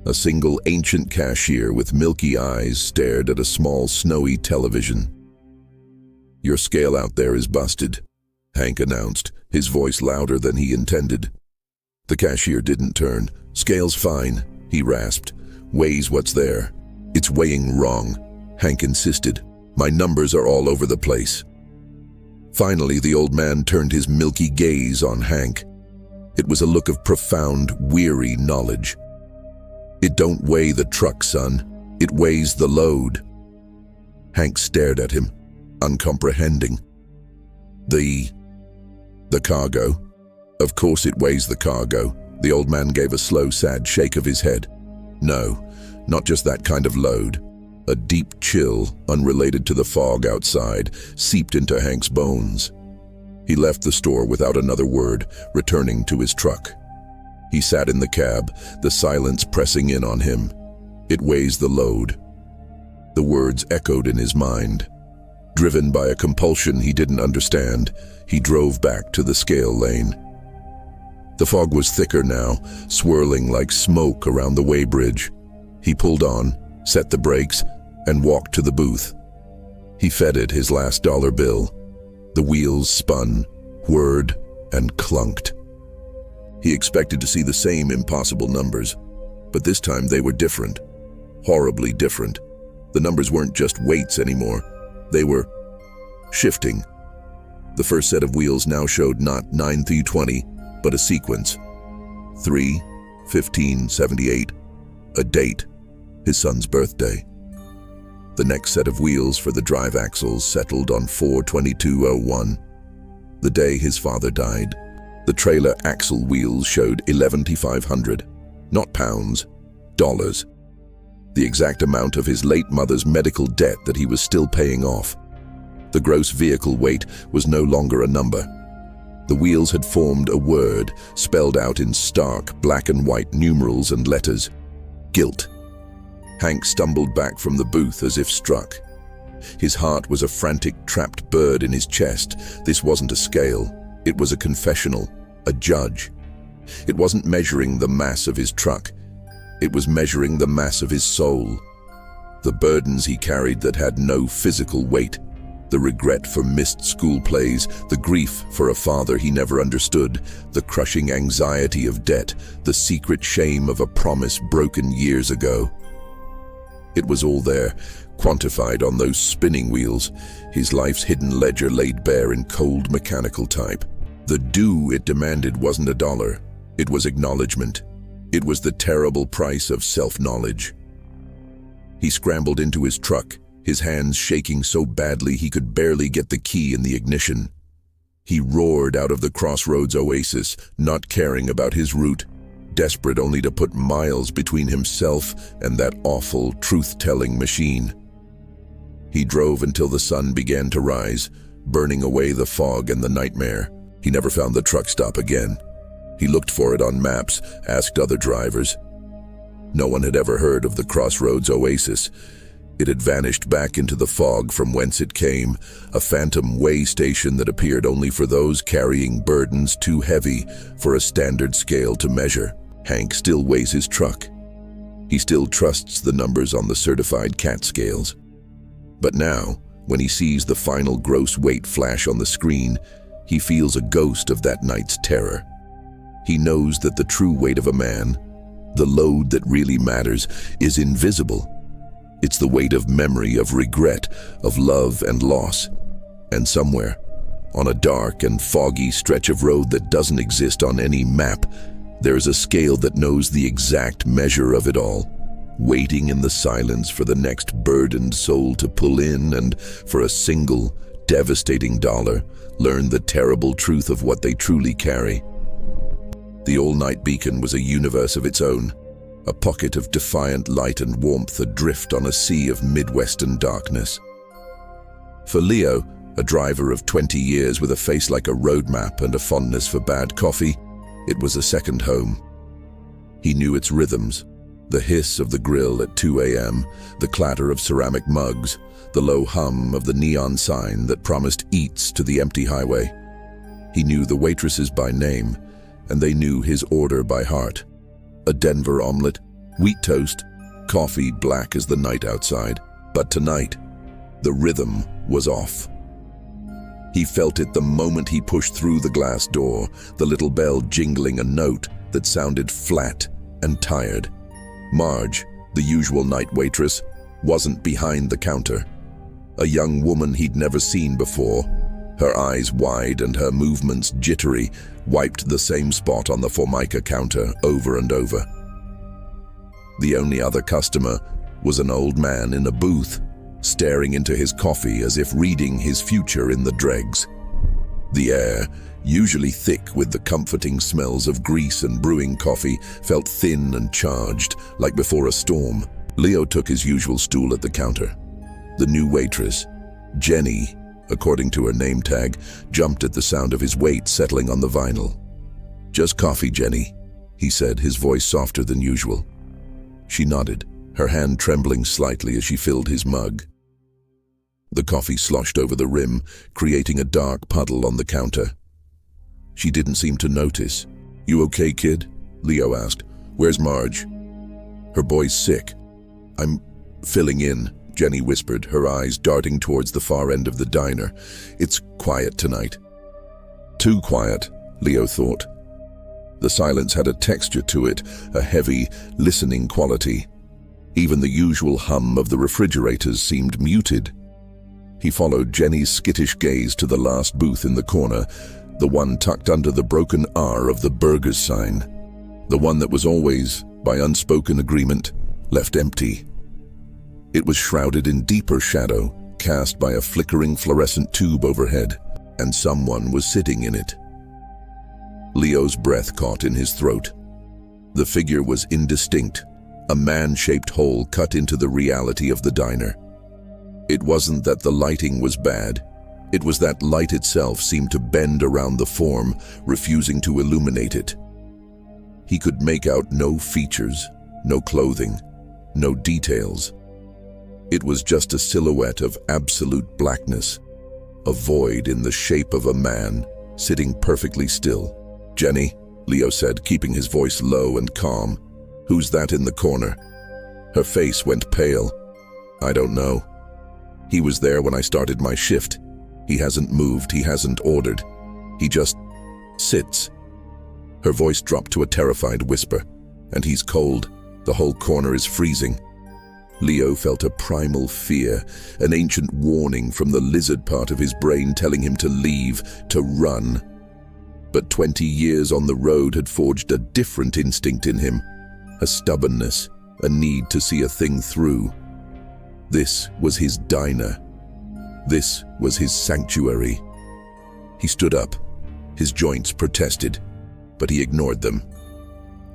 A single ancient cashier with milky eyes stared at a small snowy television. "Your scale out there is busted," Hank announced, his voice louder than he intended. The cashier didn't turn. "Scale's fine," he rasped. "Weighs what's there." "It's weighing wrong," Hank insisted. "My numbers are all over the place." Finally, the old man turned his milky gaze on Hank. It was a look of profound, weary knowledge. "It don't weigh the truck, son. It weighs the load." Hank stared at him, uncomprehending. The cargo. Of course it weighs the cargo." The old man gave a slow, sad shake of his head. "No, not just that kind of load." A deep chill, unrelated to the fog outside, seeped into Hank's bones. He left the store without another word, returning to his truck. He sat in the cab, the silence pressing in on him. "It weighs the load." The words echoed in his mind. Driven by a compulsion he didn't understand, he drove back to the scale lane. The fog was thicker now, swirling like smoke around the weighbridge. He pulled on, set the brakes, and walked to the booth. He fed it his last dollar bill. The wheels spun, whirred, and clunked. He expected to see the same impossible numbers, but this time they were different, horribly different. The numbers weren't just weights anymore. They were shifting. The first set of wheels now showed not 9 through 20, but a sequence. 3, 15, 78, a date, his son's birthday. The next set of wheels for the drive axles settled on 4/22/01, the day his father died. The trailer axle wheels showed 11,500, not pounds, dollars. The exact amount of his late mother's medical debt that he was still paying off. The gross vehicle weight was no longer a number. The wheels had formed a word, spelled out in stark black and white numerals and letters. Guilt. Hank stumbled back from the booth as if struck. His heart was a frantic, trapped bird in his chest. This wasn't a scale. It was a confessional, a judge. It wasn't measuring the mass of his truck. It was measuring the mass of his soul. The burdens he carried that had no physical weight. The regret for missed school plays, the grief for a father he never understood, the crushing anxiety of debt, the secret shame of a promise broken years ago. It was all there, quantified on those spinning wheels, his life's hidden ledger laid bare in cold mechanical type. The due it demanded wasn't $1, it was acknowledgement. It was the terrible price of self-knowledge. He scrambled into his truck, his hands shaking so badly he could barely get the key in the ignition. He roared out of the crossroads oasis, not caring about his route, desperate only to put miles between himself and that awful, truth-telling machine. He drove until the sun began to rise, burning away the fog and the nightmare. He never found the truck stop again. He looked for it on maps, asked other drivers. No one had ever heard of the Crossroads Oasis. It had vanished back into the fog from whence it came, a phantom way station that appeared only for those carrying burdens too heavy for a standard scale to measure. Hank still weighs his truck. He still trusts the numbers on the certified CAT scales. But now, when he sees the final gross weight flash on the screen, he feels a ghost of that night's terror. He knows that the true weight of a man, the load that really matters, is invisible. It's the weight of memory, of regret, of love and loss. And somewhere, on a dark and foggy stretch of road that doesn't exist on any map, there's a scale that knows the exact measure of it all, waiting in the silence for the next burdened soul to pull in and, for a single, devastating dollar, learn the terrible truth of what they truly carry. The all-night beacon was a universe of its own, a pocket of defiant light and warmth adrift on a sea of Midwestern darkness. For Leo, a driver of 20 years with a face like a road map and a fondness for bad coffee, it was a second home. He knew its rhythms, the hiss of the grill at 2 a.m., the clatter of ceramic mugs, the low hum of the neon sign that promised eats to the empty highway. He knew the waitresses by name, and they knew his order by heart. A Denver omelet, wheat toast, coffee black as the night outside. But tonight, the rhythm was off. He felt it the moment he pushed through the glass door, the little bell jingling a note that sounded flat and tired. Marge, the usual night waitress, wasn't behind the counter. A young woman he'd never seen before, her eyes wide and her movements jittery, wiped the same spot on the Formica counter over and over. The only other customer was an old man in a booth, staring into his coffee as if reading his future in the dregs. The air, usually thick with the comforting smells of grease and brewing coffee, felt thin and charged, like before a storm. Leo took his usual stool at the counter. The new waitress, Jenny, according to her name tag, jumped at the sound of his weight settling on the vinyl. "Just coffee, Jenny," he said, his voice softer than usual. She nodded, her hand trembling slightly as she filled his mug. The coffee sloshed over the rim, creating a dark puddle on the counter. She didn't seem to notice. "You okay, kid?" Leo asked. "Where's Marge?" "Her boy's sick." "I'm filling in," Jenny whispered, her eyes darting towards the far end of the diner. "It's quiet tonight." Too quiet, Leo thought. The silence had a texture to it, a heavy, listening quality. Even the usual hum of the refrigerators seemed muted. He followed Jenny's skittish gaze to the last booth in the corner, the one tucked under the broken R of the burgers sign, the one that was always, by unspoken agreement, left empty. It was shrouded in deeper shadow, cast by a flickering fluorescent tube overhead, and someone was sitting in it. Leo's breath caught in his throat. The figure was indistinct, a man-shaped hole cut into the reality of the diner. It wasn't that the lighting was bad. It was that light itself seemed to bend around the form, refusing to illuminate it. He could make out no features, no clothing, no details. It was just a silhouette of absolute blackness, a void in the shape of a man, sitting perfectly still. "Jenny," Leo said, keeping his voice low and calm. "Who's that in the corner?" Her face went pale. "I don't know." He was there when I started my shift. He hasn't moved, he hasn't ordered. He just sits. Her voice dropped to a terrified whisper. And he's cold. The whole corner is freezing. Leo felt a primal fear, an ancient warning from the lizard part of his brain telling him to leave, to run. But 20 years on the road had forged a different instinct in him, a stubbornness, a need to see a thing through. This was his diner. This was his sanctuary. He stood up. His joints protested, but he ignored them.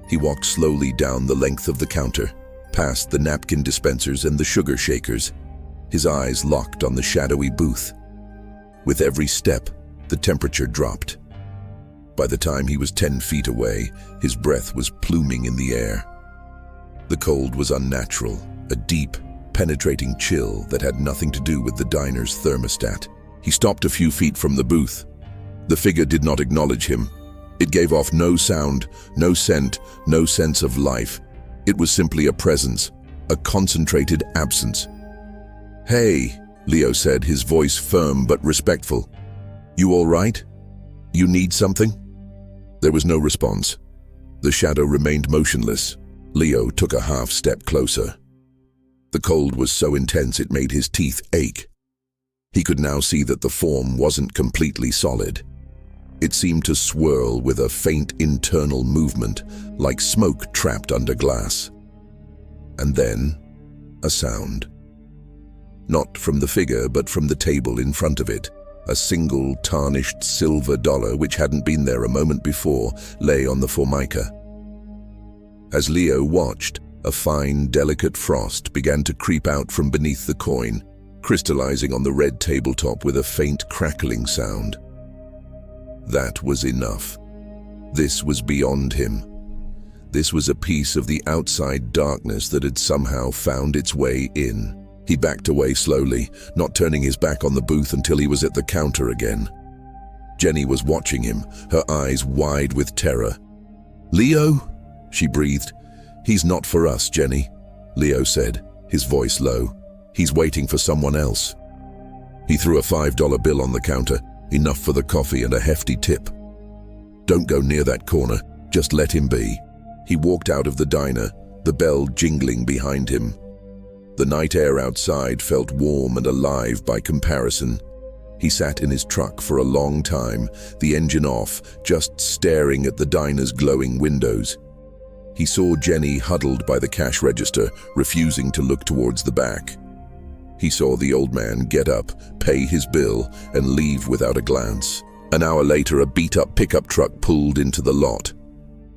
He walked slowly down the length of the counter, past the napkin dispensers and the sugar shakers, his eyes locked on the shadowy booth. With every step, the temperature dropped. By the time he was 10 feet away, his breath was pluming in the air. The cold was unnatural, a deep, penetrating chill that had nothing to do with the diner's thermostat. He stopped a few feet from the booth. The figure did not acknowledge him. It gave off no sound, no scent, no sense of life. It was simply a presence, a concentrated absence. "Hey," Leo said, his voice firm but respectful. "You all right? You need something?" There was no response. The shadow remained motionless. Leo took a half step closer. The cold was so intense it made his teeth ache. He could now see that the form wasn't completely solid. It seemed to swirl with a faint internal movement, like smoke trapped under glass. And then, a sound. Not from the figure, but from the table in front of it. A single tarnished silver dollar, which hadn't been there a moment before, lay on the formica. As Leo watched, a fine, delicate frost began to creep out from beneath the coin, crystallizing on the red tabletop with a faint crackling sound. That was enough. This was beyond him. This was a piece of the outside darkness that had somehow found its way in. He backed away slowly, not turning his back on the booth until he was at the counter again. Jenny was watching him, her eyes wide with terror. "Leo?" she breathed. "He's not for us, Jenny," Leo said, his voice low. "He's waiting for someone else." He threw a $5 bill on the counter, enough for the coffee and a hefty tip. "Don't go near that corner, just let him be." He walked out of the diner, the bell jingling behind him. The night air outside felt warm and alive by comparison. He sat in his truck for a long time, the engine off, just staring at the diner's glowing windows. He saw Jenny huddled by the cash register, refusing to look towards the back. He saw the old man get up, pay his bill, and leave without a glance. An hour later, a beat-up pickup truck pulled into the lot.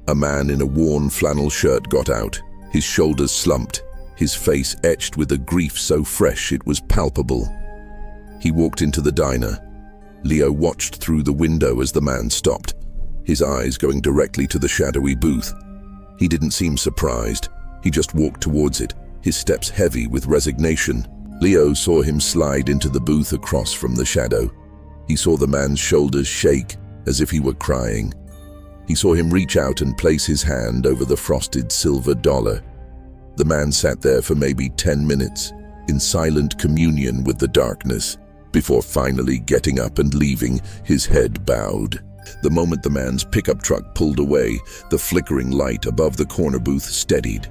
A man in a worn flannel shirt got out, his shoulders slumped, his face etched with a grief so fresh it was palpable. He walked into the diner. Leo watched through the window as the man stopped, his eyes going directly to the shadowy booth. He didn't seem surprised. He just walked towards it, his steps heavy with resignation. Leo saw him slide into the booth across from the shadow. He saw the man's shoulders shake as if he were crying. He saw him reach out and place his hand over the frosted silver dollar. The man sat there for maybe 10 minutes, in silent communion with the darkness, before finally getting up and leaving, his head bowed. The moment the man's pickup truck pulled away, the flickering light above the corner booth steadied.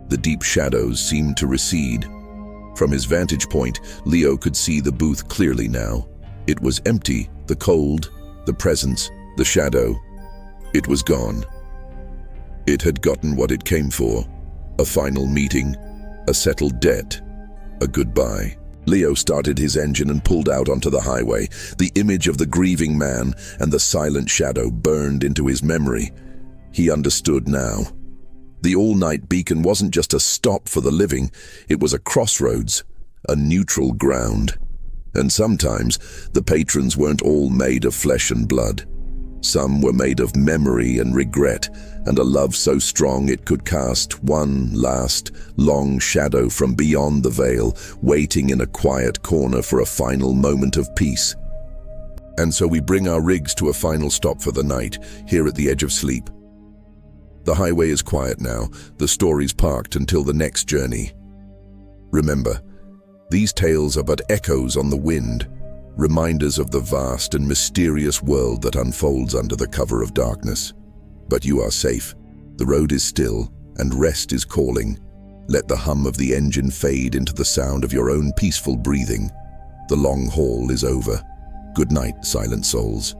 The deep shadows seemed to recede. From his vantage point, Leo could see the booth clearly now. It was empty, the cold, the presence, the shadow. It was gone. It had gotten what it came for. A final meeting, a settled debt, a goodbye. Leo started his engine and pulled out onto the highway. The image of the grieving man and the silent shadow burned into his memory. He understood now. The all-night beacon wasn't just a stop for the living, it was a crossroads, a neutral ground. And sometimes the patrons weren't all made of flesh and blood. Some were made of memory and regret, and a love so strong it could cast one last, long shadow from beyond the veil, waiting in a quiet corner for a final moment of peace. And so we bring our rigs to a final stop for the night, here at the edge of sleep. The highway is quiet now, the story's parked until the next journey. Remember, These tales are but echoes on the wind, reminders of the vast and mysterious world that unfolds under the cover of darkness. But you are safe. The road is still, and rest is calling. Let the hum of the engine fade into the sound of your own peaceful breathing. The long haul is over. Good night, silent souls.